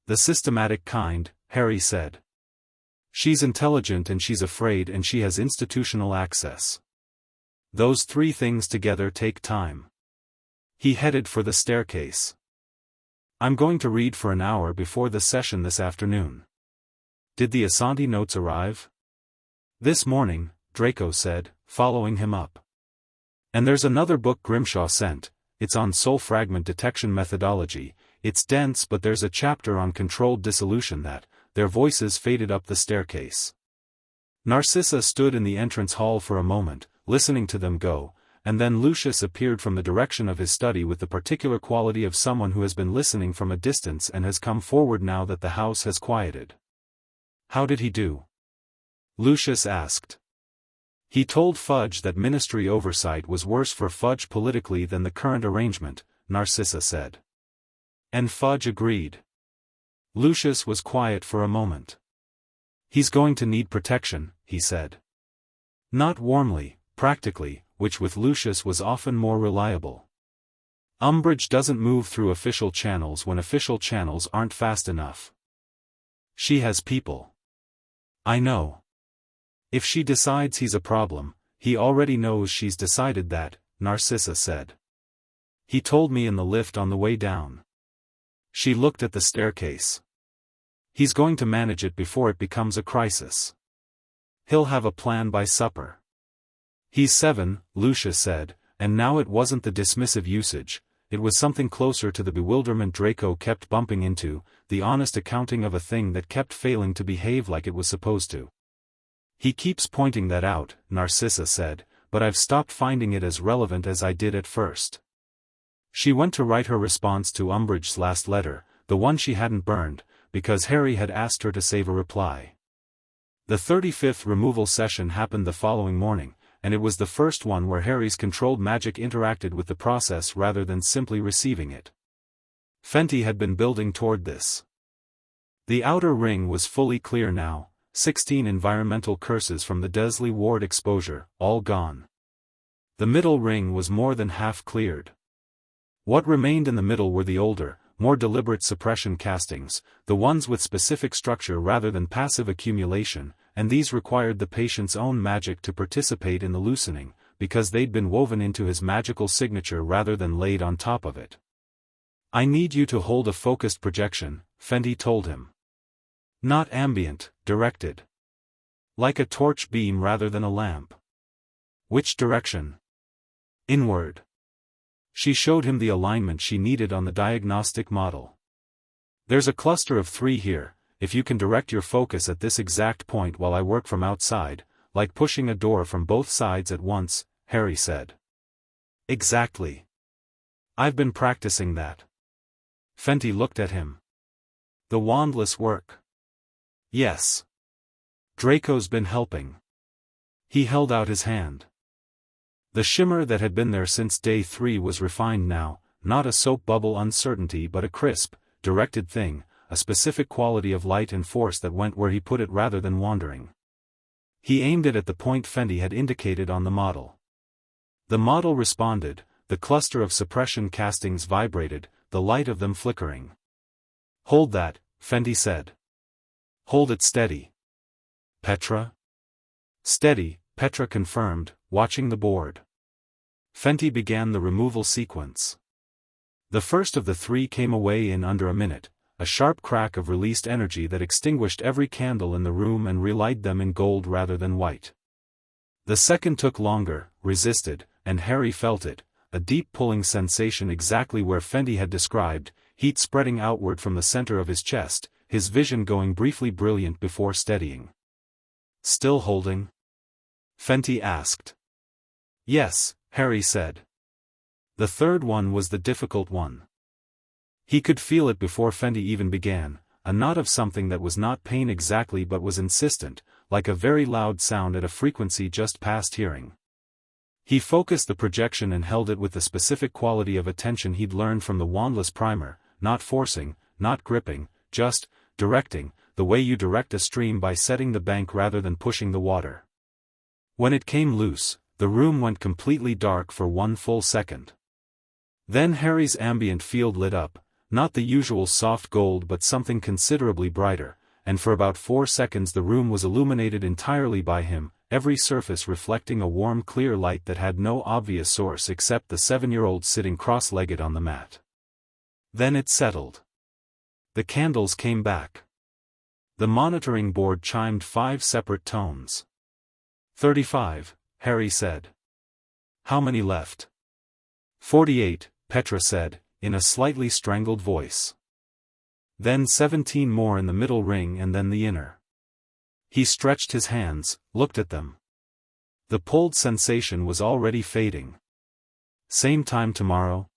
The systematic kind, Harry said. She's intelligent and she's afraid and she has institutional access. Those 3 things together take time. He headed for the staircase. I'm going to read for an hour before the session this afternoon. Did the Asante notes arrive? This morning, Draco said, following him up. And there's another book Grimshaw sent, it's on soul fragment detection methodology, it's dense but there's a chapter on controlled dissolution that, their voices faded up the staircase. Narcissa stood in the entrance hall for a moment, listening to them go, and then Lucius appeared from the direction of his study with the particular quality of someone who has been listening from a distance and has come forward now that the house has quieted. How did he do? Lucius asked. He told Fudge that ministry oversight was worse for Fudge politically than the current arrangement, Narcissa said. And Fudge agreed. Lucius was quiet for a moment. He's going to need protection, he said. Not warmly, practically, which with Lucius was often more reliable. Umbridge doesn't move through official channels when official channels aren't fast enough. She has people. I know. If she decides he's a problem, he already knows she's decided that, Narcissa said. He told me in the lift on the way down. She looked at the staircase. He's going to manage it before it becomes a crisis. He'll have a plan by supper. He's 7, Lucia said, and now it wasn't the dismissive usage, it was something closer to the bewilderment Draco kept bumping into, the honest accounting of a thing that kept failing to behave like it was supposed to. He keeps pointing that out, Narcissa said, but I've stopped finding it as relevant as I did at first. She went to write her response to Umbridge's last letter, the one she hadn't burned, because Harry had asked her to save a reply. The 35th removal session happened the following morning, and it was the first one where Harry's controlled magic interacted with the process rather than simply receiving it. Fenty had been building toward this. The outer ring was fully clear now, 16 environmental curses from the Dursley Ward exposure, all gone. The middle ring was more than half cleared. What remained in the middle were the older, more deliberate suppression castings, the ones with specific structure rather than passive accumulation, and these required the patient's own magic to participate in the loosening, because they'd been woven into his magical signature rather than laid on top of it. I need you to hold a focused projection, Fenty told him. Not ambient, directed. Like a torch beam rather than a lamp. Which direction? Inward. She showed him the alignment she needed on the diagnostic model. There's a cluster of 3 here, if you can direct your focus at this exact point while I work from outside, like pushing a door from both sides at once, Harry said. Exactly. I've been practicing that. Fenty looked at him. The wandless work. Yes. Draco's been helping. He held out his hand. The shimmer that had been there since day 3 was refined now, not a soap bubble uncertainty but a crisp, directed thing, a specific quality of light and force that went where he put it rather than wandering. He aimed it at the point Fenty had indicated on the model. The model responded, the cluster of suppression castings vibrated, the light of them flickering. Hold that, Fenty said. Hold it steady. Petra? Steady, Petra confirmed, watching the board. Fenty began the removal sequence. The first of the 3 came away in under a minute, a sharp crack of released energy that extinguished every candle in the room and relighted them in gold rather than white. The second took longer, resisted, and Harry felt it, a deep pulling sensation exactly where Fenty had described, heat spreading outward from the center of his chest, his vision going briefly brilliant before steadying. Still holding? Fenty asked. Yes, Harry said. The third one was the difficult one. He could feel it before Fenty even began, a knot of something that was not pain exactly but was insistent, like a very loud sound at a frequency just past hearing. He focused the projection and held it with the specific quality of attention he'd learned from the wandless primer, not forcing, not gripping, just directing, the way you direct a stream by setting the bank rather than pushing the water. When it came loose, the room went completely dark for 1 full second. Then Harry's ambient field lit up, not the usual soft gold but something considerably brighter, and for about 4 seconds the room was illuminated entirely by him, every surface reflecting a warm clear light that had no obvious source except the 7-year-old sitting cross-legged on the mat. Then it settled. The candles came back. The monitoring board chimed 5 separate tones. 35, Harry said. How many left? 48, Petra said, in a slightly strangled voice. Then 17 more in the middle ring and then the inner. He stretched his hands, looked at them. The pulled sensation was already fading. Same time tomorrow?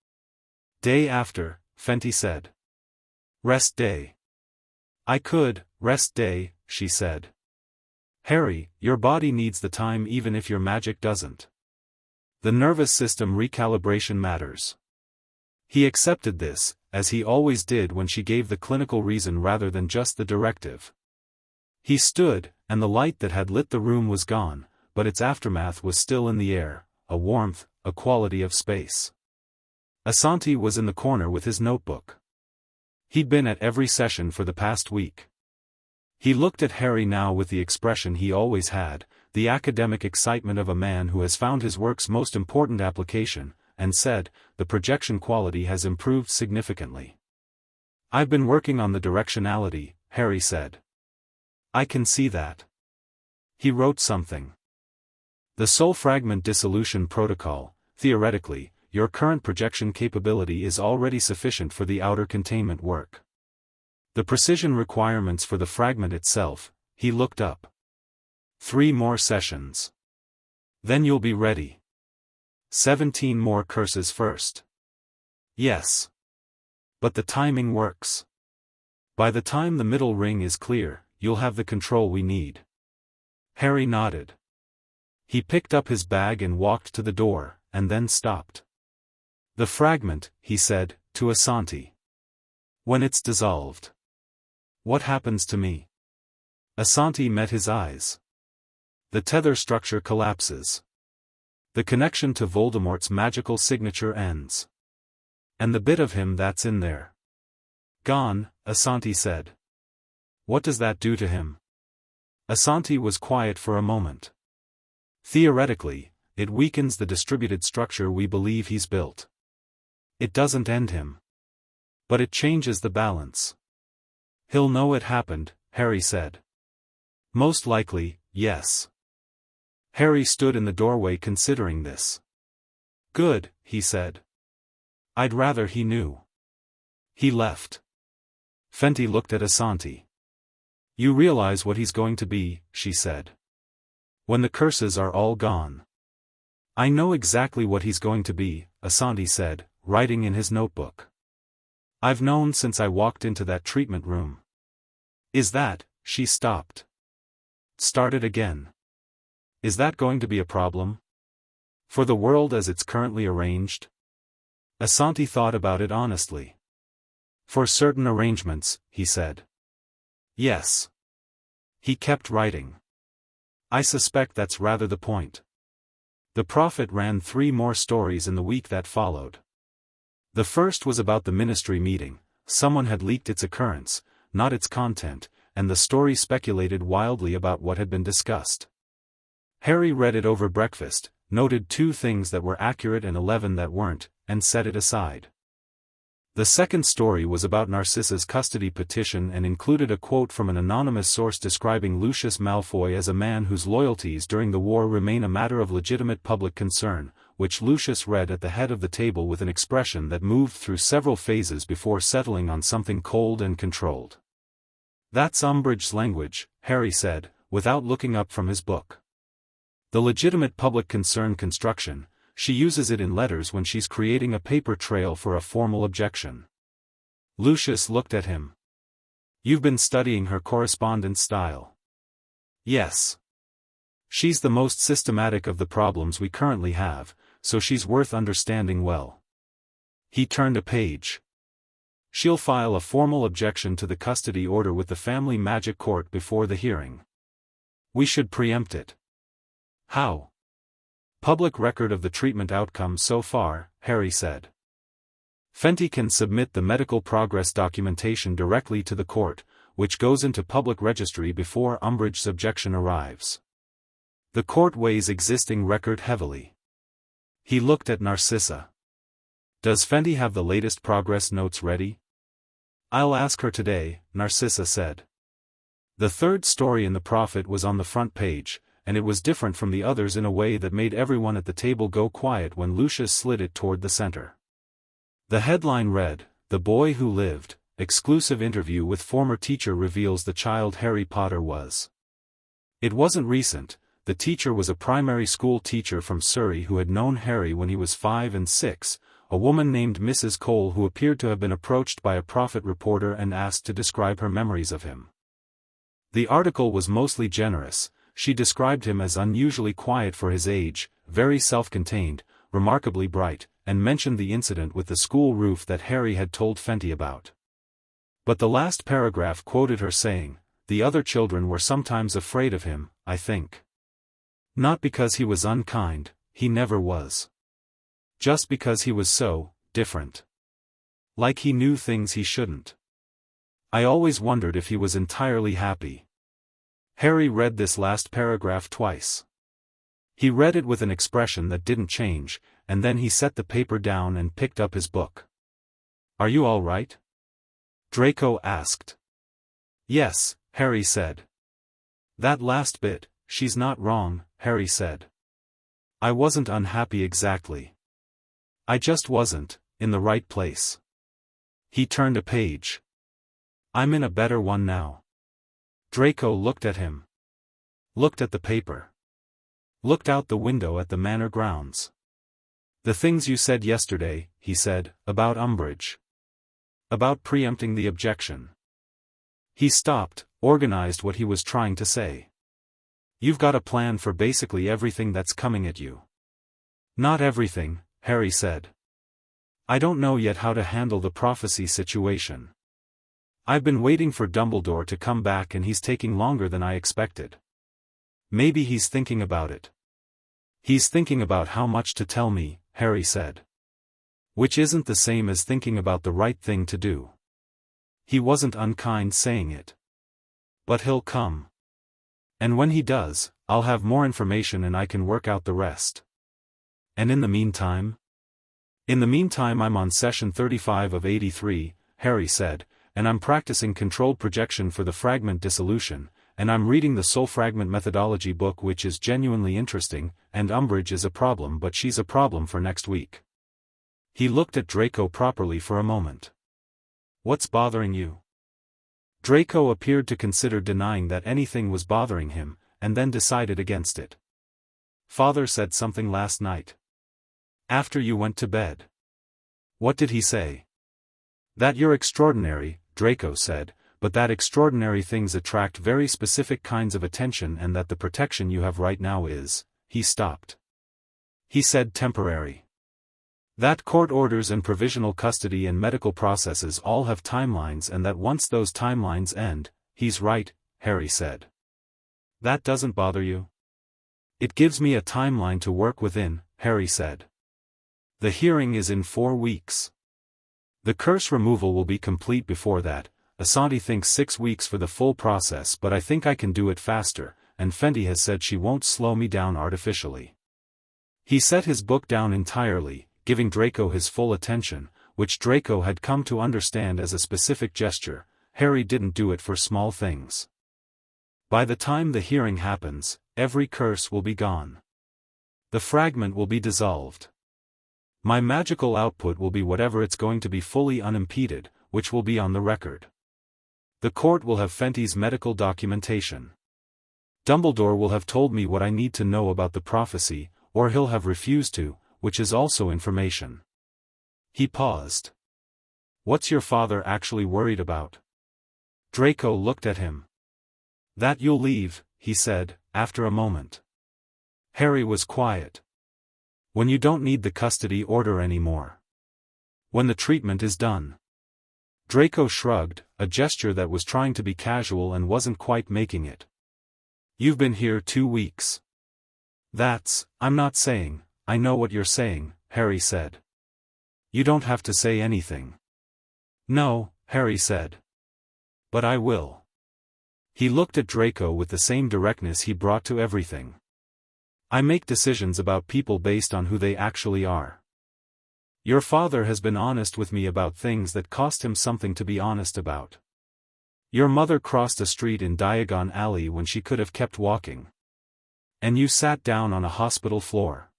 Day after, Fenty said. Rest day. I could, rest day, she said. Harry, your body needs the time even if your magic doesn't. The nervous system recalibration matters. He accepted this, as he always did when she gave the clinical reason rather than just the directive. He stood, and the light that had lit the room was gone, but its aftermath was still in the air, a warmth, a quality of space. Asante was in the corner with his notebook. He'd been at every session for the past week. He looked at Harry now with the expression he always had, the academic excitement of a man who has found his work's most important application, and said, the projection quality has improved significantly. I've been working on the directionality, Harry said. I can see that. He wrote something. The Soul Fragment Dissolution Protocol. Theoretically, your current projection capability is already sufficient for the outer containment work. The precision requirements for the fragment itself, he looked up. 3 more sessions. Then you'll be ready. 17 more curses first. Yes. But the timing works. By the time the middle ring is clear, you'll have the control we need. Harry nodded. He picked up his bag and walked to the door, and then stopped. The fragment, he said, to Asante. When it's dissolved. What happens to me? Asante met his eyes. The tether structure collapses. The connection to Voldemort's magical signature ends. And the bit of him that's in there. Gone, Asante said. What does that do to him? Asante was quiet for a moment. Theoretically, it weakens the distributed structure we believe he's built. It doesn't end him. But it changes the balance. He'll know it happened, Harry said. Most likely, yes. Harry stood in the doorway considering this. Good, he said. I'd rather he knew. He left. Fenty looked at Asante. You realize what he's going to be, she said. When the curses are all gone. I know exactly what he's going to be, Asante said, writing in his notebook. I've known since I walked into that treatment room. Is that, she stopped. Started again. Is that going to be a problem? For the world as it's currently arranged? Asante thought about it honestly. For certain arrangements, he said. Yes. He kept writing. I suspect that's rather the point. The Prophet ran 3 more stories in the week that followed. The first was about the ministry meeting. Someone had leaked its occurrence, not its content, and the story speculated wildly about what had been discussed. Harry read it over breakfast, noted 2 things that were accurate and 11 that weren't, and set it aside. The second story was about Narcissa's custody petition and included a quote from an anonymous source describing Lucius Malfoy as a man whose loyalties during the war remain a matter of legitimate public concern, which Lucius read at the head of the table with an expression that moved through several phases before settling on something cold and controlled. That's Umbridge's language, Harry said, without looking up from his book. The legitimate public concern construction, she uses it in letters when she's creating a paper trail for a formal objection. Lucius looked at him. You've been studying her correspondence style. Yes. She's the most systematic of the problems we currently have, so she's worth understanding well. He turned a page. She'll file a formal objection to the custody order with the Family Magic Court before the hearing. We should preempt it. How? Public record of the treatment outcome so far, Harry said. Fenty can submit the medical progress documentation directly to the court, which goes into public registry before Umbridge's objection arrives. The court weighs existing record heavily. He looked at Narcissa. Does Fenty have the latest progress notes ready? I'll ask her today, Narcissa said. The third story in The Prophet was on the front page, and it was different from the others in a way that made everyone at the table go quiet when Lucius slid it toward the center. The headline read, "The Boy Who Lived, Exclusive Interview with Former Teacher Reveals the Child Harry Potter Was." It wasn't recent. The teacher was a primary school teacher from Surrey who had known Harry when he was 5 and 6, a woman named Mrs. Cole who appeared to have been approached by a Prophet reporter and asked to describe her memories of him. The article was mostly generous. She described him as unusually quiet for his age, very self-contained, remarkably bright, and mentioned the incident with the school roof that Harry had told Fenty about. But the last paragraph quoted her saying, "The other children were sometimes afraid of him, I think. Not because he was unkind, he never was. Just because he was so different. Like he knew things he shouldn't. I always wondered if he was entirely happy." Harry read this last paragraph twice. He read it with an expression that didn't change, and then he set the paper down and picked up his book. "Are you all right?" Draco asked. Yes, Harry said. That last bit, she's not wrong, Harry said. I wasn't unhappy exactly. I just wasn't, in the right place. He turned a page. I'm in a better one now. Draco looked at him. Looked at the paper. Looked out the window at the manor grounds. The things you said yesterday, he said, about Umbridge. About preempting the objection. He stopped, organized what he was trying to say. You've got a plan for basically everything that's coming at you. Not everything, Harry said. I don't know yet how to handle the prophecy situation. I've been waiting for Dumbledore to come back and he's taking longer than I expected. Maybe he's thinking about it. He's thinking about how much to tell me, Harry said. Which isn't the same as thinking about the right thing to do. He wasn't unkind saying it. But he'll come. And when he does, I'll have more information and I can work out the rest. And in the meantime? In the meantime I'm on session 35 of 83, Harry said, and I'm practicing controlled projection for the fragment dissolution, and I'm reading the soul fragment methodology book which is genuinely interesting, and Umbridge is a problem but she's a problem for next week. He looked at Draco properly for a moment. What's bothering you? Draco appeared to consider denying that anything was bothering him, and then decided against it. Father said something last night. After you went to bed. What did he say? That you're extraordinary, Draco said, but that extraordinary things attract very specific kinds of attention and that the protection you have right now is, he stopped. He said temporary. That court orders and provisional custody and medical processes all have timelines and that once those timelines end, he's right, Harry said. That doesn't bother you? It gives me a timeline to work within, Harry said. The hearing is in 4 weeks. The curse removal will be complete before that. Asante thinks 6 weeks for the full process but I think I can do it faster, and Fenty has said she won't slow me down artificially. He set his book down entirely, giving Draco his full attention, which Draco had come to understand as a specific gesture. Harry didn't do it for small things. By the time the hearing happens, every curse will be gone. The fragment will be dissolved. My magical output will be whatever it's going to be fully unimpeded, which will be on the record. The court will have Fenty's medical documentation. Dumbledore will have told me what I need to know about the prophecy, or he'll have refused to, which is also information. He paused. What's your father actually worried about? Draco looked at him. That you'll leave, he said, after a moment. Harry was quiet. When you don't need the custody order anymore. When the treatment is done. Draco shrugged, a gesture that was trying to be casual and wasn't quite making it. You've been here 2 weeks. I'm not saying, I know what you're saying, Harry said. You don't have to say anything. No, Harry said. But I will. He looked at Draco with the same directness he brought to everything. I make decisions about people based on who they actually are. Your father has been honest with me about things that cost him something to be honest about. Your mother crossed a street in Diagon Alley when she could have kept walking. And you sat down on a hospital floor.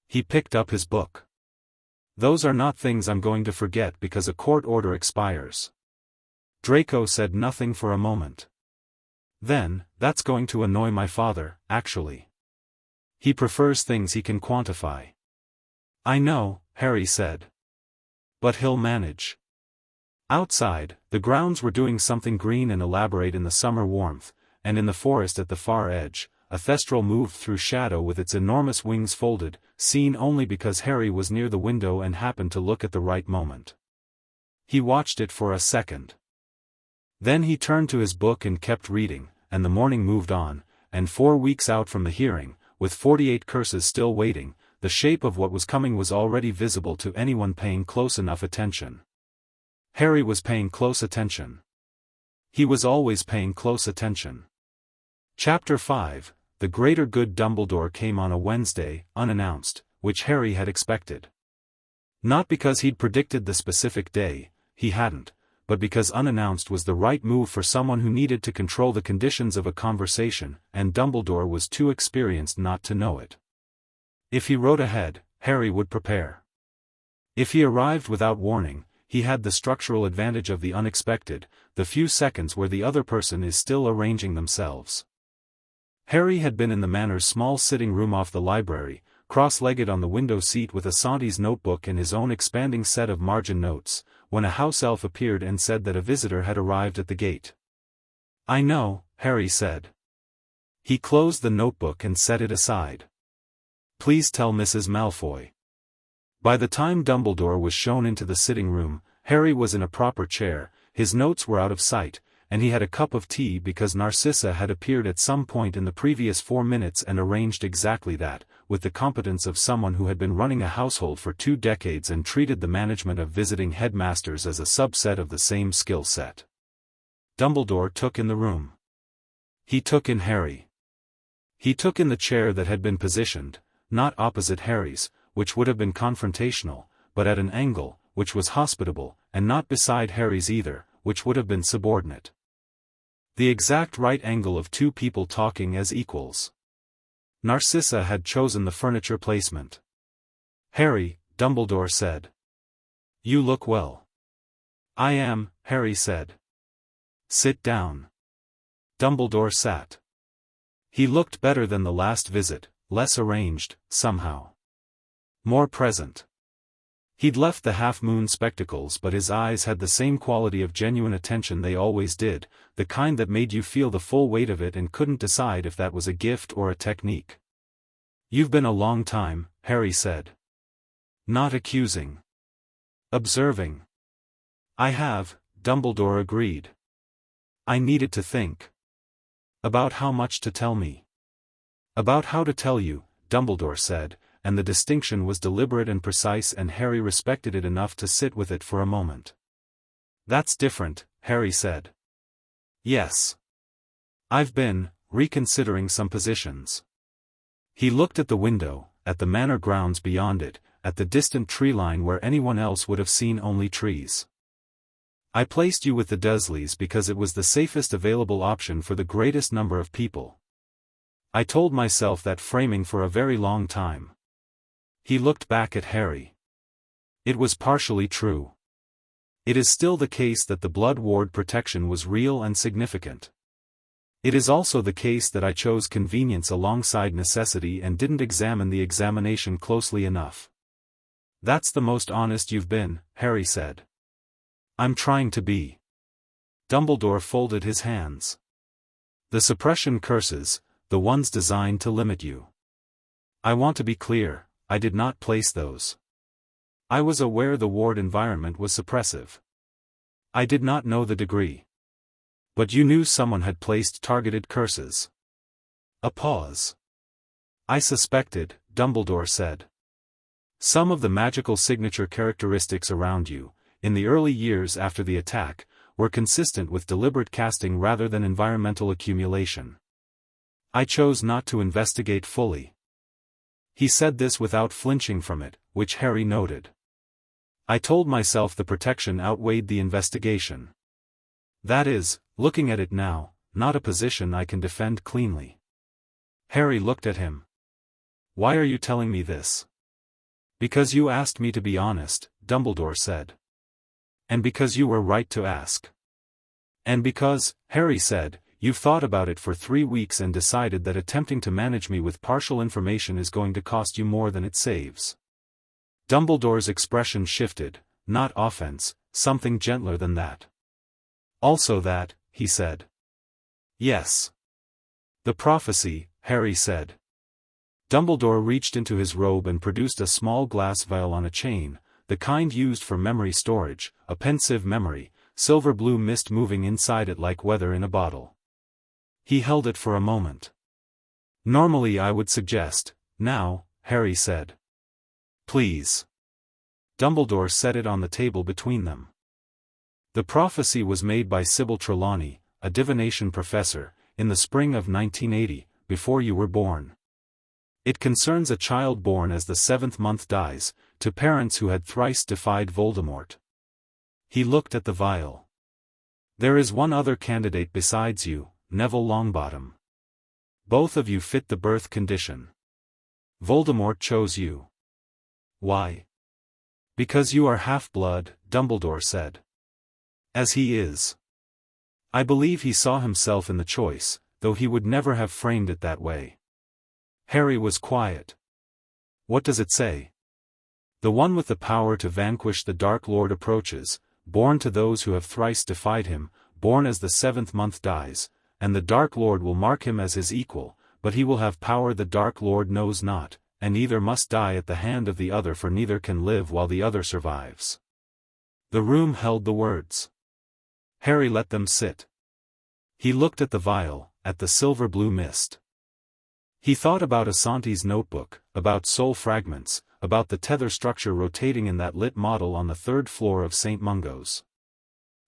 He picked up his book. Those are not things I'm going to forget because a court order expires. Draco said nothing for a moment. Then, that's going to annoy my father, actually. He prefers things he can quantify. I know, Harry said. But he'll manage. Outside, the grounds were doing something green and elaborate in the summer warmth, and in the forest at the far edge, a thestral moved through shadow with its enormous wings folded, seen only because Harry was near the window and happened to look at the right moment. He watched it for a second. Then he turned to his book and kept reading, and the morning moved on, and 4 weeks out from the hearing, with 48 curses still waiting, the shape of what was coming was already visible to anyone paying close enough attention. Harry was paying close attention. He was always paying close attention. Chapter 5, The Greater Good. Dumbledore came on a Wednesday, unannounced, which Harry had expected. Not because he'd predicted the specific day, he hadn't, but because unannounced was the right move for someone who needed to control the conditions of a conversation, and Dumbledore was too experienced not to know it. If he rode ahead, Harry would prepare. If he arrived without warning, he had the structural advantage of the unexpected, the few seconds where the other person is still arranging themselves. Harry had been in the Manor's small sitting room off the library, cross-legged on the window seat with Asante's notebook and his own expanding set of margin notes, when a house elf appeared and said that a visitor had arrived at the gate. "I know," Harry said. He closed the notebook and set it aside. "Please tell Mrs. Malfoy." By the time Dumbledore was shown into the sitting room, Harry was in a proper chair, his notes were out of sight, and he had a cup of tea because Narcissa had appeared at some point in the previous 4 minutes and arranged exactly that, with the competence of someone who had been running a household for 2 decades and treated the management of visiting headmasters as a subset of the same skill set. Dumbledore took in the room. He took in Harry. He took in the chair that had been positioned, not opposite Harry's, which would have been confrontational, but at an angle, which was hospitable, and not beside Harry's either, which would have been subordinate. The exact right angle of 2 people talking as equals. Narcissa had chosen the furniture placement. "Harry," Dumbledore said. "You look well." "I am," Harry said. "Sit down." Dumbledore sat. He looked better than the last visit, less arranged, somehow. More present. He'd left the half-moon spectacles, but his eyes had the same quality of genuine attention they always did, the kind that made you feel the full weight of it and couldn't decide if that was a gift or a technique. "You've been a long time," Harry said. Not accusing. Observing. "I have," Dumbledore agreed. "I needed to think. About how much to tell me." "About how to tell you," Dumbledore said, and the distinction was deliberate and precise, and Harry respected it enough to sit with it for a moment. "That's different," Harry said. "Yes. I've been reconsidering some positions." He looked at the window, at the manor grounds beyond it, at the distant tree line where anyone else would have seen only trees. "I placed you with the Dursleys because it was the safest available option for the greatest number of people. I told myself that framing for a very long time." He looked back at Harry. "It was partially true. It is still the case that the blood ward protection was real and significant. It is also the case that I chose convenience alongside necessity and didn't examine the examination closely enough." "That's the most honest you've been," Harry said. "I'm trying to be." Dumbledore folded his hands. "The suppression curses, the ones designed to limit you. I want to be clear, I did not place those. I was aware the ward environment was suppressive. I did not know the degree. But you knew someone had placed targeted curses." A pause. "I suspected," Dumbledore said. "Some of the magical signature characteristics around you, in the early years after the attack, were consistent with deliberate casting rather than environmental accumulation. I chose not to investigate fully." He said this without flinching from it, which Harry noted. "I told myself the protection outweighed the investigation. That is, looking at it now, not a position I can defend cleanly." Harry looked at him. "Why are you telling me this?" "Because you asked me to be honest," Dumbledore said. "And because you were right to ask." "And because," Harry said, "you've thought about it for 3 weeks and decided that attempting to manage me with partial information is going to cost you more than it saves." Dumbledore's expression shifted, not offense, something gentler than that. "Also that," he said. "Yes. The prophecy," Harry said. Dumbledore reached into his robe and produced a small glass vial on a chain, the kind used for memory storage, a pensive memory, silver blue mist moving inside it like weather in a bottle. He held it for a moment. "Normally I would suggest, now," Harry said. "Please." Dumbledore set it on the table between them. "The prophecy was made by Sybil Trelawney, a divination professor, in the spring of 1980, before you were born. It concerns a child born as the 7th month dies, to parents who had thrice defied Voldemort." He looked at the vial. There is one other candidate besides you, Neville Longbottom. Both of you fit the birth condition. Voldemort chose you. Why? Because you are half-blood, Dumbledore said. As he is. I believe he saw himself in the choice, though he would never have framed it that way. Harry was quiet. What does it say? The one with the power to vanquish the Dark Lord approaches, born to those who have thrice defied him, born as the 7th month dies, and the Dark Lord will mark him as his equal, but he will have power the Dark Lord knows not, and either must die at the hand of the other, for neither can live while the other survives. The room held the words. Harry let them sit. He looked at the vial, at the silver-blue mist. He thought about Asante's notebook, about soul fragments, about the tether structure rotating in that lit model on the 3rd floor of St. Mungo's.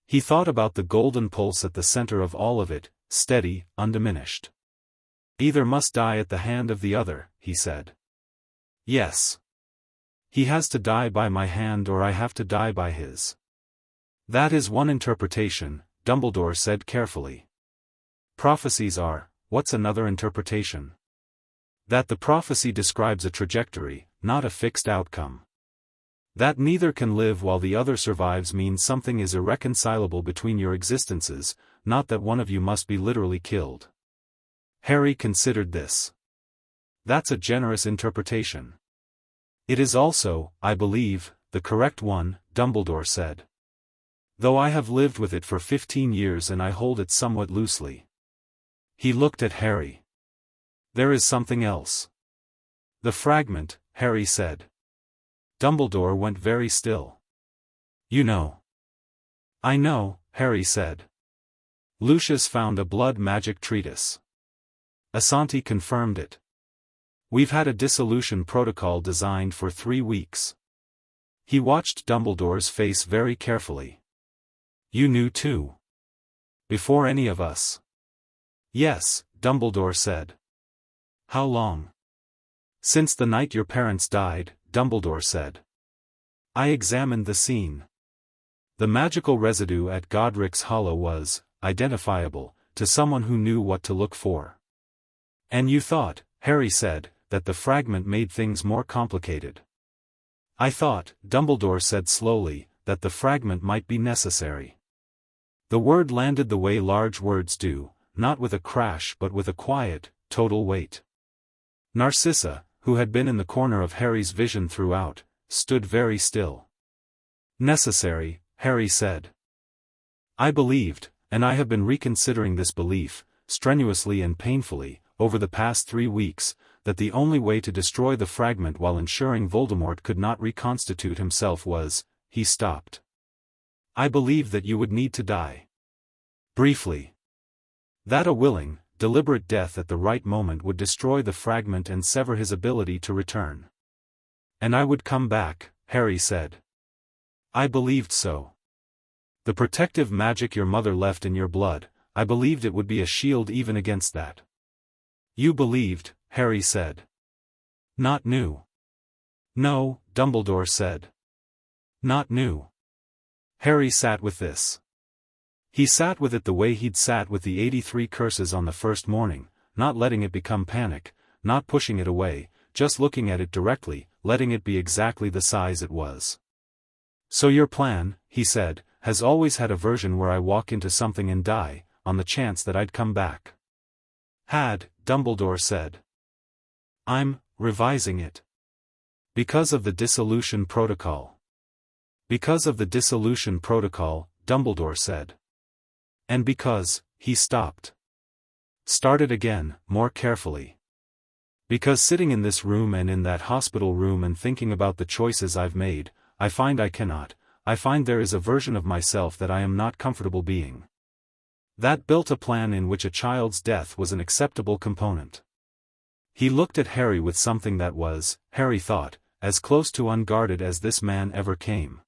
He thought about the golden pulse at the center of all of it, steady, undiminished. Either must die at the hand of the other, he said. Yes. He has to die by my hand or I have to die by his. That is one interpretation, Dumbledore said carefully. Prophecies are, what's another interpretation? That the prophecy describes a trajectory, not a fixed outcome. That neither can live while the other survives means something is irreconcilable between your existences, not that one of you must be literally killed. Harry considered this. That's a generous interpretation. It is also, I believe, the correct one, Dumbledore said. Though I have lived with it for 15 years and I hold it somewhat loosely. He looked at Harry. There is something else. The fragment, Harry said. Dumbledore went very still. You know. I know, Harry said. Lucius found a blood magic treatise. Asante confirmed it. We've had a dissolution protocol designed for 3 weeks. He watched Dumbledore's face very carefully. You knew too. Before any of us. Yes, Dumbledore said. How long? Since the night your parents died, Dumbledore said. I examined the scene. The magical residue at Godric's Hollow was, identifiable, to someone who knew what to look for. And you thought, Harry said, that the fragment made things more complicated. I thought, Dumbledore said slowly, that the fragment might be necessary. The word landed the way large words do, not with a crash but with a quiet, total weight. Narcissa, who had been in the corner of Harry's vision throughout, stood very still. Necessary, Harry said. I believed, and I have been reconsidering this belief, strenuously and painfully, over the past 3 weeks, that the only way to destroy the fragment while ensuring Voldemort could not reconstitute himself was, he stopped. I believe that you would need to die. Briefly. That a willing, deliberate death at the right moment would destroy the fragment and sever his ability to return. And I would come back, Harry said. I believed so. The protective magic your mother left in your blood, I believed it would be a shield even against that. You believed, Harry said. Not new. No, Dumbledore said. Not new. Harry sat with this. He sat with it the way he'd sat with the 83 curses on the first morning, not letting it become panic, not pushing it away, just looking at it directly, letting it be exactly the size it was. So your plan, he said, has always had a version where I walk into something and die, on the chance that I'd come back. Had, Dumbledore said. I'm revising it. Because of the dissolution protocol. Because of the dissolution protocol, Dumbledore said. And because, he stopped. Started again, more carefully. Because sitting in this room and in that hospital room and thinking about the choices I've made, I find I cannot, I find there is a version of myself that I am not comfortable being. That built a plan in which a child's death was an acceptable component. He looked at Harry with something that was, Harry thought, as close to unguarded as this man ever came.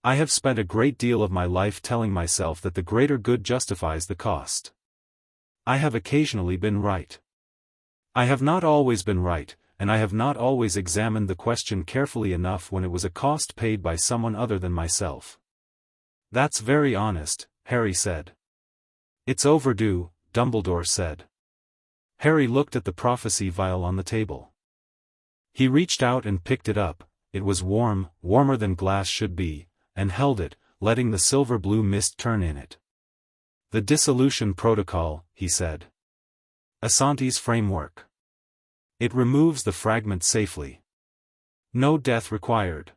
I have spent a great deal of my life telling myself that the greater good justifies the cost. I have occasionally been right. I have not always been right, and I have not always examined the question carefully enough when it was a cost paid by someone other than myself. That's very honest, Harry said. It's overdue, Dumbledore said. Harry looked at the prophecy vial on the table. He reached out and picked it up. It was warm, warmer than glass should be, and held it, letting the silver-blue mist turn in it. The dissolution protocol, he said. Asante's framework. It removes the fragment safely. No death required.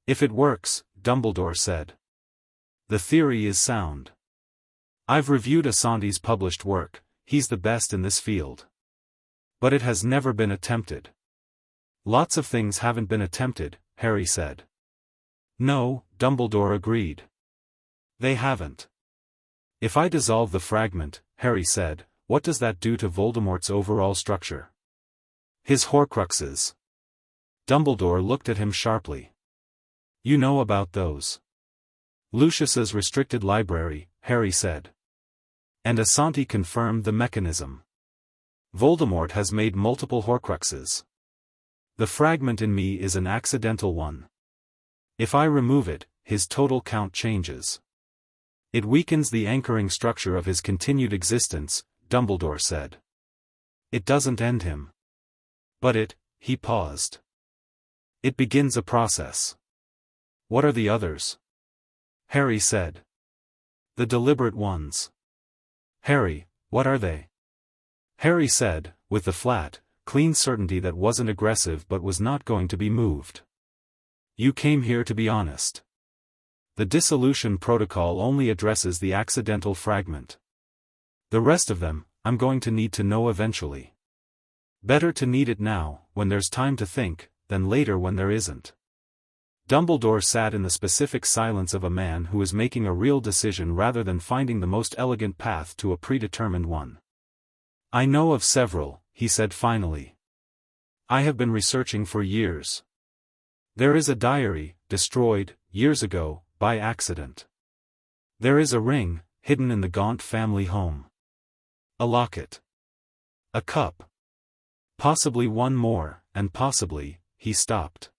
If it works, Dumbledore said. The theory is sound. I've reviewed Asante's published work, he's the best in this field. But it has never been attempted. Lots of things haven't been attempted, Harry said. No, Dumbledore agreed. They haven't. If I dissolve the fragment, Harry said, what does that do to Voldemort's overall structure? His Horcruxes. Dumbledore looked at him sharply. You know about those. Lucius's restricted library, Harry said. And Asante confirmed the mechanism. Voldemort has made multiple Horcruxes. The fragment in me is an accidental one. If I remove it, his total count changes. It weakens the anchoring structure of his continued existence, Dumbledore said. It doesn't end him. But he paused. It begins a process. What are the others? Harry said. The deliberate ones. Harry, what are they? Harry said, with the flat, clean certainty that wasn't aggressive but was not going to be moved. You came here to be honest. The dissolution protocol only addresses the accidental fragment. The rest of them, I'm going to need to know eventually. Better to need it now, when there's time to think, than later when there isn't. Dumbledore sat in the specific silence of a man who is making a real decision rather than finding the most elegant path to a predetermined one. I know of several, he said finally. I have been researching for years. There is a diary, destroyed, years ago, by accident. There is a ring, hidden in the Gaunt family home. A locket. A cup. Possibly one more, and possibly, he stopped.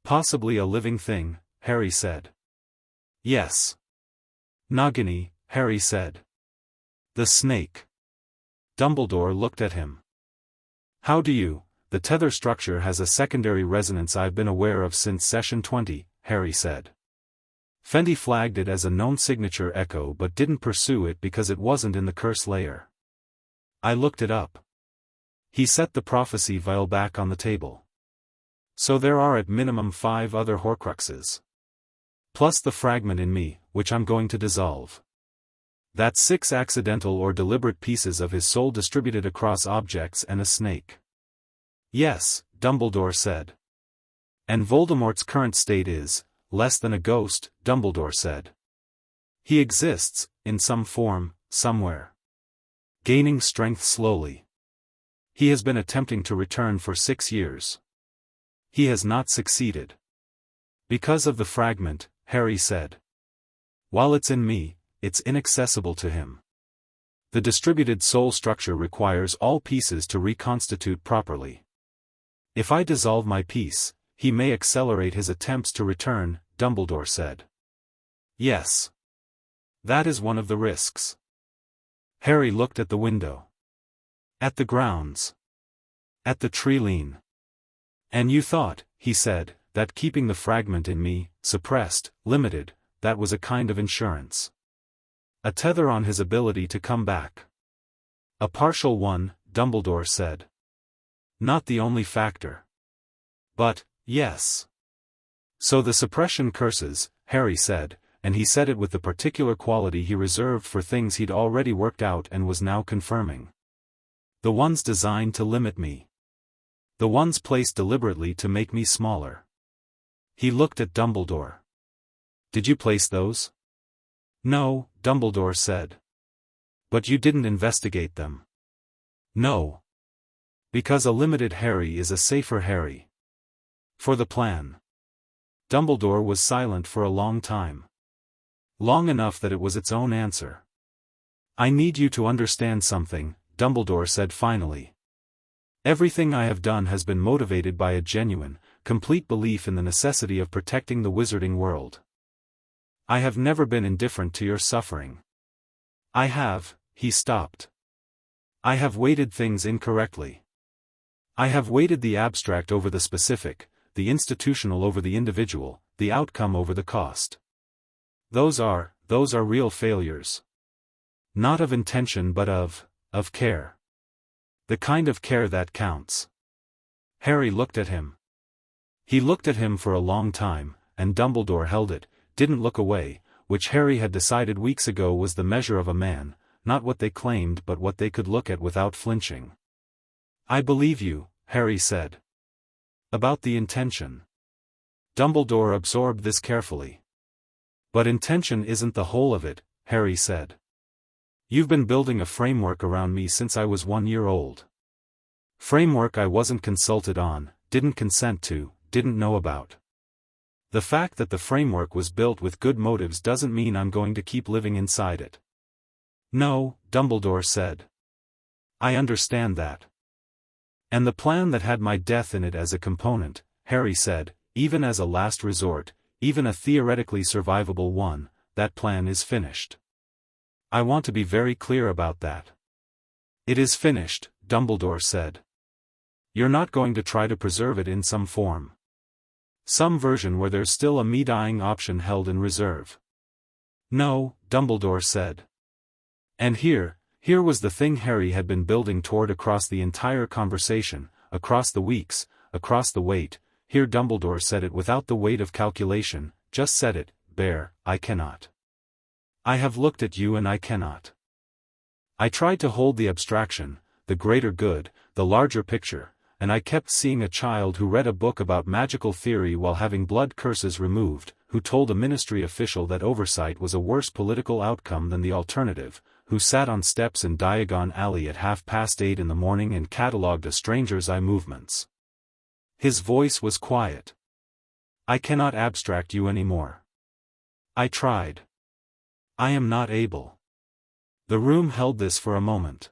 Possibly a living thing, Harry said. Yes. Nagini, Harry said. The snake. Dumbledore looked at him. How do you? The tether structure has a secondary resonance I've been aware of since session 20, Harry said. Fendi flagged it as a known signature echo but didn't pursue it because it wasn't in the curse layer. I looked it up. He set the prophecy vial back on the table. So there are at minimum 5 other Horcruxes. Plus the fragment in me, which I'm going to dissolve. That's 6 accidental or deliberate pieces of his soul distributed across objects and a snake. Yes, Dumbledore said. And Voldemort's current state is, less than a ghost, Dumbledore said. He exists, in some form, somewhere. Gaining strength slowly. He has been attempting to return for 6 years. He has not succeeded. Because of the fragment, Harry said. While it's in me, it's inaccessible to him. The distributed soul structure requires all pieces to reconstitute properly. If I dissolve my piece, he may accelerate his attempts to return, Dumbledore said. Yes. That is one of the risks. Harry looked at the window. At the grounds. At the tree-line. And you thought, he said, that keeping the fragment in me, suppressed, limited, that was a kind of insurance. A tether on his ability to come back. A partial one, Dumbledore said. Not the only factor. But, yes. So the suppression curses, Harry said, and he said it with the particular quality he reserved for things he'd already worked out and was now confirming. The ones designed to limit me. The ones placed deliberately to make me smaller. He looked at Dumbledore. Did you place those? No, Dumbledore said. But you didn't investigate them. No. Because a limited Harry is a safer Harry. For the plan. Dumbledore was silent for a long time. Long enough that it was its own answer. I need you to understand something, Dumbledore said finally. Everything I have done has been motivated by a genuine, complete belief in the necessity of protecting the wizarding world. I have never been indifferent to your suffering. I have, he stopped. I have weighted things incorrectly. I have weighted the abstract over the specific, the institutional over the individual, the outcome over the cost. Those are real failures. Not of intention but of care. The kind of care that counts. Harry looked at him. He looked at him for a long time, and Dumbledore held it, didn't look away, which Harry had decided weeks ago was the measure of a man, not what they claimed but what they could look at without flinching. I believe you, Harry said. About the intention. Dumbledore absorbed this carefully. But intention isn't the whole of it, Harry said. You've been building a framework around me since I was 1 year old. Framework I wasn't consulted on, didn't consent to, didn't know about. The fact that the framework was built with good motives doesn't mean I'm going to keep living inside it. No, Dumbledore said. I understand that. And the plan that had my death in it as a component, Harry said, even as a last resort, even a theoretically survivable one, that plan is finished. I want to be very clear about that. It is finished, Dumbledore said. You're not going to try to preserve it in some form. Some version where there's still a me-dying option held in reserve. No, Dumbledore said. And here was the thing Harry had been building toward across the entire conversation, across the weeks, across the wait. Here Dumbledore said it without the weight of calculation, just said it, bare, I cannot. I have looked at you and I cannot. I tried to hold the abstraction, the greater good, the larger picture, and I kept seeing a child who read a book about magical theory while having blood curses removed, who told a ministry official that oversight was a worse political outcome than the alternative, who sat on steps in Diagon Alley at 8:30 in the morning and catalogued a stranger's eye movements. His voice was quiet. I cannot abstract you anymore. I tried. I am not able. The room held this for a moment.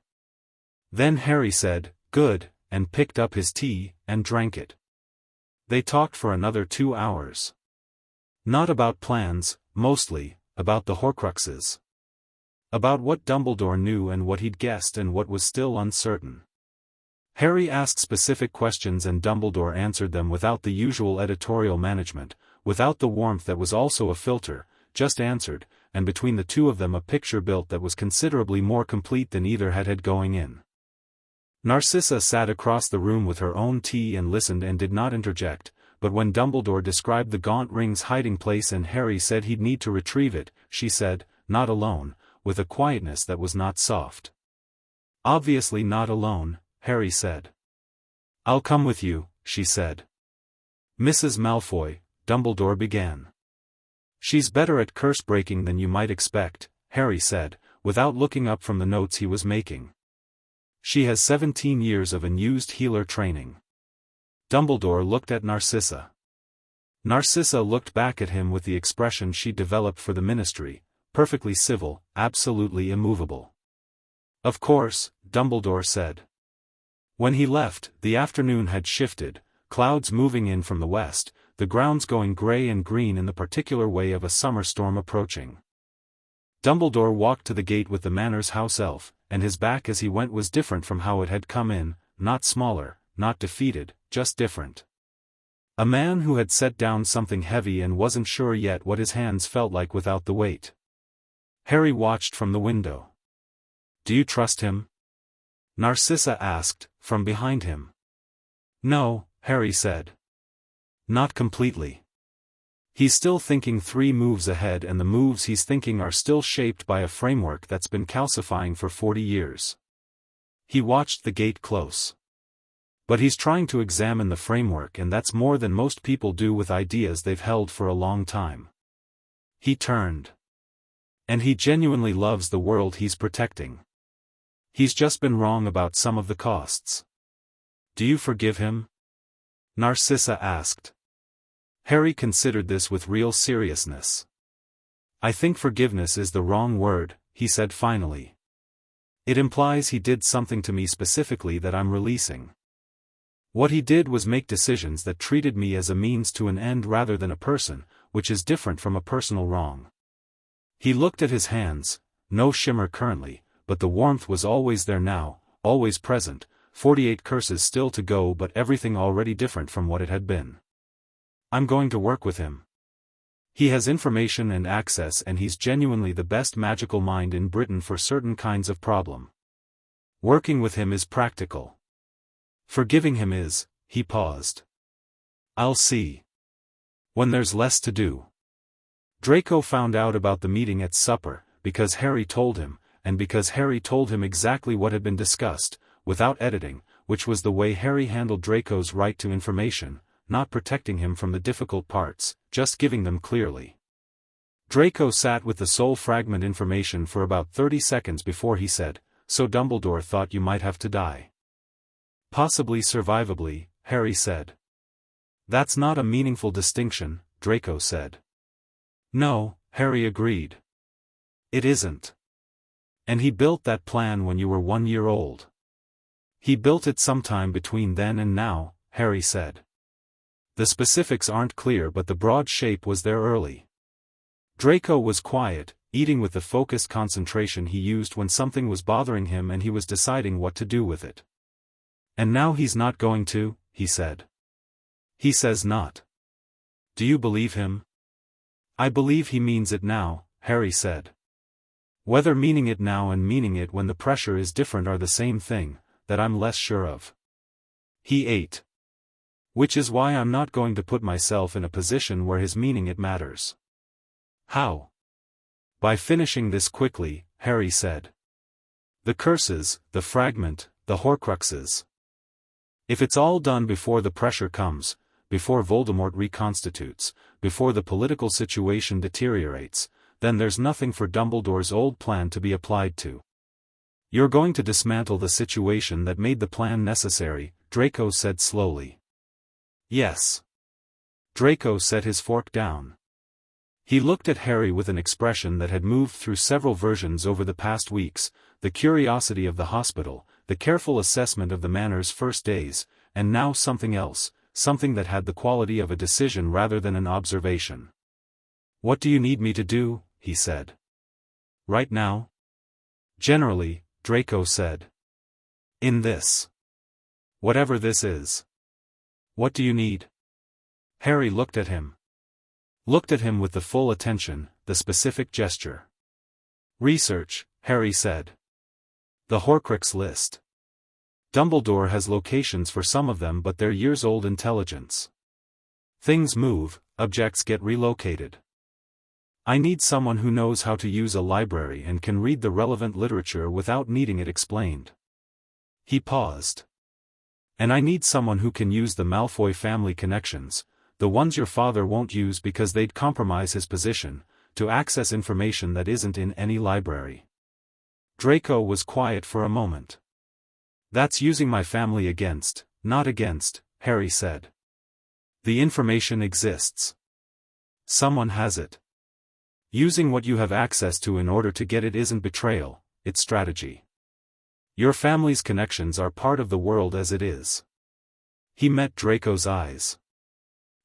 Then Harry said, good, and picked up his tea, and drank it. They talked for another 2 hours. Not about plans, mostly, about the Horcruxes. About what Dumbledore knew and what he'd guessed and what was still uncertain. Harry asked specific questions and Dumbledore answered them without the usual editorial management, without the warmth that was also a filter, just answered, and between the two of them a picture built that was considerably more complete than either had going in. Narcissa sat across the room with her own tea and listened and did not interject, but when Dumbledore described the gaunt ring's hiding place and Harry said he'd need to retrieve it, she said, not alone, with a quietness that was not soft. Obviously not alone, Harry said. I'll come with you, she said. Mrs. Malfoy, Dumbledore began. She's better at curse breaking than you might expect, Harry said, without looking up from the notes he was making. She has 17 years of unused healer training. Dumbledore looked at Narcissa. Narcissa looked back at him with the expression she developed for the ministry, perfectly civil, absolutely immovable. Of course, Dumbledore said. When he left, the afternoon had shifted, clouds moving in from the west, the grounds going grey and green in the particular way of a summer storm approaching. Dumbledore walked to the gate with the Manor's house elf, and his back as he went was different from how it had come in, not smaller, not defeated, just different. A man who had set down something heavy and wasn't sure yet what his hands felt like without the weight. Harry watched from the window. Do you trust him? Narcissa asked, from behind him. No, Harry said. Not completely. He's still thinking 3 moves ahead and the moves he's thinking are still shaped by a framework that's been calcifying for 40 years. He watched the gate close. But he's trying to examine the framework and that's more than most people do with ideas they've held for a long time. He turned. And he genuinely loves the world he's protecting. He's just been wrong about some of the costs. Do you forgive him? Narcissa asked. Harry considered this with real seriousness. I think forgiveness is the wrong word, he said finally. It implies he did something to me specifically that I'm releasing. What he did was make decisions that treated me as a means to an end rather than a person, which is different from a personal wrong. He looked at his hands, no shimmer currently, but the warmth was always there now, always present, 48 curses still to go but everything already different from what it had been. I'm going to work with him. He has information and access and he's genuinely the best magical mind in Britain for certain kinds of problem. Working with him is practical. Forgiving him is, he paused. I'll see. When there's less to do. Draco found out about the meeting at supper, because Harry told him, and because Harry told him exactly what had been discussed, without editing, which was the way Harry handled Draco's right to information, not protecting him from the difficult parts, just giving them clearly. Draco sat with the soul fragment information for about 30 seconds before he said, "So Dumbledore thought you might have to die." "Possibly survivably," Harry said. "That's not a meaningful distinction," Draco said. "No," Harry agreed. "It isn't. And he built that plan when you were 1 year old." "He built it sometime between then and now," Harry said. "The specifics aren't clear but the broad shape was there early." Draco was quiet, eating with the focused concentration he used when something was bothering him and he was deciding what to do with it. "And now he's not going to," he said. "He says not." "Do you believe him?" "I believe he means it now," Harry said. "Whether meaning it now and meaning it when the pressure is different are the same thing, that I'm less sure of." He ate. "Which is why I'm not going to put myself in a position where his meaning it matters." "How?" "By finishing this quickly," Harry said. "The curses, the fragment, the horcruxes. If it's all done before the pressure comes, before Voldemort reconstitutes, before the political situation deteriorates, then there's nothing for Dumbledore's old plan to be applied to. You're going to dismantle the situation that made the plan necessary," Draco said slowly. "Yes." Draco set his fork down. He looked at Harry with an expression that had moved through several versions over the past weeks, the curiosity of the hospital, the careful assessment of the manor's first days, and now something else, something that had the quality of a decision rather than an observation. "What do you need me to do?" he said. "Right now?" "Generally," Draco said. "In this. Whatever this is. What do you need?" Harry looked at him. Looked at him with the full attention, the specific gesture. "Research," Harry said. "The Horcrux list. Dumbledore has locations for some of them but they're years-old intelligence. Things move, objects get relocated. I need someone who knows how to use a library and can read the relevant literature without needing it explained." He paused. "And I need someone who can use the Malfoy family connections, the ones your father won't use because they'd compromise his position, to access information that isn't in any library." Draco was quiet for a moment. "That's using my family against, not against," Harry said. "The information exists. Someone has it. Using what you have access to in order to get it isn't betrayal, it's strategy. Your family's connections are part of the world as it is." He met Draco's eyes.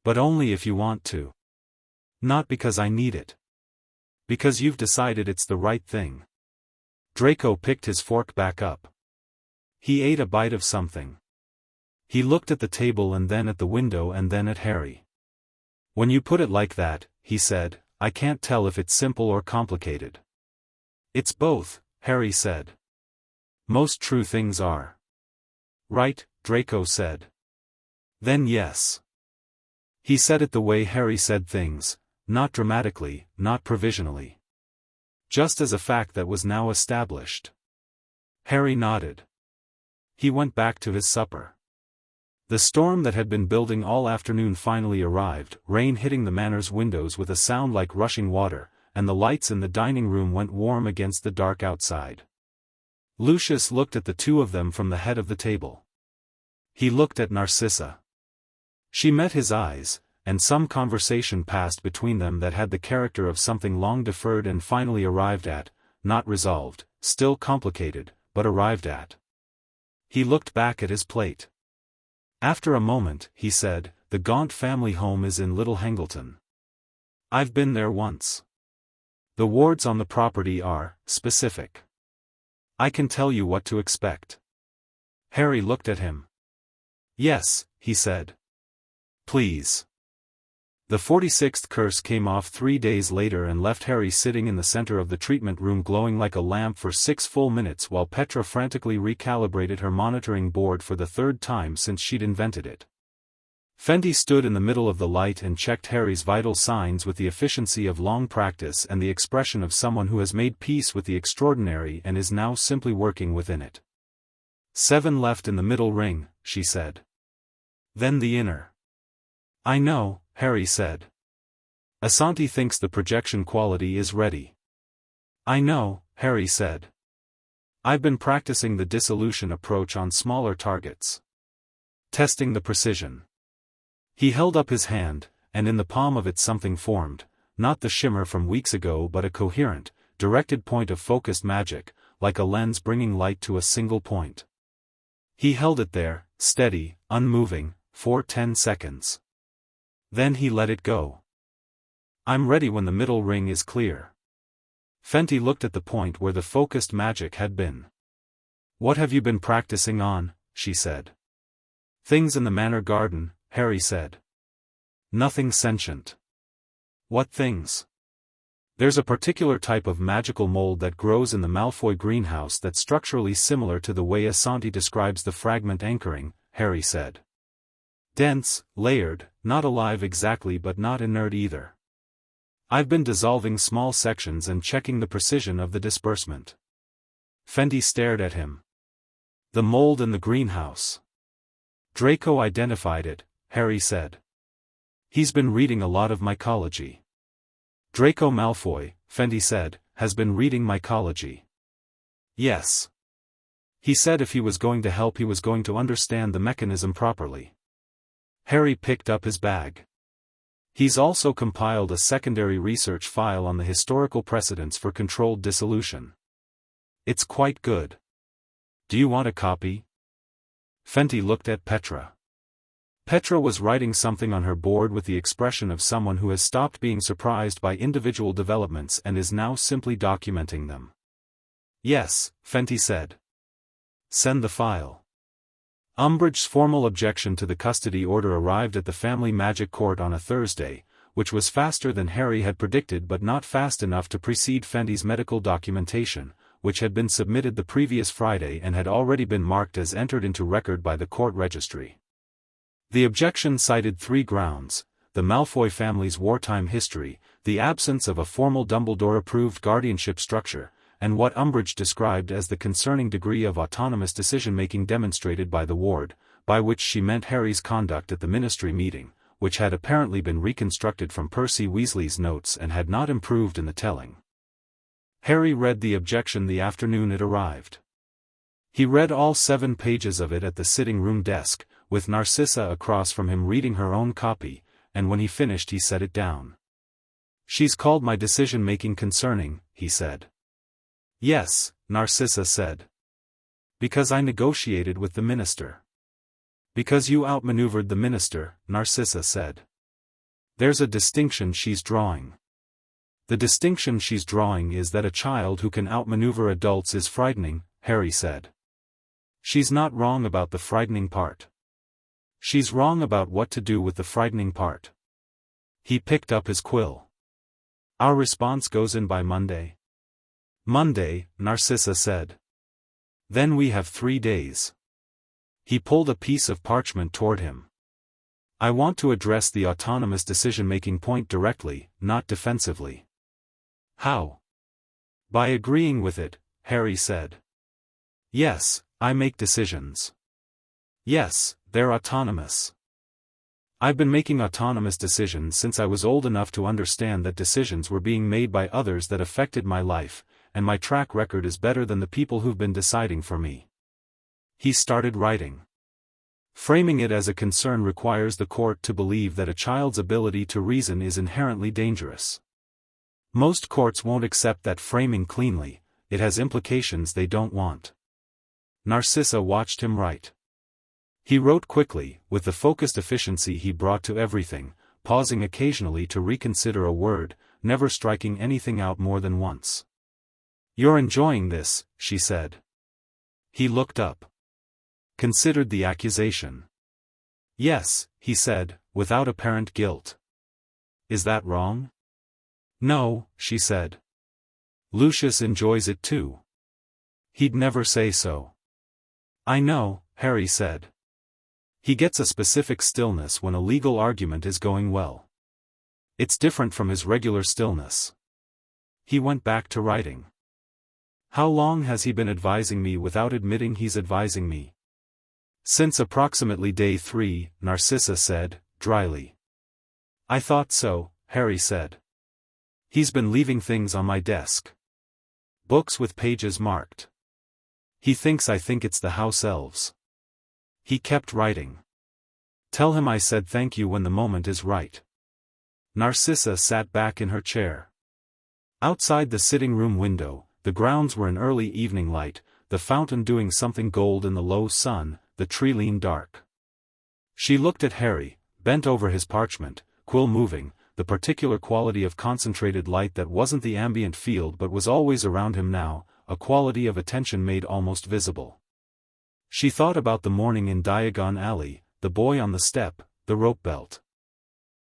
"But only if you want to. Not because I need it. Because you've decided it's the right thing." Draco picked his fork back up. He ate a bite of something. He looked at the table and then at the window and then at Harry. "When you put it like that," he said, "I can't tell if it's simple or complicated." "It's both," Harry said. "Most true things are." "Right," Draco said. "Then yes." He said it the way Harry said things, not dramatically, not provisionally. Just as a fact that was now established. Harry nodded. He went back to his supper. The storm that had been building all afternoon finally arrived, rain hitting the manor's windows with a sound like rushing water, and the lights in the dining room went warm against the dark outside. Lucius looked at the two of them from the head of the table. He looked at Narcissa. She met his eyes, and some conversation passed between them that had the character of something long deferred and finally arrived at, not resolved, still complicated, but arrived at. He looked back at his plate. After a moment, he said, "The Gaunt family home is in Little Hangleton. I've been there once. The wards on the property are specific. I can tell you what to expect. Harry looked at him. Yes, he said. Please. The 46th curse came off 3 days later and left Harry sitting in the center of the treatment room glowing like a lamp for 6 full minutes while Petra frantically recalibrated her monitoring board for the 3rd time since she'd invented it. Fenty stood in the middle of the light and checked Harry's vital signs with the efficiency of long practice and the expression of someone who has made peace with the extraordinary and is now simply working within it. 7 left in the middle ring, she said. Then the inner. I know, Harry said. Asante thinks the projection quality is ready. I know, Harry said. I've been practicing the dissolution approach on smaller targets. Testing the precision. He held up his hand, and in the palm of it something formed, not the shimmer from weeks ago but a coherent, directed point of focused magic, like a lens bringing light to a single point. He held it there, steady, unmoving, for 10 seconds. Then he let it go. I'm ready when the middle ring is clear. Fenty looked at the point where the focused magic had been. What have you been practicing on? She said. Things in the manor garden, Harry said. Nothing sentient. What things? There's a particular type of magical mold that grows in the Malfoy greenhouse that's structurally similar to the way Asante describes the fragment anchoring, Harry said. Dense, layered, not alive exactly but not inert either. I've been dissolving small sections and checking the precision of the disbursement. Fenty stared at him. The mold in the greenhouse. Draco identified it, Harry said. He's been reading a lot of mycology. Draco Malfoy, Fenty said, has been reading mycology. Yes. He said if he was going to help he was going to understand the mechanism properly. Harry picked up his bag. He's also compiled a secondary research file on the historical precedents for controlled dissolution. It's quite good. Do you want a copy? Fenty looked at Petra. Petra was writing something on her board with the expression of someone who has stopped being surprised by individual developments and is now simply documenting them. Yes, Fenty said. Send the file. Umbridge's formal objection to the custody order arrived at the family magic court on a Thursday, which was faster than Harry had predicted but not fast enough to precede Fenty's medical documentation, which had been submitted the previous Friday and had already been marked as entered into record by the court registry. The objection cited 3 grounds: the Malfoy family's wartime history, the absence of a formal Dumbledore-approved guardianship structure, and what Umbridge described as the concerning degree of autonomous decision-making demonstrated by the ward, by which she meant Harry's conduct at the ministry meeting, which had apparently been reconstructed from Percy Weasley's notes and had not improved in the telling. Harry read the objection the afternoon it arrived. He read all 7 pages of it at the sitting-room desk, with Narcissa across from him reading her own copy, and when he finished he set it down. She's called my decision-making concerning, he said. Yes, Narcissa said. Because I negotiated with the minister. Because you outmaneuvered the minister, Narcissa said. There's a distinction she's drawing. The distinction she's drawing is that a child who can outmaneuver adults is frightening, Harry said. She's not wrong about the frightening part. She's wrong about what to do with the frightening part. He picked up his quill. Our response goes in by Monday. Monday, Narcissa said. Then we have 3 days. He pulled a piece of parchment toward him. I want to address the autonomous decision-making point directly, not defensively. How? By agreeing with it, Harry said. Yes, I make decisions. Yes, they're autonomous. I've been making autonomous decisions since I was old enough to understand that decisions were being made by others that affected my life, and my track record is better than the people who've been deciding for me. He started writing. Framing it as a concern requires the court to believe that a child's ability to reason is inherently dangerous. Most courts won't accept that framing cleanly, it has implications they don't want. Narcissa watched him write. He wrote quickly, with the focused efficiency he brought to everything, pausing occasionally to reconsider a word, never striking anything out more than once. "You're enjoying this," she said. He looked up. Considered the accusation. "Yes," he said, without apparent guilt. "Is that wrong?" "No," she said. "Lucius enjoys it too." "He'd never say so." "I know," Harry said. "He gets a specific stillness when a legal argument is going well. It's different from his regular stillness." He went back to writing. "How long has he been advising me without admitting he's advising me?" "Since approximately day 3, Narcissa said, dryly. "I thought so," Harry said. "He's been leaving things on my desk. Books with pages marked. He thinks I think it's the house elves." He kept writing. "Tell him I said thank you when the moment is right." Narcissa sat back in her chair. Outside the sitting room window, the grounds were in early evening light, the fountain doing something gold in the low sun, the tree lean dark. She looked at Harry, bent over his parchment, quill moving, the particular quality of concentrated light that wasn't the ambient field but was always around him now, a quality of attention made almost visible. She thought about the morning in Diagon Alley, the boy on the step, the rope belt.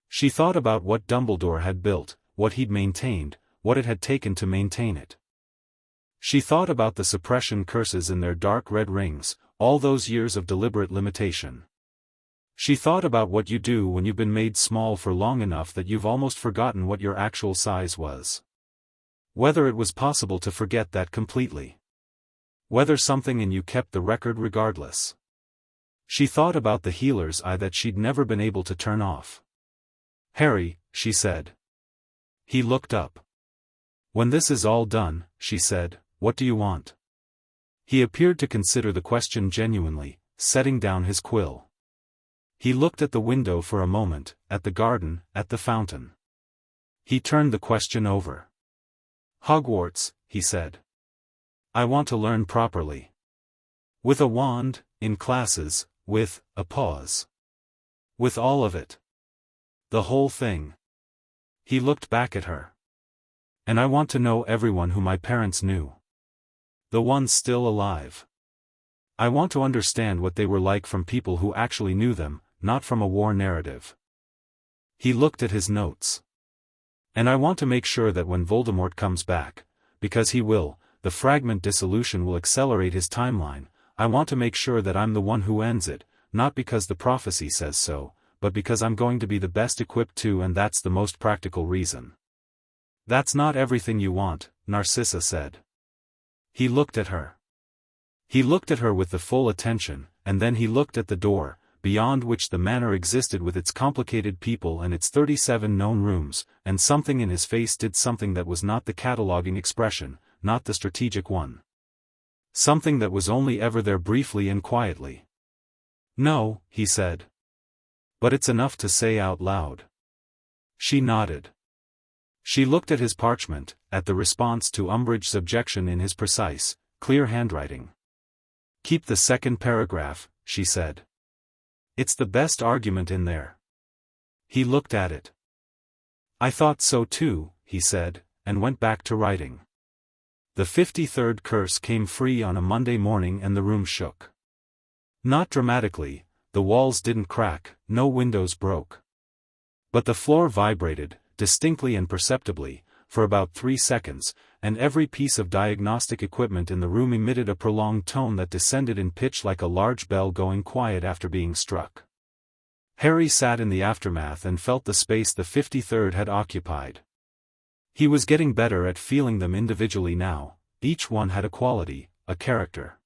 She thought about what Dumbledore had built, what he'd maintained, what it had taken to maintain it. She thought about the suppression curses in their dark red rings, all those years of deliberate limitation. She thought about what you do when you've been made small for long enough that you've almost forgotten what your actual size was. Whether it was possible to forget that completely. Whether something in you kept the record regardless. She thought about the healer's eye that she'd never been able to turn off. "Harry," she said. He looked up. "When this is all done," she said, "what do you want?" He appeared to consider the question genuinely, setting down his quill. He looked at the window for a moment, at the garden, at the fountain. He turned the question over. "Hogwarts," he said. "I want to learn properly. With a wand, in classes, with a pause. With all of it. The whole thing." He looked back at her. "And I want to know everyone who my parents knew. The ones still alive. I want to understand what they were like from people who actually knew them, not from a war narrative." He looked at his notes. "And I want to make sure that when Voldemort comes back, because he will, the fragment dissolution will accelerate his timeline, I want to make sure that I'm the one who ends it, not because the prophecy says so, but because I'm going to be the best equipped to, and that's the most practical reason." "That's not everything you want," Narcissa said. He looked at her. He looked at her with the full attention, and then he looked at the door, beyond which the manor existed with its complicated people and its 37 known rooms, and something in his face did something that was not the cataloging expression, not the strategic one. Something that was only ever there briefly and quietly. "No," he said. "But it's enough to say out loud." She nodded. She looked at his parchment, at the response to Umbridge's objection in his precise, clear handwriting. "Keep the second paragraph," she said. "It's the best argument in there." He looked at it. "I thought so too," he said, and went back to writing. The 53rd curse came free on a Monday morning and the room shook. Not dramatically, the walls didn't crack, no windows broke. But the floor vibrated, distinctly and perceptibly, for about 3 seconds, and every piece of diagnostic equipment in the room emitted a prolonged tone that descended in pitch like a large bell going quiet after being struck. Harry sat in the aftermath and felt the space the 53rd had occupied. He was getting better at feeling them individually now, each one had a quality, a character.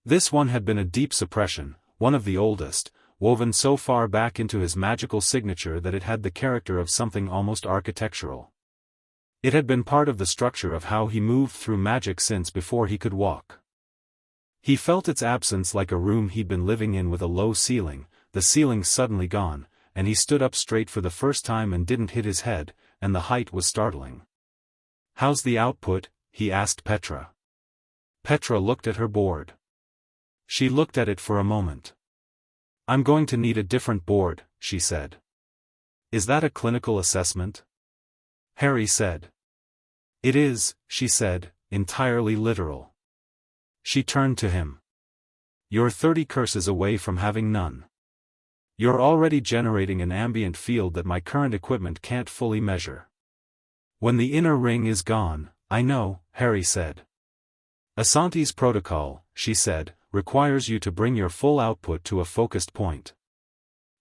This one had been a deep suppression, one of the oldest, woven so far back into his magical signature that it had the character of something almost architectural. It had been part of the structure of how he moved through magic since before he could walk. He felt its absence like a room he'd been living in with a low ceiling, the ceiling suddenly gone, and he stood up straight for the first time and didn't hit his head, and the height was startling. "How's the output?" he asked Petra. Petra looked at her board. She looked at it for a moment. "I'm going to need a different board," she said. "Is that a clinical assessment?" Harry said. It is, she said, entirely literal. She turned to him. You're 30 curses away from having none. You're already generating an ambient field that my current equipment can't fully measure. When the inner ring is gone, I know, Harry said. Asante's protocol, she said, requires you to bring your full output to a focused point.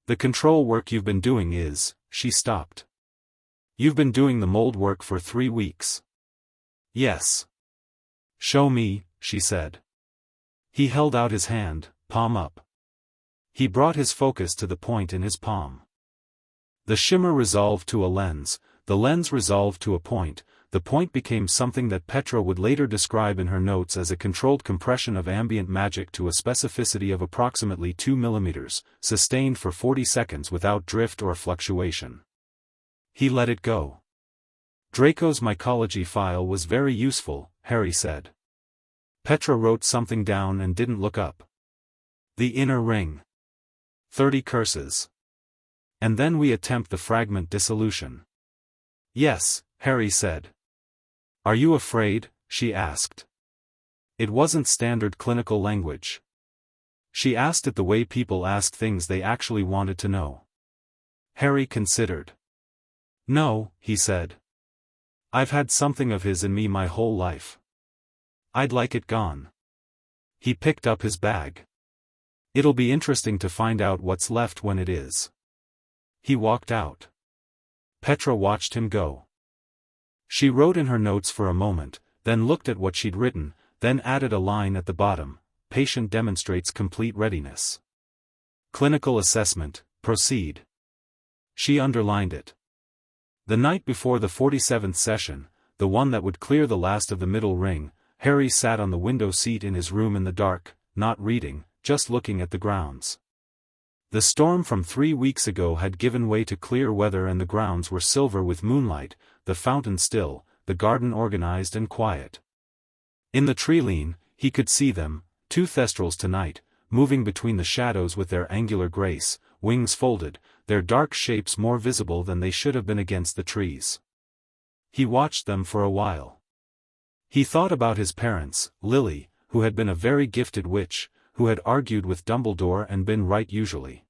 The control work you've been doing is, she stopped. You've been doing the mold work for 3 weeks. Yes. Show me, she said. He held out his hand, palm up. He brought his focus to the point in his palm. The shimmer resolved to a lens, the lens resolved to a point, the point became something that Petra would later describe in her notes as a controlled compression of ambient magic to a specificity of approximately 2 mm, sustained for 40 seconds without drift or fluctuation. He let it go. Draco's mycology file was very useful, Harry said. Petra wrote something down and didn't look up. The inner ring. 30 curses. And then we attempt the fragment dissolution. Yes, Harry said. Are you afraid? She asked. It wasn't standard clinical language. She asked it the way people ask things they actually wanted to know. Harry considered. No, he said. I've had something of his in me my whole life. I'd like it gone. He picked up his bag. It'll be interesting to find out what's left when it is. He walked out. Petra watched him go. She wrote in her notes for a moment, then looked at what she'd written, then added a line at the bottom: patient demonstrates complete readiness. Clinical assessment, proceed. She underlined it. The night before the 47th session, the one that would clear the last of the middle ring, Harry sat on the window seat in his room in the dark, not reading, just looking at the grounds. The storm from 3 weeks ago had given way to clear weather and the grounds were silver with moonlight, the fountain still, the garden organized and quiet. In the tree-line, he could see them, 2 thestrals tonight, moving between the shadows with their angular grace, wings folded, their dark shapes more visible than they should have been against the trees. He watched them for a while. He thought about his parents, Lily, who had been a very gifted witch, who had argued with Dumbledore and been right usually.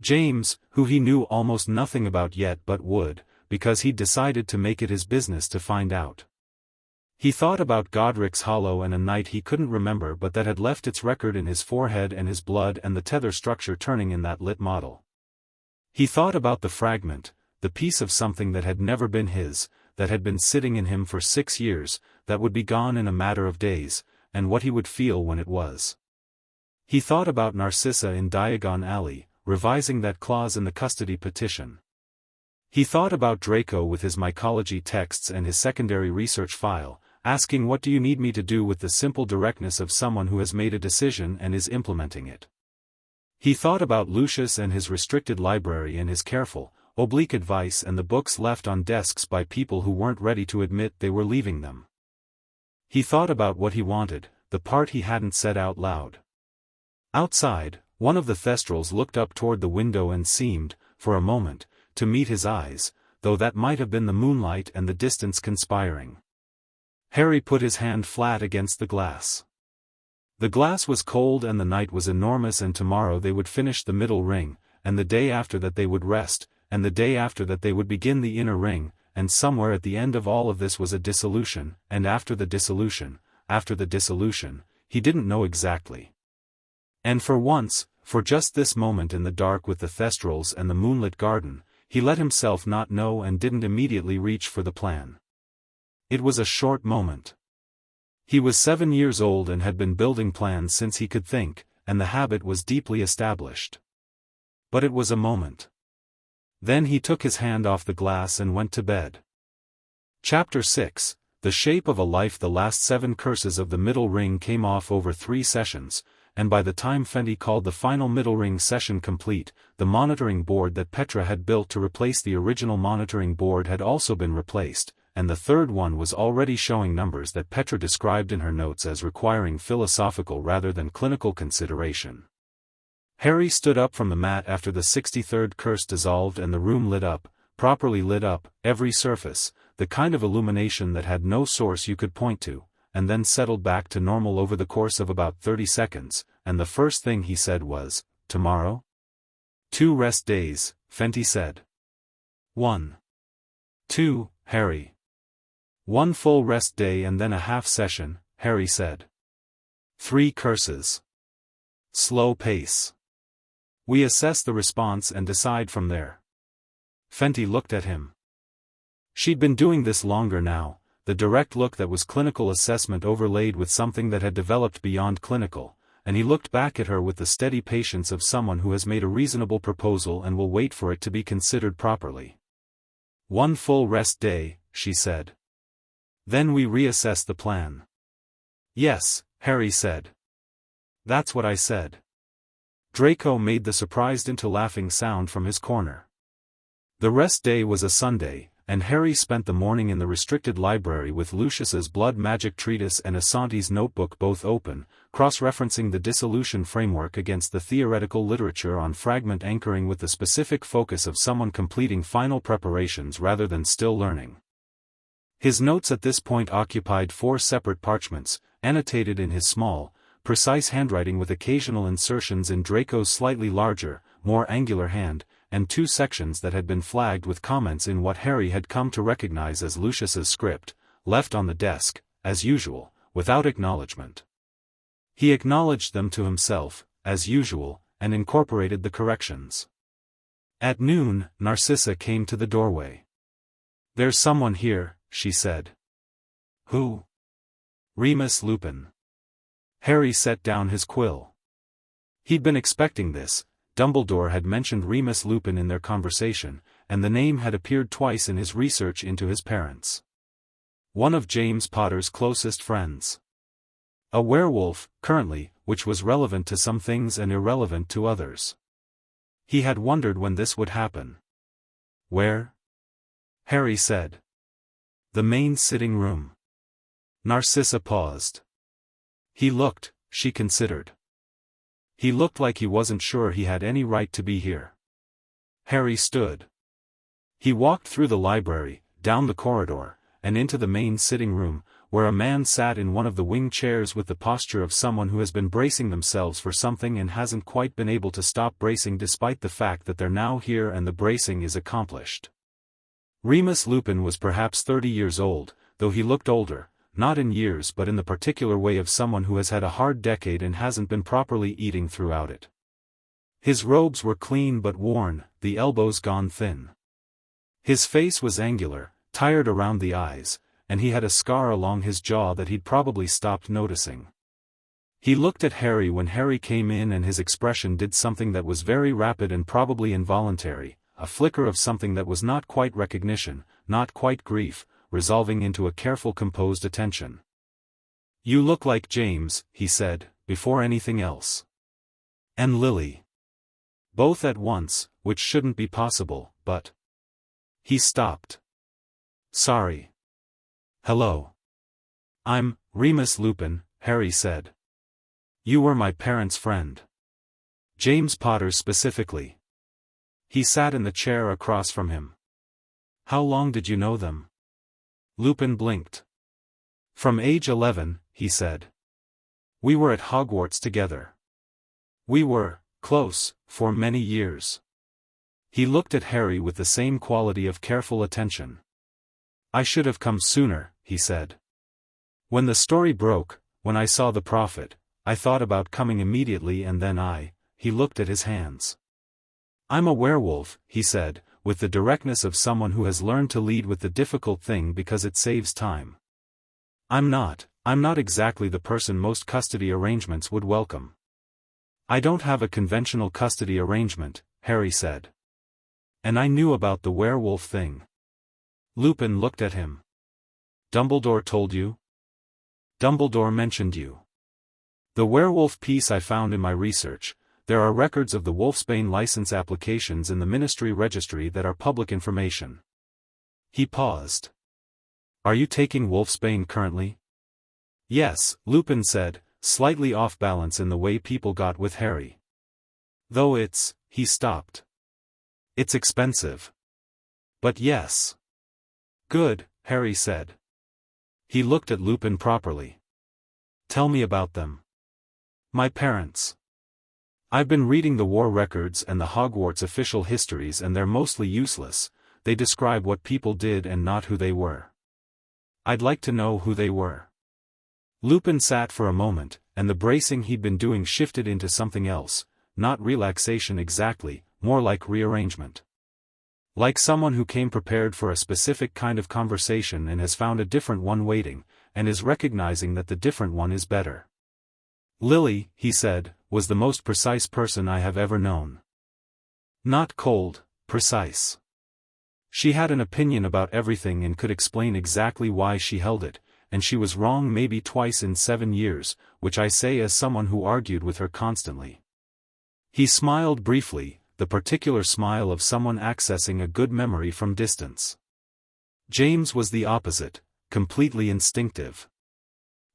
James, who he knew almost nothing about yet but would, because he'd decided to make it his business to find out. He thought about Godric's Hollow and a night he couldn't remember but that had left its record in his forehead and his blood and the tether structure turning in that lit model. He thought about the fragment, the piece of something that had never been his, that had been sitting in him for 6 years, that would be gone in a matter of days, and what he would feel when it was. He thought about Narcissa in Diagon Alley, revising that clause in the custody petition. He thought about Draco with his mycology texts and his secondary research file, asking what do you need me to do with the simple directness of someone who has made a decision and is implementing it. He thought about Lucius and his restricted library and his careful, oblique advice and the books left on desks by people who weren't ready to admit they were leaving them. He thought about what he wanted, the part he hadn't said out loud. Outside, one of the thestrals looked up toward the window and seemed, for a moment, to meet his eyes, though that might have been the moonlight and the distance conspiring. Harry put his hand flat against the glass. The glass was cold and the night was enormous and tomorrow they would finish the middle ring, and the day after that they would rest, and the day after that they would begin the inner ring, and somewhere at the end of all of this was a dissolution, and after the dissolution, he didn't know exactly. And for once, for just this moment in the dark with the thestrals and the moonlit garden, he let himself not know and didn't immediately reach for the plan. It was a short moment. He was 7 years old and had been building plans since he could think, and the habit was deeply established. But it was a moment. Then he took his hand off the glass and went to bed. Chapter 6, The Shape of a Life. The last 7 curses of the middle ring came off over 3 sessions, and by the time Fenty called the final middle ring session complete, the monitoring board that Petra had built to replace the original monitoring board had also been replaced, and the third one was already showing numbers that Petra described in her notes as requiring philosophical rather than clinical consideration. Harry stood up from the mat after the 63rd curse dissolved and the room lit up, properly lit up, every surface, the kind of illumination that had no source you could point to, and then settled back to normal over the course of about 30 seconds, and the first thing he said was, "Tomorrow?" 2 rest days, Fenty said. 1. 2, Harry. 1 full rest day and then a half session, Harry said. 3 curses. Slow pace. We assess the response and decide from there. Fenty looked at him. She'd been doing this longer now, the direct look that was clinical assessment overlaid with something that had developed beyond clinical, and he looked back at her with the steady patience of someone who has made a reasonable proposal and will wait for it to be considered properly. 1 full rest day, she said. Then we reassess the plan. Yes, Harry said. That's what I said. Draco made the surprised into laughing sound from his corner. The rest day was a Sunday, and Harry spent the morning in the restricted library with Lucius's blood magic treatise and Asante's notebook both open, cross-referencing the dissolution framework against the theoretical literature on fragment anchoring with the specific focus of someone completing final preparations rather than still learning. His notes at this point occupied 4 separate parchments, annotated in his small, precise handwriting with occasional insertions in Draco's slightly larger, more angular hand, and 2 sections that had been flagged with comments in what Harry had come to recognize as Lucius's script, left on the desk, as usual, without acknowledgement. He acknowledged them to himself, as usual, and incorporated the corrections. At noon, Narcissa came to the doorway. "There's someone here," she said. "Who?" "Remus Lupin." Harry set down his quill. He'd been expecting this. Dumbledore had mentioned Remus Lupin in their conversation, and the name had appeared twice in his research into his parents. One of James Potter's closest friends. A werewolf, currently, which was relevant to some things and irrelevant to others. He had wondered when this would happen. "Where?" Harry said. "The main sitting room." Narcissa paused. He looked, she considered. He looked like he wasn't sure he had any right to be here. Harry stood. He walked through the library, down the corridor, and into the main sitting room, where a man sat in one of the wing chairs with the posture of someone who has been bracing themselves for something and hasn't quite been able to stop bracing despite the fact that they're now here and the bracing is accomplished. Remus Lupin was perhaps 30 years old, though he looked older, not in years but in the particular way of someone who has had a hard decade and hasn't been properly eating throughout it. His robes were clean but worn, the elbows gone thin. His face was angular, tired around the eyes, and he had a scar along his jaw that he'd probably stopped noticing. He looked at Harry when Harry came in and his expression did something that was very rapid and probably involuntary, a flicker of something that was not quite recognition, not quite grief, resolving into a careful composed attention. "You look like James," he said, before anything else. "And Lily." Both at once, which shouldn't be possible, but... He stopped. "Sorry." "Hello. I'm Remus Lupin," Harry said. "You were my parents' friend. James Potter specifically." He sat in the chair across from him. "How long did you know them?" Lupin blinked. "From age 11, he said. "We were at Hogwarts together. We were close for many years." He looked at Harry with the same quality of careful attention. "I should have come sooner," he said. "When the story broke, when I saw the prophet, I thought about coming immediately and then he looked at his hands. "I'm a werewolf," he said, with the directness of someone who has learned to lead with the difficult thing because it saves time. I'm not exactly the person most custody arrangements would welcome." "I don't have a conventional custody arrangement," Harry said. "And I knew about the werewolf thing." Lupin looked at him. "Dumbledore told you?" "Dumbledore mentioned you. The werewolf piece I found in my research. There are records of the Wolfsbane license applications in the Ministry Registry that are public information." He paused. "Are you taking Wolfsbane currently?" "Yes," Lupin said, slightly off balance in the way people got with Harry. "Though he stopped. "It's expensive." But yes. Good, Harry said. He looked at Lupin properly. Tell me about them. My parents. I've been reading the war records and the Hogwarts official histories and they're mostly useless. They describe what people did and not who they were. I'd like to know who they were. Lupin sat for a moment, and the bracing he'd been doing shifted into something else, not relaxation exactly, more like rearrangement. Like someone who came prepared for a specific kind of conversation and has found a different one waiting, and is recognizing that the different one is better. Lily, he said, was the most precise person I have ever known. Not cold, precise. She had an opinion about everything and could explain exactly why she held it, and she was wrong maybe twice in 7 years, which I say as someone who argued with her constantly. He smiled briefly, the particular smile of someone accessing a good memory from distance. James was the opposite, completely instinctive.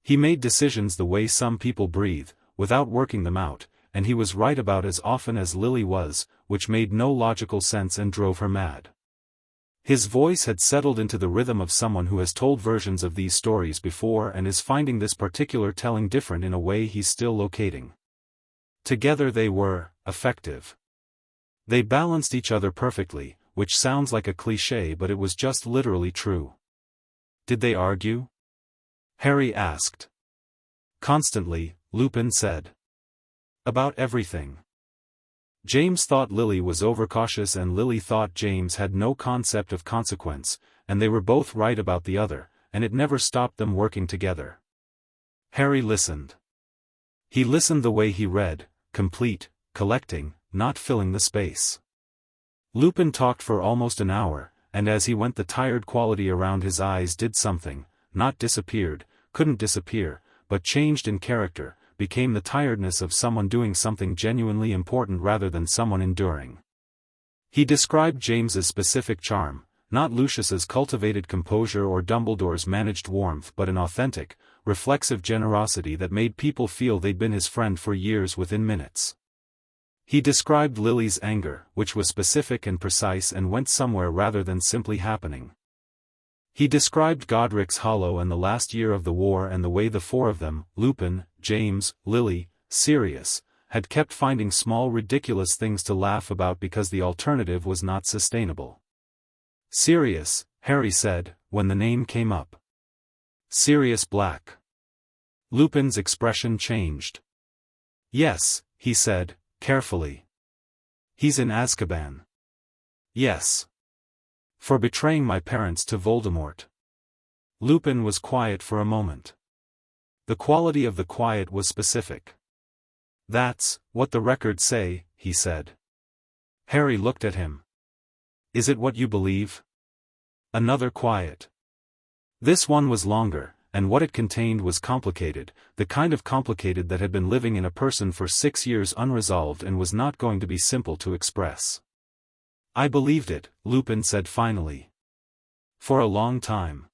He made decisions the way some people breathe, without working them out, and he was right about as often as Lily was, which made no logical sense and drove her mad. His voice had settled into the rhythm of someone who has told versions of these stories before and is finding this particular telling different in a way he's still locating. Together they were effective. They balanced each other perfectly, which sounds like a cliché but it was just literally true. Did they argue? Harry asked. Constantly, Lupin said. About everything. James thought Lily was overcautious and Lily thought James had no concept of consequence, and they were both right about the other, and it never stopped them working together. Harry listened. He listened the way he read, complete, collecting, not filling the space. Lupin talked for almost an hour, and as he went the tired quality around his eyes did something, not disappeared, couldn't disappear, but changed in character, became the tiredness of someone doing something genuinely important rather than someone enduring. He described James's specific charm, not Lucius's cultivated composure or Dumbledore's managed warmth but an authentic, reflexive generosity that made people feel they'd been his friend for years within minutes. He described Lily's anger, which was specific and precise and went somewhere rather than simply happening. He described Godric's Hollow and the last year of the war and the way the four of them, Lupin, James, Lily, Sirius, had kept finding small ridiculous things to laugh about because the alternative was not sustainable. Sirius, Harry said, when the name came up. Sirius Black. Lupin's expression changed. Yes, he said, carefully. He's in Azkaban. Yes. For betraying my parents to Voldemort. Lupin was quiet for a moment. The quality of the quiet was specific. That's what the records say, he said. Harry looked at him. Is it what you believe? Another quiet. This one was longer, and what it contained was complicated, the kind of complicated that had been living in a person for 6 years unresolved and was not going to be simple to express. I believed it, Lupin said finally. For a long time.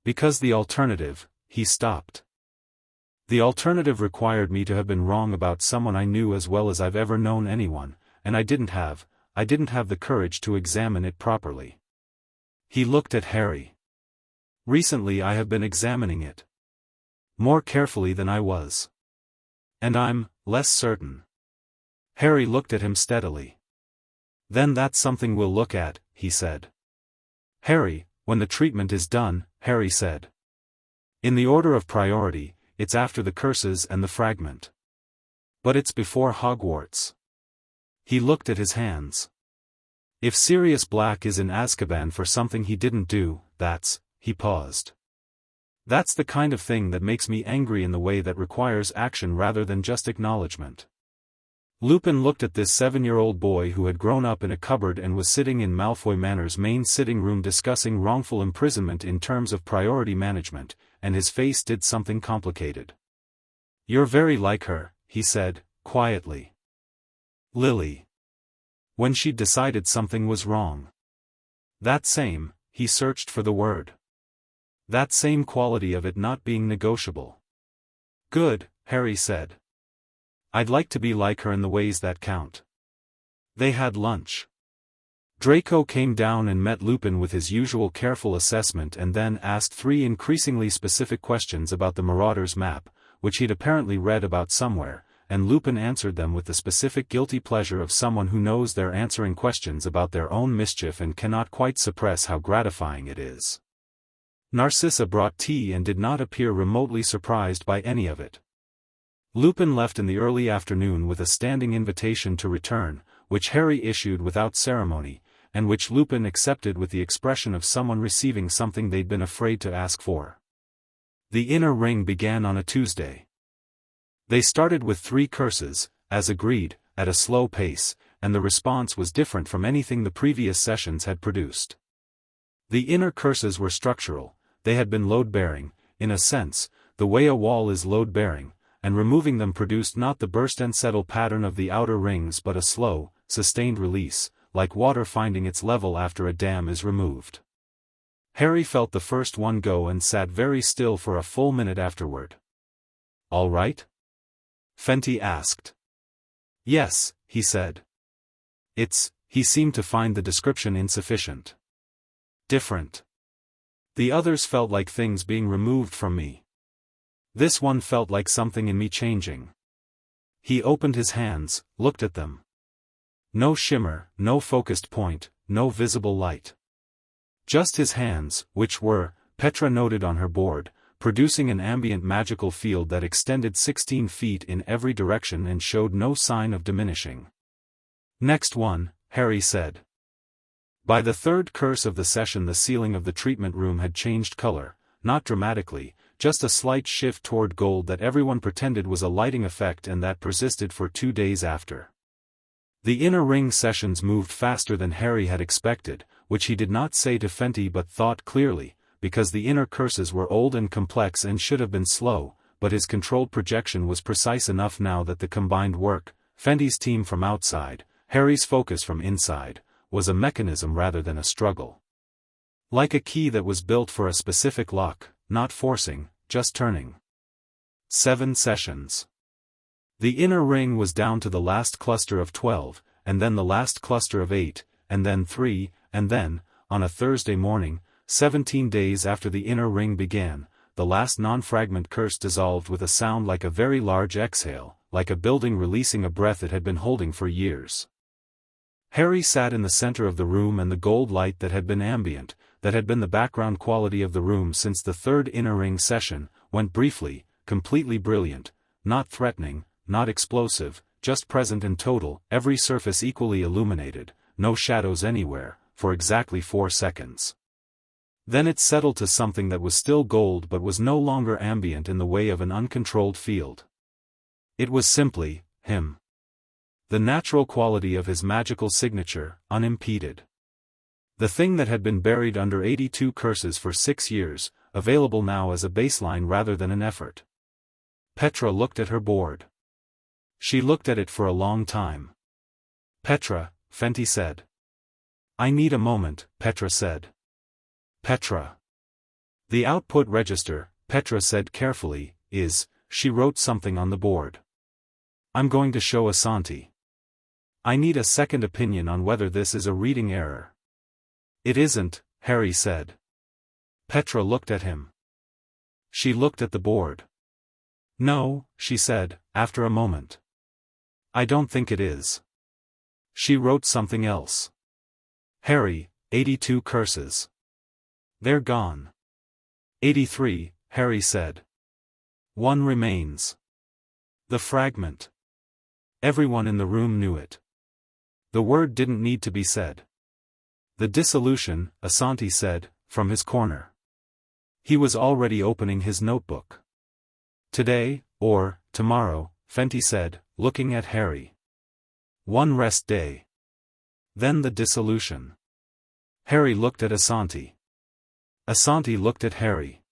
Because the alternative, he stopped. The alternative required me to have been wrong about someone I knew as well as I've ever known anyone, and I didn't have the courage to examine it properly. He looked at Harry. Recently I have been examining it. More carefully than I was. And I'm less certain. Harry looked at him steadily. Then that's something we'll look at, he said. Harry, when the treatment is done, Harry said. In the order of priority, it's after the curses and the fragment. But it's before Hogwarts. He looked at his hands. If Sirius Black is in Azkaban for something he didn't do, he paused. That's the kind of thing that makes me angry in the way that requires action rather than just acknowledgement. Lupin looked at this 7-year-old boy who had grown up in a cupboard and was sitting in Malfoy Manor's main sitting room discussing wrongful imprisonment in terms of priority management, and his face did something complicated. You're very like her, he said, quietly. Lily. When she'd decided something was wrong. That same, he searched for the word. That same quality of it not being negotiable. Good, Harry said. I'd like to be like her in the ways that count. They had lunch. Draco came down and met Lupin with his usual careful assessment and then asked 3 increasingly specific questions about the Marauder's map, which he'd apparently read about somewhere, and Lupin answered them with the specific guilty pleasure of someone who knows they're answering questions about their own mischief and cannot quite suppress how gratifying it is. Narcissa brought tea and did not appear remotely surprised by any of it. Lupin left in the early afternoon with a standing invitation to return, which Harry issued without ceremony, and which Lupin accepted with the expression of someone receiving something they'd been afraid to ask for. The inner ring began on a Tuesday. They started with 3 curses, as agreed, at a slow pace, and the response was different from anything the previous sessions had produced. The inner curses were structural, they had been load-bearing, in a sense, the way a wall is load-bearing, and removing them produced not the burst and settle pattern of the outer rings but a slow, sustained release, like water finding its level after a dam is removed. Harry felt the first one go and sat very still for a full minute afterward. "All right?" Fenty asked. "Yes," he said. He seemed to find the description insufficient. "Different. The others felt like things being removed from me. This one felt like something in me changing." He opened his hands, looked at them. No shimmer, no focused point, no visible light. Just his hands, which were, Petra noted on her board, producing an ambient magical field that extended 16 feet in every direction and showed no sign of diminishing. "Next one," Harry said. By the 3rd curse of the session the ceiling of the treatment room had changed color, not dramatically, just a slight shift toward gold that everyone pretended was a lighting effect and that persisted for 2 days after. The inner ring sessions moved faster than Harry had expected, which he did not say to Fenty but thought clearly, because the inner curses were old and complex and should have been slow, but his controlled projection was precise enough now that the combined work, Fenty's team from outside, Harry's focus from inside, was a mechanism rather than a struggle. Like a key that was built for a specific lock, not forcing, just turning. 7 sessions. The inner ring was down to the last cluster of 12, and then the last cluster of 8, and then 3, and then, on a Thursday morning, 17 days after the inner ring began, the last non-fragment curse dissolved with a sound like a very large exhale, like a building releasing a breath it had been holding for years. Harry sat in the center of the room and the gold light that had been ambient, that had been the background quality of the room since the 3rd inner ring session, went briefly, completely brilliant, not threatening, not explosive, just present and total, every surface equally illuminated, no shadows anywhere, for exactly 4 seconds. Then it settled to something that was still gold but was no longer ambient in the way of an uncontrolled field. It was simply, him. The natural quality of his magical signature, unimpeded. The thing that had been buried under 82 curses for 6 years, available now as a baseline rather than an effort. Petra looked at her board. She looked at it for a long time. "Petra," Fenty said. "I need a moment," Petra said. "Petra." "The output register," Petra said carefully, she wrote something on the board. "I'm going to show Asante. I need a second opinion on whether this is a reading error." "It isn't," Harry said. Petra looked at him. She looked at the board. "No," she said, after a moment. "I don't think it is." She wrote something else. "Harry, 82 curses. They're gone." 83, Harry said. "One remains. The fragment." Everyone in the room knew it. The word didn't need to be said. "The dissolution," Asante said, from his corner. He was already opening his notebook. "Today, or tomorrow," Fenty said, looking at Harry. "One rest day. Then the dissolution." Harry looked at Asante. Asante looked at Harry.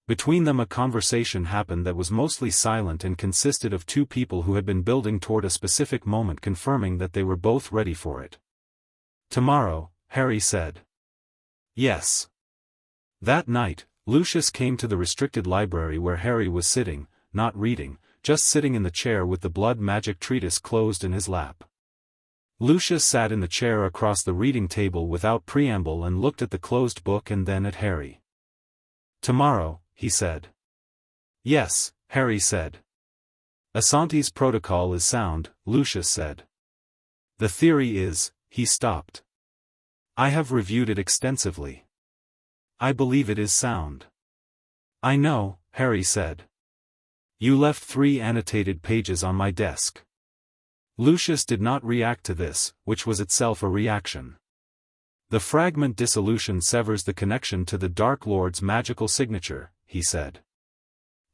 Between them a conversation happened that was mostly silent and consisted of 2 people who had been building toward a specific moment confirming that they were both ready for it. "Tomorrow," Harry said. "Yes." That night, Lucius came to the restricted library where Harry was sitting, not reading, just sitting in the chair with the blood magic treatise closed in his lap. Lucius sat in the chair across the reading table without preamble and looked at the closed book and then at Harry. "Tomorrow," he said. "Yes," Harry said. "Asante's protocol is sound," Lucius said. "The theory is," he stopped. "I have reviewed it extensively. I believe it is sound." "I know," Harry said. "You left 3 annotated pages on my desk." Lucius did not react to this, which was itself a reaction. "The fragment dissolution severs the connection to the Dark Lord's magical signature," he said.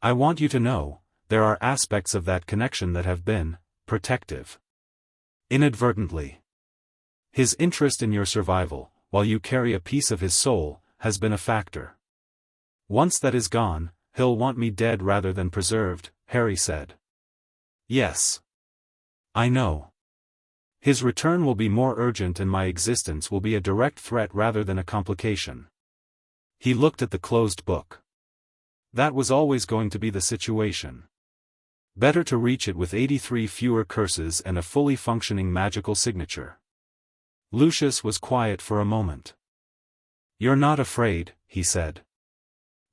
"I want you to know, there are aspects of that connection that have been protective. Inadvertently. His interest in your survival, while you carry a piece of his soul, has been a factor. Once that is gone, he'll want me dead rather than preserved," Harry said. "Yes. I know. His return will be more urgent and my existence will be a direct threat rather than a complication." He looked at the closed book. That was always going to be the situation. Better to reach it with 83 fewer curses and a fully functioning magical signature. Lucius was quiet for a moment. "You're not afraid," he said.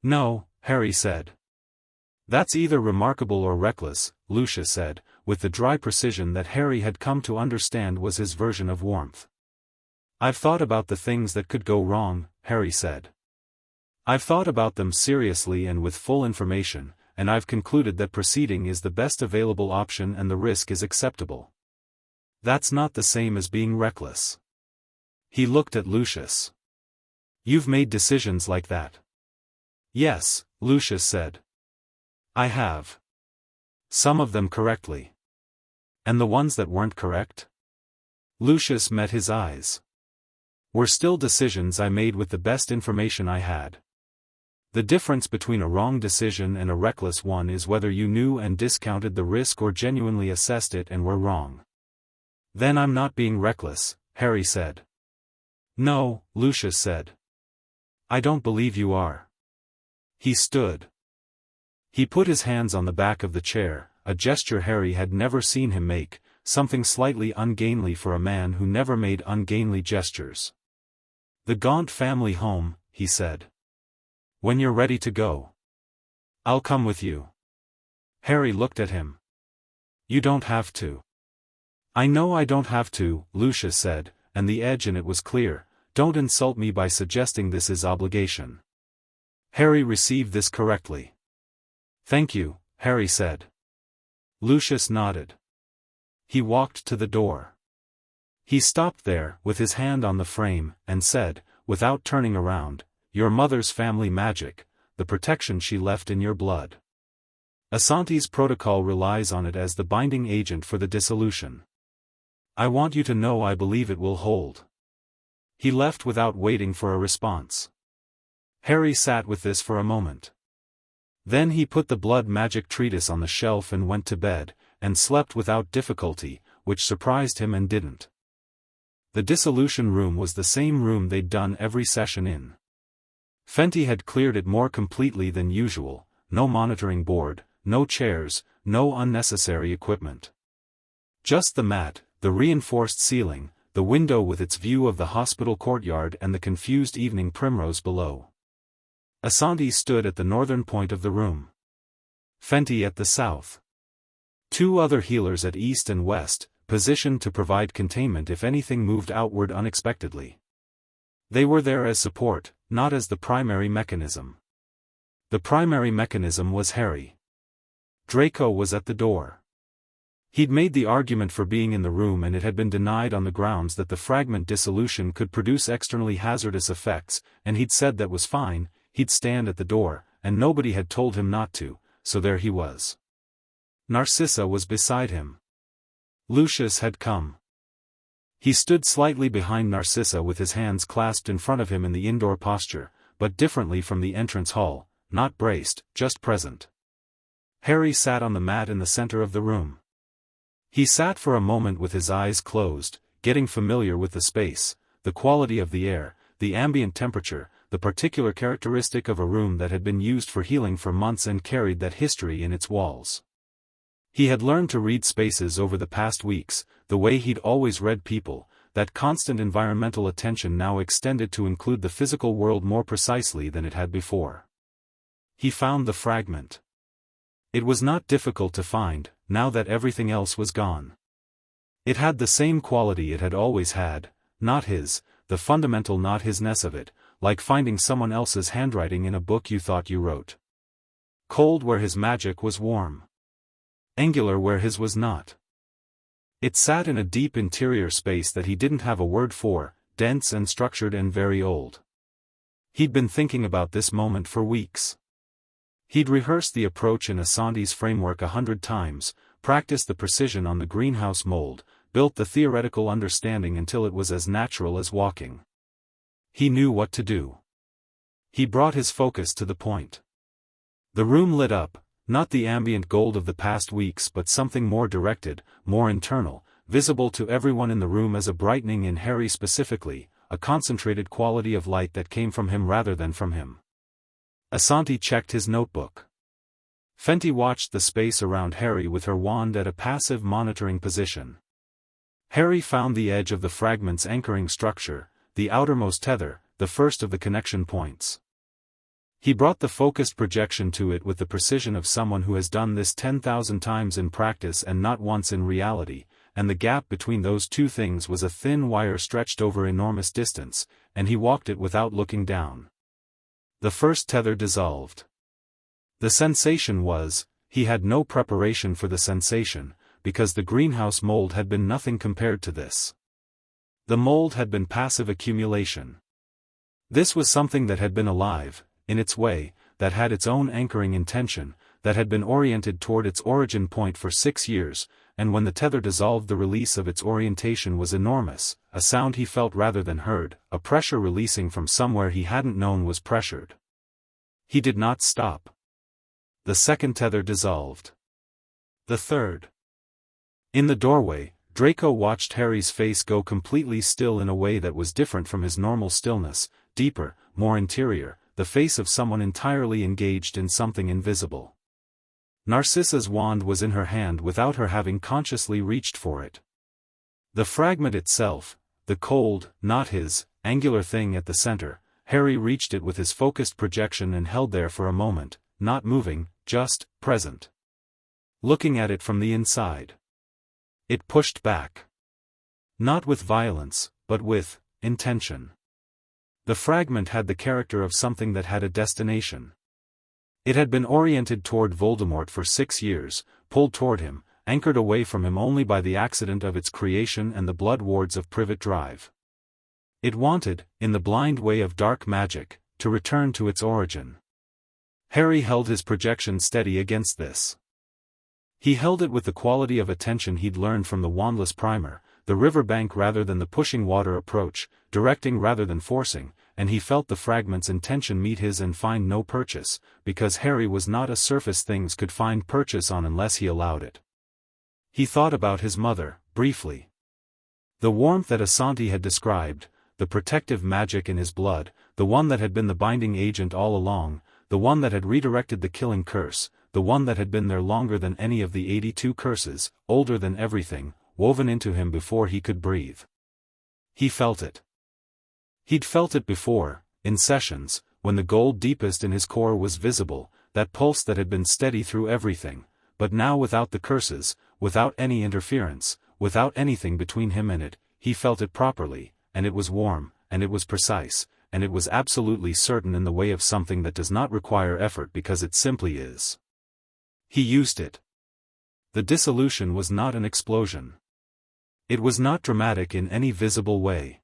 "No," Harry said. "That's either remarkable or reckless," Lucius said, with the dry precision that Harry had come to understand was his version of warmth. "I've thought about the things that could go wrong," Harry said. "I've thought about them seriously and with full information, and I've concluded that proceeding is the best available option and the risk is acceptable. That's not the same as being reckless." He looked at Lucius. "You've made decisions like that?" "Yes," Lucius said. "I have. Some of them correctly." "And the ones that weren't correct?" Lucius met his eyes. "Were still decisions I made with the best information I had. The difference between a wrong decision and a reckless one is whether you knew and discounted the risk or genuinely assessed it and were wrong." "Then I'm not being reckless," Harry said. "No," Lucius said. "I don't believe you are." He stood. He put his hands on the back of the chair, a gesture Harry had never seen him make, something slightly ungainly for a man who never made ungainly gestures. "The Gaunt family home," he said. "When you're ready to go. I'll come with you." Harry looked at him. "You don't have to." "I know I don't have to," Lucius said, and the edge in it was clear. "Don't insult me by suggesting this is obligation." Harry received this correctly. "Thank you," Harry said. Lucius nodded. He walked to the door. He stopped there, with his hand on the frame, and said, without turning around, "Your mother's family magic, the protection she left in your blood. Asante's protocol relies on it as the binding agent for the dissolution. I want you to know I believe it will hold." He left without waiting for a response. Harry sat with this for a moment. Then he put the blood magic treatise on the shelf and went to bed, and slept without difficulty, which surprised him and didn't. The dissolution room was the same room they'd done every session in. Fenty had cleared it more completely than usual, no monitoring board, no chairs, no unnecessary equipment. Just the mat, the reinforced ceiling, the window with its view of the hospital courtyard and the confused evening primrose below. Asante stood at the northern point of the room. Fenty at the south. 2 other healers at east and west, positioned to provide containment if anything moved outward unexpectedly. They were there as support, not as the primary mechanism. The primary mechanism was Harry. Draco was at the door. He'd made the argument for being in the room and it had been denied on the grounds that the fragment dissolution could produce externally hazardous effects, and he'd said that was fine. He'd stand at the door, and nobody had told him not to, so there he was. Narcissa was beside him. Lucius had come. He stood slightly behind Narcissa with his hands clasped in front of him in the indoor posture, but differently from the entrance hall, not braced, just present. Harry sat on the mat in the center of the room. He sat for a moment with his eyes closed, getting familiar with the space, the quality of the air, the ambient temperature, the particular characteristic of a room that had been used for healing for months and carried that history in its walls. He had learned to read spaces over the past weeks, the way he'd always read people. That constant environmental attention now extended to include the physical world more precisely than it had before. He found the fragment. It was not difficult to find, now that everything else was gone. It had the same quality it had always had, not his, the fundamental not hisness of it, like finding someone else's handwriting in a book you thought you wrote. Cold where his magic was warm. Angular where his was not. It sat in a deep interior space that he didn't have a word for, dense and structured and very old. He'd been thinking about this moment for weeks. He'd rehearsed the approach in Asante's framework 100 times, practiced the precision on the greenhouse mold, built the theoretical understanding until it was as natural as walking. He knew what to do. He brought his focus to the point. The room lit up, not the ambient gold of the past weeks but something more directed, more internal, visible to everyone in the room as a brightening in Harry specifically, a concentrated quality of light that came from him rather than from him. Asante checked his notebook. Fenty watched the space around Harry with her wand at a passive monitoring position. Harry found the edge of the fragment's anchoring structure, the outermost tether, the first of the connection points. He brought the focused projection to it with the precision of someone who has done this 10,000 times in practice and not once in reality, and the gap between those two things was a thin wire stretched over enormous distance, and he walked it without looking down. The first tether dissolved. The sensation was, he had no preparation for the sensation, because the greenhouse mold had been nothing compared to this. The mold had been passive accumulation. This was something that had been alive, in its way, that had its own anchoring intention, that had been oriented toward its origin point for 6 years, and when the tether dissolved the release of its orientation was enormous, a sound he felt rather than heard, a pressure releasing from somewhere he hadn't known was pressured. He did not stop. The second tether dissolved. The third. In the doorway, Draco watched Harry's face go completely still in a way that was different from his normal stillness, deeper, more interior, the face of someone entirely engaged in something invisible. Narcissa's wand was in her hand without her having consciously reached for it. The fragment itself, the cold, not his, angular thing at the center, Harry reached it with his focused projection and held there for a moment, not moving, just present. Looking at it from the inside. It pushed back. Not with violence, but with intention. The fragment had the character of something that had a destination. It had been oriented toward Voldemort for 6 years, pulled toward him, anchored away from him only by the accident of its creation and the blood wards of Privet Drive. It wanted, in the blind way of dark magic, to return to its origin. Harry held his projection steady against this. He held it with the quality of attention he'd learned from the wandless primer, the river bank rather than the pushing water approach, directing rather than forcing, and he felt the fragment's intention meet his and find no purchase, because Harry was not a surface things could find purchase on unless he allowed it. He thought about his mother, briefly. The warmth that Asante had described, the protective magic in his blood, the one that had been the binding agent all along, the one that had redirected the killing curse, the one that had been there longer than any of the 82 curses, older than everything, woven into him before he could breathe. He felt it. He'd felt it before, in sessions, when the gold deepest in his core was visible, that pulse that had been steady through everything, but now without the curses, without any interference, without anything between him and it, he felt it properly, and it was warm, and it was precise, and it was absolutely certain in the way of something that does not require effort because it simply is. He used it. The dissolution was not an explosion. It was not dramatic in any visible way.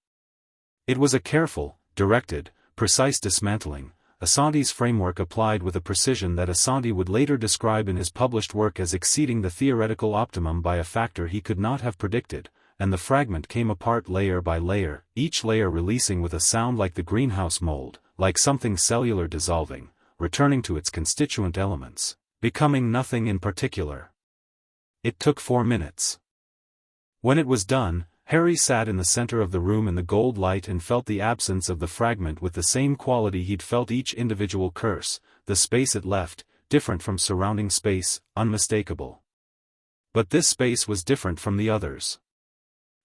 It was a careful, directed, precise dismantling, Asante's framework applied with a precision that Asante would later describe in his published work as exceeding the theoretical optimum by a factor he could not have predicted, and the fragment came apart layer by layer, each layer releasing with a sound like the greenhouse mold, like something cellular dissolving, returning to its constituent elements, becoming nothing in particular. It took 4 minutes. When it was done, Harry sat in the center of the room in the gold light and felt the absence of the fragment with the same quality he'd felt each individual curse, the space it left, different from surrounding space, unmistakable. But this space was different from the others.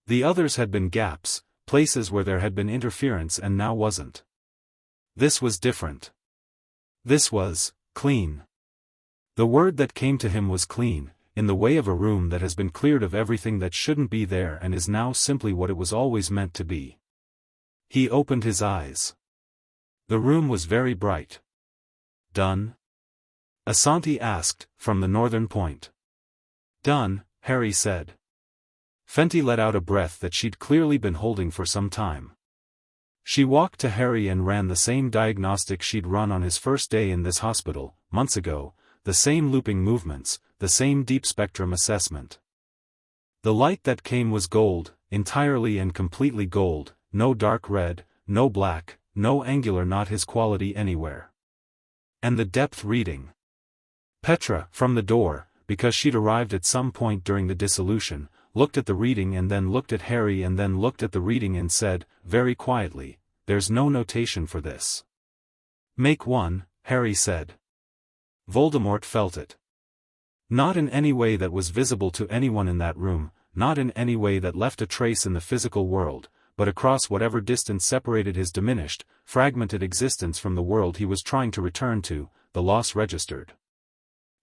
The others had been gaps, places where there had been interference and now wasn't. This was different. This was clean. The word that came to him was clean, in the way of a room that has been cleared of everything that shouldn't be there and is now simply what it was always meant to be. He opened his eyes. The room was very bright. Done? Asante asked, from the northern point. Done, Harry said. Fenty let out a breath that she'd clearly been holding for some time. She walked to Harry and ran the same diagnostic she'd run on his first day in this hospital, months ago, the same looping movements, the same deep-spectrum assessment. The light that came was gold, entirely and completely gold, no dark red, no black, no angular, not his quality anywhere. And the depth reading. Petra, from the door, because she'd arrived at some point during the dissolution, looked at the reading and then looked at Harry and then looked at the reading and said, very quietly, "There's no notation for this." "Make one," Harry said. Voldemort felt it. Not in any way that was visible to anyone in that room, not in any way that left a trace in the physical world, but across whatever distance separated his diminished, fragmented existence from the world he was trying to return to, the loss registered.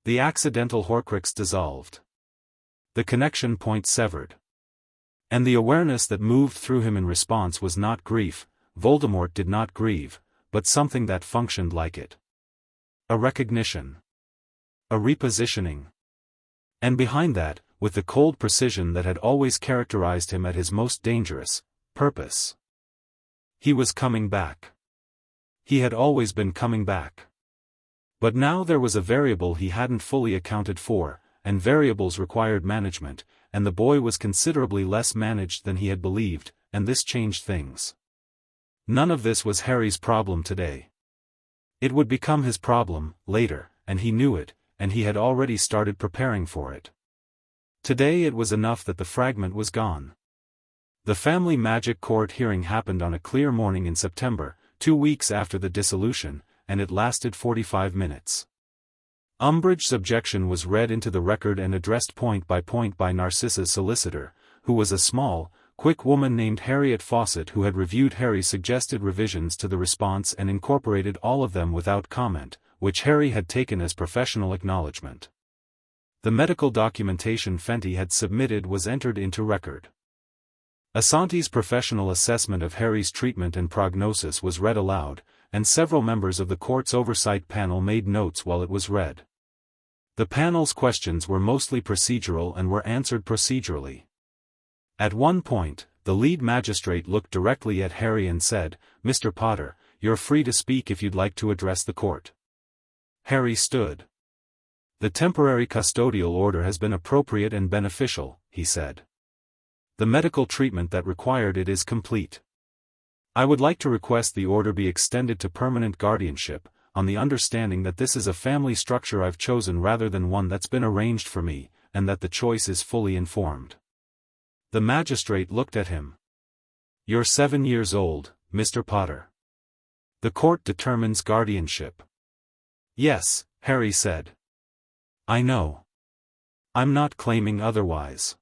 The accidental Horcrux dissolved. The connection point severed. And the awareness that moved through him in response was not grief. Voldemort did not grieve, but something that functioned like it. A recognition. A repositioning. And behind that, with the cold precision that had always characterized him at his most dangerous, purpose. He was coming back. He had always been coming back. But now there was a variable he hadn't fully accounted for, and variables required management, and the boy was considerably less managed than he had believed, and this changed things. None of this was Harry's problem today. It would become his problem, later, and he knew it, and he had already started preparing for it. Today it was enough that the fragment was gone. The family magic court hearing happened on a clear morning in September, 2 weeks after the dissolution, and it lasted 45 minutes. Umbridge's objection was read into the record and addressed point by Narcissa's solicitor, who was a small, quick woman named Harriet Fawcett who had reviewed Harry's suggested revisions to the response and incorporated all of them without comment, which Harry had taken as professional acknowledgement. The medical documentation Fenty had submitted was entered into record. Asante's professional assessment of Harry's treatment and prognosis was read aloud, and several members of the court's oversight panel made notes while it was read. The panel's questions were mostly procedural and were answered procedurally. At one point, the lead magistrate looked directly at Harry and said, "Mr. Potter, you're free to speak if you'd like to address the court." Harry stood. "The temporary custodial order has been appropriate and beneficial," he said. "The medical treatment that required it is complete. I would like to request the order be extended to permanent guardianship, on the understanding that this is a family structure I've chosen rather than one that's been arranged for me, and that the choice is fully informed." The magistrate looked at him. "You're 7 years old, Mr. Potter. The court determines guardianship." "Yes," Harry said. "I know. I'm not claiming otherwise.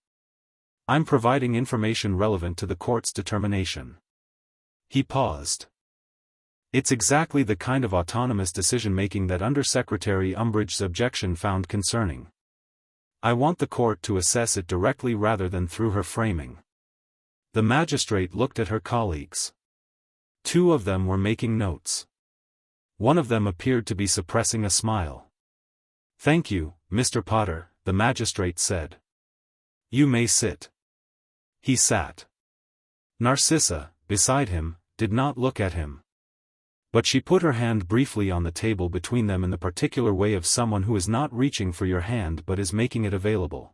I'm providing information relevant to the court's determination." He paused. "It's exactly the kind of autonomous decision-making that Undersecretary Umbridge's objection found concerning. I want the court to assess it directly rather than through her framing." The magistrate looked at her colleagues. 2 of them were making notes. One of them appeared to be suppressing a smile. "Thank you, Mr. Potter," the magistrate said. "You may sit." He sat. Narcissa, beside him, did not look at him. But she put her hand briefly on the table between them in the particular way of someone who is not reaching for your hand but is making it available.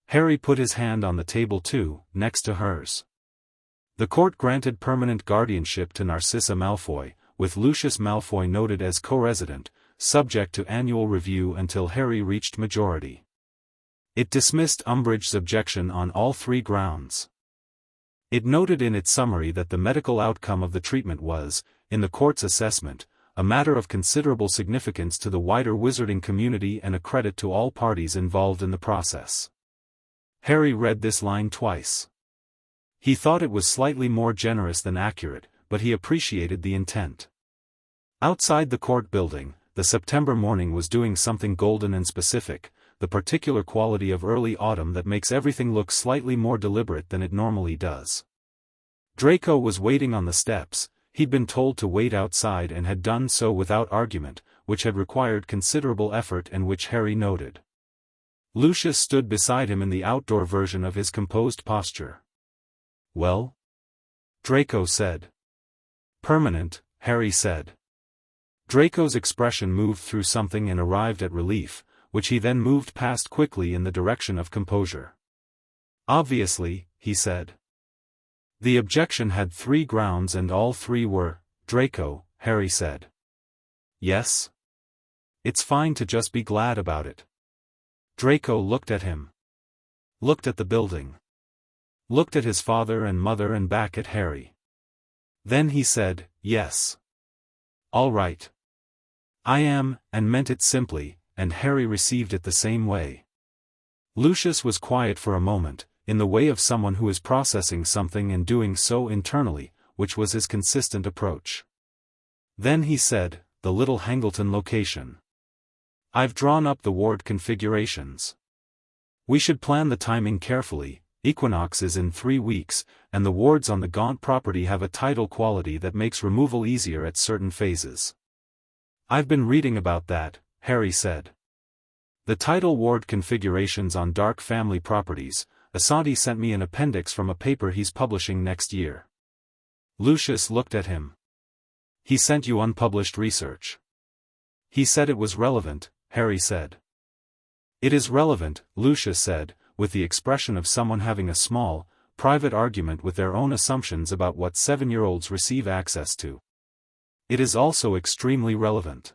Harry put his hand on the table too, next to hers. The court granted permanent guardianship to Narcissa Malfoy, with Lucius Malfoy noted as co-resident, subject to annual review until Harry reached majority. It dismissed Umbridge's objection on all 3 grounds. It noted in its summary that the medical outcome of the treatment was, in the court's assessment, a matter of considerable significance to the wider wizarding community and a credit to all parties involved in the process. Harry read this line twice. He thought it was slightly more generous than accurate, but he appreciated the intent. Outside the court building, the September morning was doing something golden and specific, the particular quality of early autumn that makes everything look slightly more deliberate than it normally does. Draco was waiting on the steps. He'd been told to wait outside and had done so without argument, which had required considerable effort and which Harry noted. Lucius stood beside him in the outdoor version of his composed posture. "Well?" Draco said. "Permanent," Harry said. Draco's expression moved through something and arrived at relief, which he then moved past quickly in the direction of composure. "Obviously," he said. "The objection had 3 grounds and all 3 were, Draco," Harry said. "Yes? It's fine to just be glad about it." Draco looked at him. Looked at the building. Looked at his father and mother and back at Harry. Then he said, "Yes. All right. I am," and meant it simply, and Harry received it the same way. Lucius was quiet for a moment, in the way of someone who is processing something and doing so internally, which was his consistent approach. Then he said, "The little Hangleton location. I've drawn up the ward configurations. We should plan the timing carefully. Equinox is in 3 weeks, and the wards on the Gaunt property have a tidal quality that makes removal easier at certain phases." "I've been reading about that," Harry said. "The tidal ward configurations on dark family properties. Asante sent me an appendix from a paper he's publishing next year." Lucius looked at him. "He sent you unpublished research?" "He said it was relevant," Harry said. "It is relevant," Lucius said, with the expression of someone having a small, private argument with their own assumptions about what 7-year-olds receive access to. "It is also extremely relevant.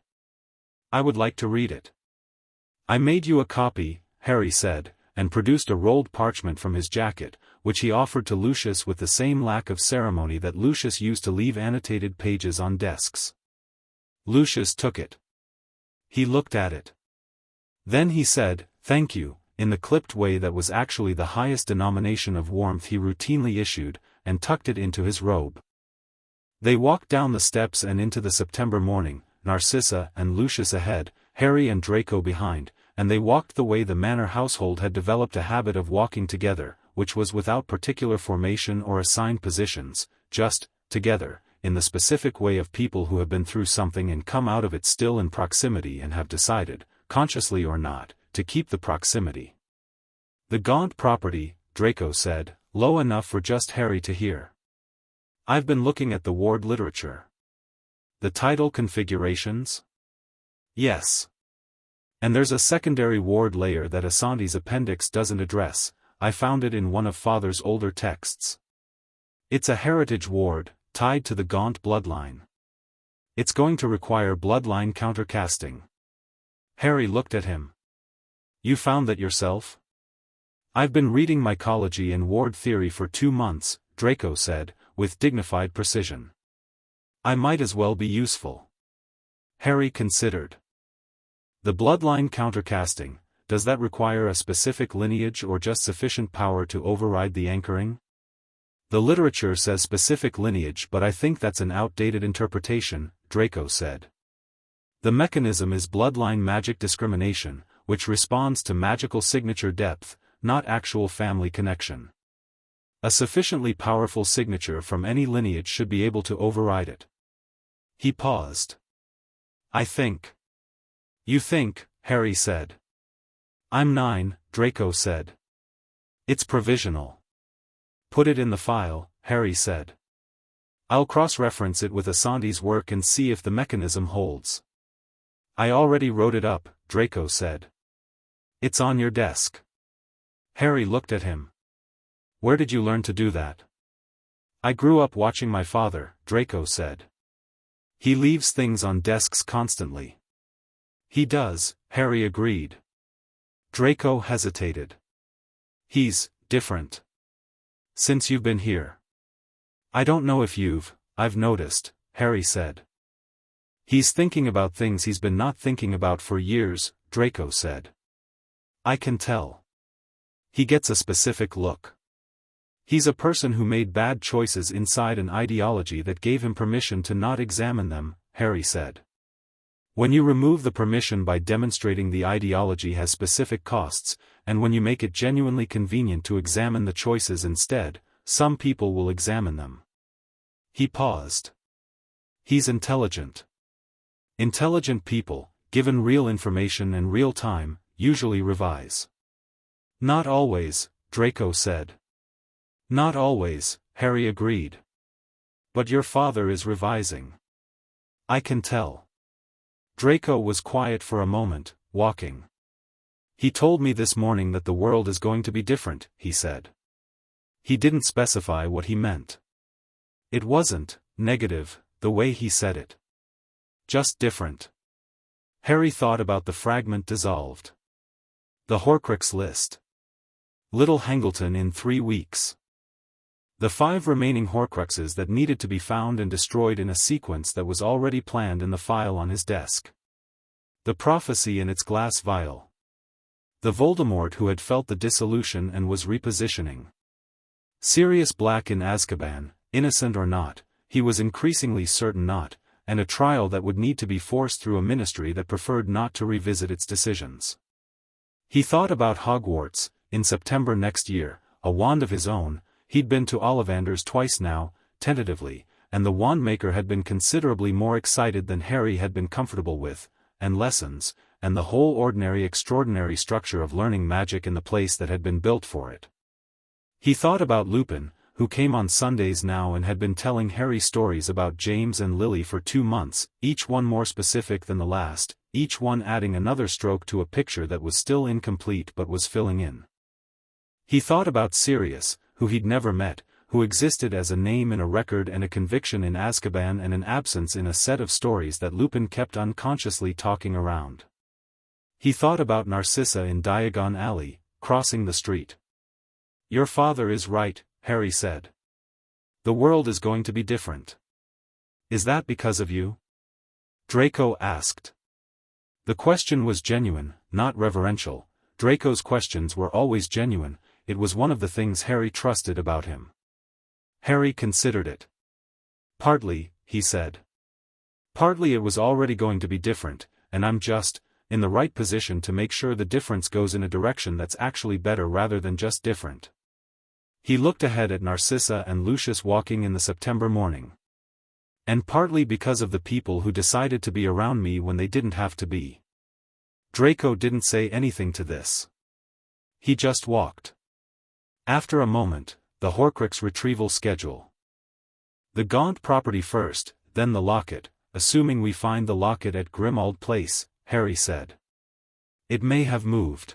I would like to read it." "I made you a copy," Harry said, and produced a rolled parchment from his jacket, which he offered to Lucius with the same lack of ceremony that Lucius used to leave annotated pages on desks. Lucius took it. He looked at it. Then he said, "Thank you," in the clipped way that was actually the highest denomination of warmth he routinely issued, and tucked it into his robe. They walked down the steps and into the September morning, Narcissa and Lucius ahead, Harry and Draco behind, and they walked the way the Manor household had developed a habit of walking together, which was without particular formation or assigned positions, just, together, in the specific way of people who have been through something and come out of it still in proximity and have decided, consciously or not, to keep the proximity. "The Gaunt property," Draco said, low enough for just Harry to hear. "I've been looking at the ward literature." "The tidal configurations?" "Yes. And there's a secondary ward layer that Asante's appendix doesn't address. I found it in one of Father's older texts. It's a heritage ward, tied to the Gaunt bloodline. It's going to require bloodline countercasting." Harry looked at him. "You found that yourself?" "I've been reading mycology and ward theory for 2 months, Draco said, with dignified precision. "I might as well be useful." Harry considered. "The bloodline countercasting, does that require a specific lineage or just sufficient power to override the anchoring?" "The literature says specific lineage, but I think that's an outdated interpretation," Draco said. "The mechanism is bloodline magic discrimination, which responds to magical signature depth, not actual family connection. A sufficiently powerful signature from any lineage should be able to override it." He paused. "I think." "You think," Harry said. "I'm 9, Draco said. "It's provisional." "Put it in the file," Harry said. "I'll cross-reference it with Asante's work and see if the mechanism holds." "I already wrote it up," Draco said. "It's on your desk." Harry looked at him. "Where did you learn to do that?" "I grew up watching my father," Draco said. "He leaves things on desks constantly." "He does," Harry agreed. Draco hesitated. "He's different. Since you've been here." "I don't know if I've noticed," Harry said. "He's thinking about things he's been not thinking about for years," Draco said. "I can tell." He gets a specific look. He's a person who made bad choices inside an ideology that gave him permission to not examine them, Harry said. When you remove the permission by demonstrating the ideology has specific costs, and when you make it genuinely convenient to examine the choices instead, some people will examine them. He paused. He's intelligent. Intelligent people, given real information and real time, usually revise. Not always, Draco said. Not always, Harry agreed. But your father is revising. I can tell. Draco was quiet for a moment, walking. He told me this morning that the world is going to be different, he said. He didn't specify what he meant. It wasn't negative, the way he said it. Just different. Harry thought about the fragment dissolved. The Horcrux list. Little Hangleton in 3 weeks. The 5 remaining Horcruxes that needed to be found and destroyed in a sequence that was already planned in the file on his desk. The prophecy in its glass vial. The Voldemort who had felt the dissolution and was repositioning. Sirius Black in Azkaban, innocent or not, he was increasingly certain not, and a trial that would need to be forced through a ministry that preferred not to revisit its decisions. He thought about Hogwarts. In September next year, a wand of his own. He'd been to Ollivanders twice now, tentatively, and the wandmaker had been considerably more excited than Harry had been comfortable with, and lessons, and the whole ordinary extraordinary structure of learning magic in the place that had been built for it. He thought about Lupin, who came on Sundays now and had been telling Harry stories about James and Lily for 2 months, each one more specific than the last, each one adding another stroke to a picture that was still incomplete but was filling in. He thought about Sirius, who he'd never met, who existed as a name in a record and a conviction in Azkaban and an absence in a set of stories that Lupin kept unconsciously talking around. He thought about Narcissa in Diagon Alley, crossing the street. Your father is right, Harry said. The world is going to be different. Is that because of you? Draco asked. The question was genuine, not reverential. Draco's questions were always genuine. It was one of the things Harry trusted about him. Harry considered it. Partly, he said. Partly it was already going to be different, and I'm just in the right position to make sure the difference goes in a direction that's actually better rather than just different. He looked ahead at Narcissa and Lucius walking in the September morning. And partly because of the people who decided to be around me when they didn't have to be. Draco didn't say anything to this. He just walked. After a moment, the Horcrux retrieval schedule. The Gaunt property first, then the locket, assuming we find the locket at Grimmauld Place, Harry said. It may have moved.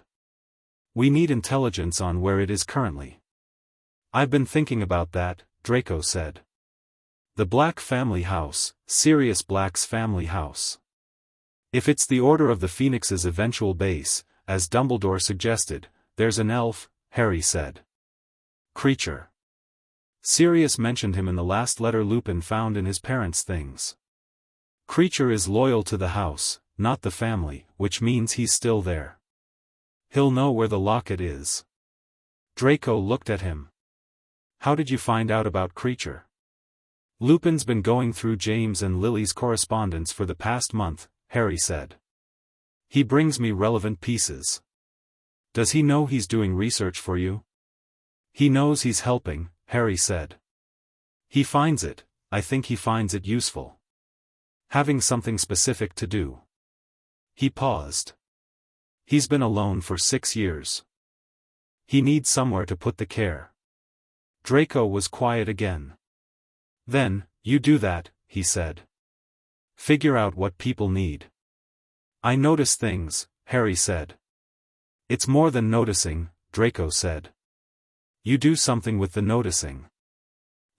We need intelligence on where it is currently. I've been thinking about that, Draco said. The Black family house, Sirius Black's family house. If it's the Order of the Phoenix's eventual base, as Dumbledore suggested, there's an elf, Harry said. Creature. Sirius mentioned him in the last letter Lupin found in his parents' things. Creature is loyal to the house, not the family, which means he's still there. He'll know where the locket is. Draco looked at him. How did you find out about Creature? Lupin's been going through James and Lily's correspondence for the past month, Harry said. He brings me relevant pieces. Does he know he's doing research for you? He knows he's helping, Harry said. He finds it, I think he finds it useful. Having something specific to do. He paused. He's been alone for 6 years. He needs somewhere to put the care. Draco was quiet again. Then, you do that, he said. Figure out what people need. I notice things, Harry said. It's more than noticing, Draco said. You do something with the noticing.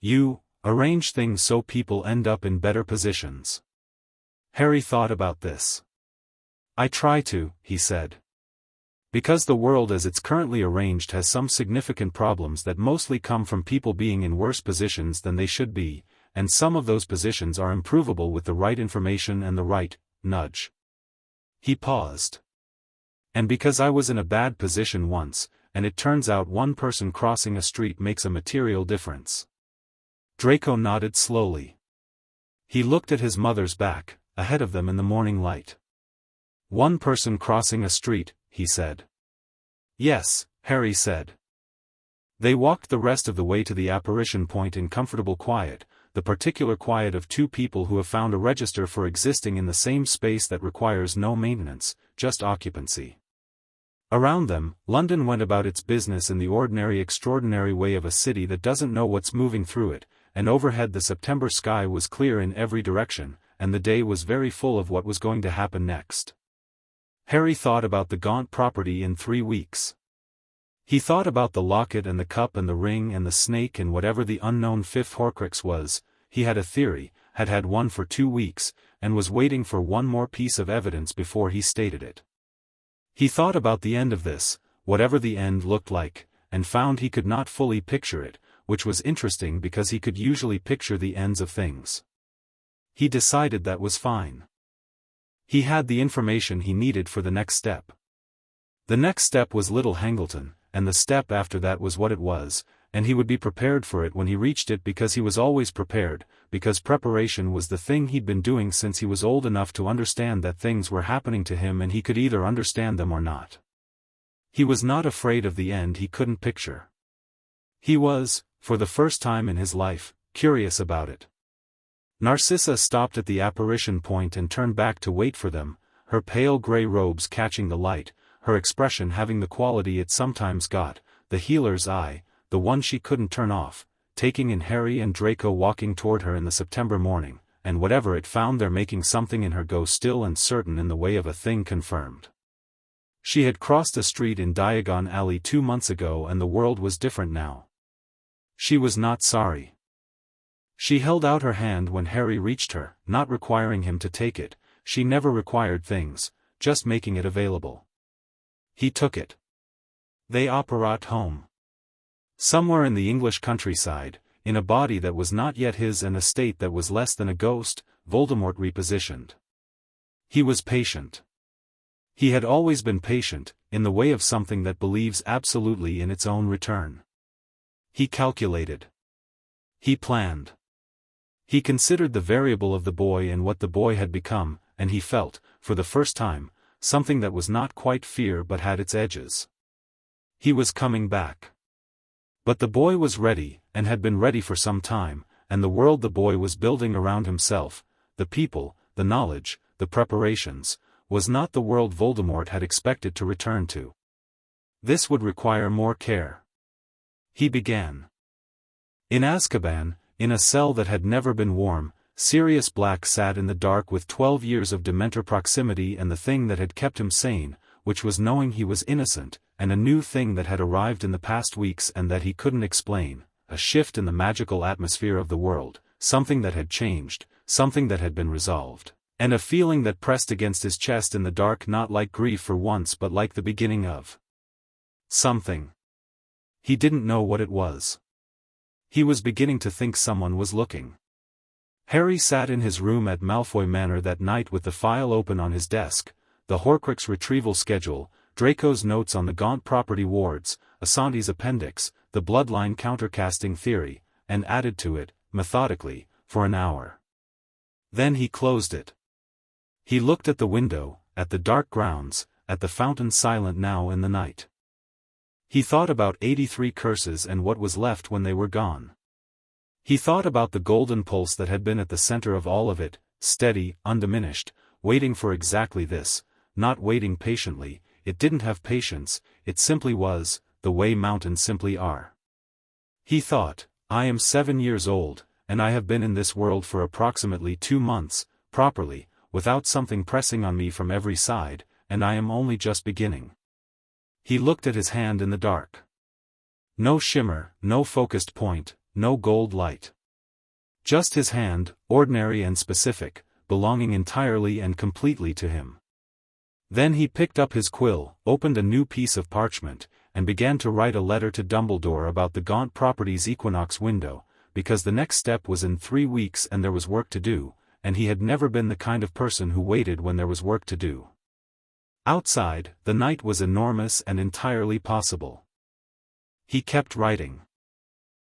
You arrange things so people end up in better positions. Harry thought about this. I try to, he said. Because the world as it's currently arranged has some significant problems that mostly come from people being in worse positions than they should be, and some of those positions are improvable with the right information and the right nudge. He paused. And because I was in a bad position once, and it turns out one person crossing a street makes a material difference. Draco nodded slowly. He looked at his mother's back, ahead of them in the morning light. One person crossing a street, he said. Yes, Harry said. They walked the rest of the way to the apparition point in comfortable quiet, the particular quiet of two people who have found a register for existing in the same space that requires no maintenance, just occupancy. Around them, London went about its business in the ordinary extraordinary way of a city that doesn't know what's moving through it, and overhead the September sky was clear in every direction, and the day was very full of what was going to happen next. Harry thought about the Gaunt property in 3 weeks. He thought about the locket and the cup and the ring and the snake and whatever the unknown fifth Horcrux was. He had a theory, had had one for 2 weeks, and was waiting for one more piece of evidence before he stated it. He thought about the end of this, whatever the end looked like, and found he could not fully picture it, which was interesting because he could usually picture the ends of things. He decided that was fine. He had the information he needed for the next step. The next step was Little Hangleton, and the step after that was what it was, and he would be prepared for it when he reached it because he was always prepared, because preparation was the thing he'd been doing since he was old enough to understand that things were happening to him and he could either understand them or not. He was not afraid of the end he couldn't picture. He was, for the first time in his life, curious about it. Narcissa stopped at the apparition point and turned back to wait for them, her pale grey robes catching the light, her expression having the quality it sometimes got, the healer's eye, the one she couldn't turn off, taking in Harry and Draco walking toward her in the September morning, and whatever it found there making something in her go still and certain in the way of a thing confirmed. She had crossed a street in Diagon Alley 2 months ago and the world was different now. She was not sorry. She held out her hand when Harry reached her, not requiring him to take it. She never required things, just making it available. He took it. They apparat home. Somewhere in the English countryside, in a body that was not yet his and a state that was less than a ghost, Voldemort repositioned. He was patient. He had always been patient, in the way of something that believes absolutely in its own return. He calculated. He planned. He considered the variable of the boy and what the boy had become, and he felt, for the first time, something that was not quite fear but had its edges. He was coming back. But the boy was ready, and had been ready for some time, and the world the boy was building around himself, the people, the knowledge, the preparations, was not the world Voldemort had expected to return to. This would require more care. He began. In Azkaban, in a cell that had never been warm, Sirius Black sat in the dark with 12 years of Dementor proximity and the thing that had kept him sane, which was knowing he was innocent, and a new thing that had arrived in the past weeks and that he couldn't explain, a shift in the magical atmosphere of the world, something that had changed, something that had been resolved, and a feeling that pressed against his chest in the dark not like grief for once but like the beginning of something. He didn't know what it was. He was beginning to think someone was looking. Harry sat in his room at Malfoy Manor that night with the file open on his desk, the Horcrux retrieval schedule, Draco's notes on the Gaunt property wards, Asante's appendix, the bloodline countercasting theory, and added to it, methodically, for an hour. Then he closed it. He looked at the window, at the dark grounds, at the fountain silent now in the night. He thought about 83 curses and what was left when they were gone. He thought about the golden pulse that had been at the center of all of it, steady, undiminished, waiting for exactly this, not waiting patiently, it didn't have patience, it simply was, the way mountains simply are. He thought, I am 7 years old, and I have been in this world for approximately 2 months, properly, without something pressing on me from every side, and I am only just beginning. He looked at his hand in the dark. No shimmer, no focused point, no gold light. Just his hand, ordinary and specific, belonging entirely and completely to him. Then he picked up his quill, opened a new piece of parchment, and began to write a letter to Dumbledore about the Gaunt property's equinox window, because the next step was in 3 weeks and there was work to do, and he had never been the kind of person who waited when there was work to do. Outside, the night was enormous and entirely possible. He kept writing.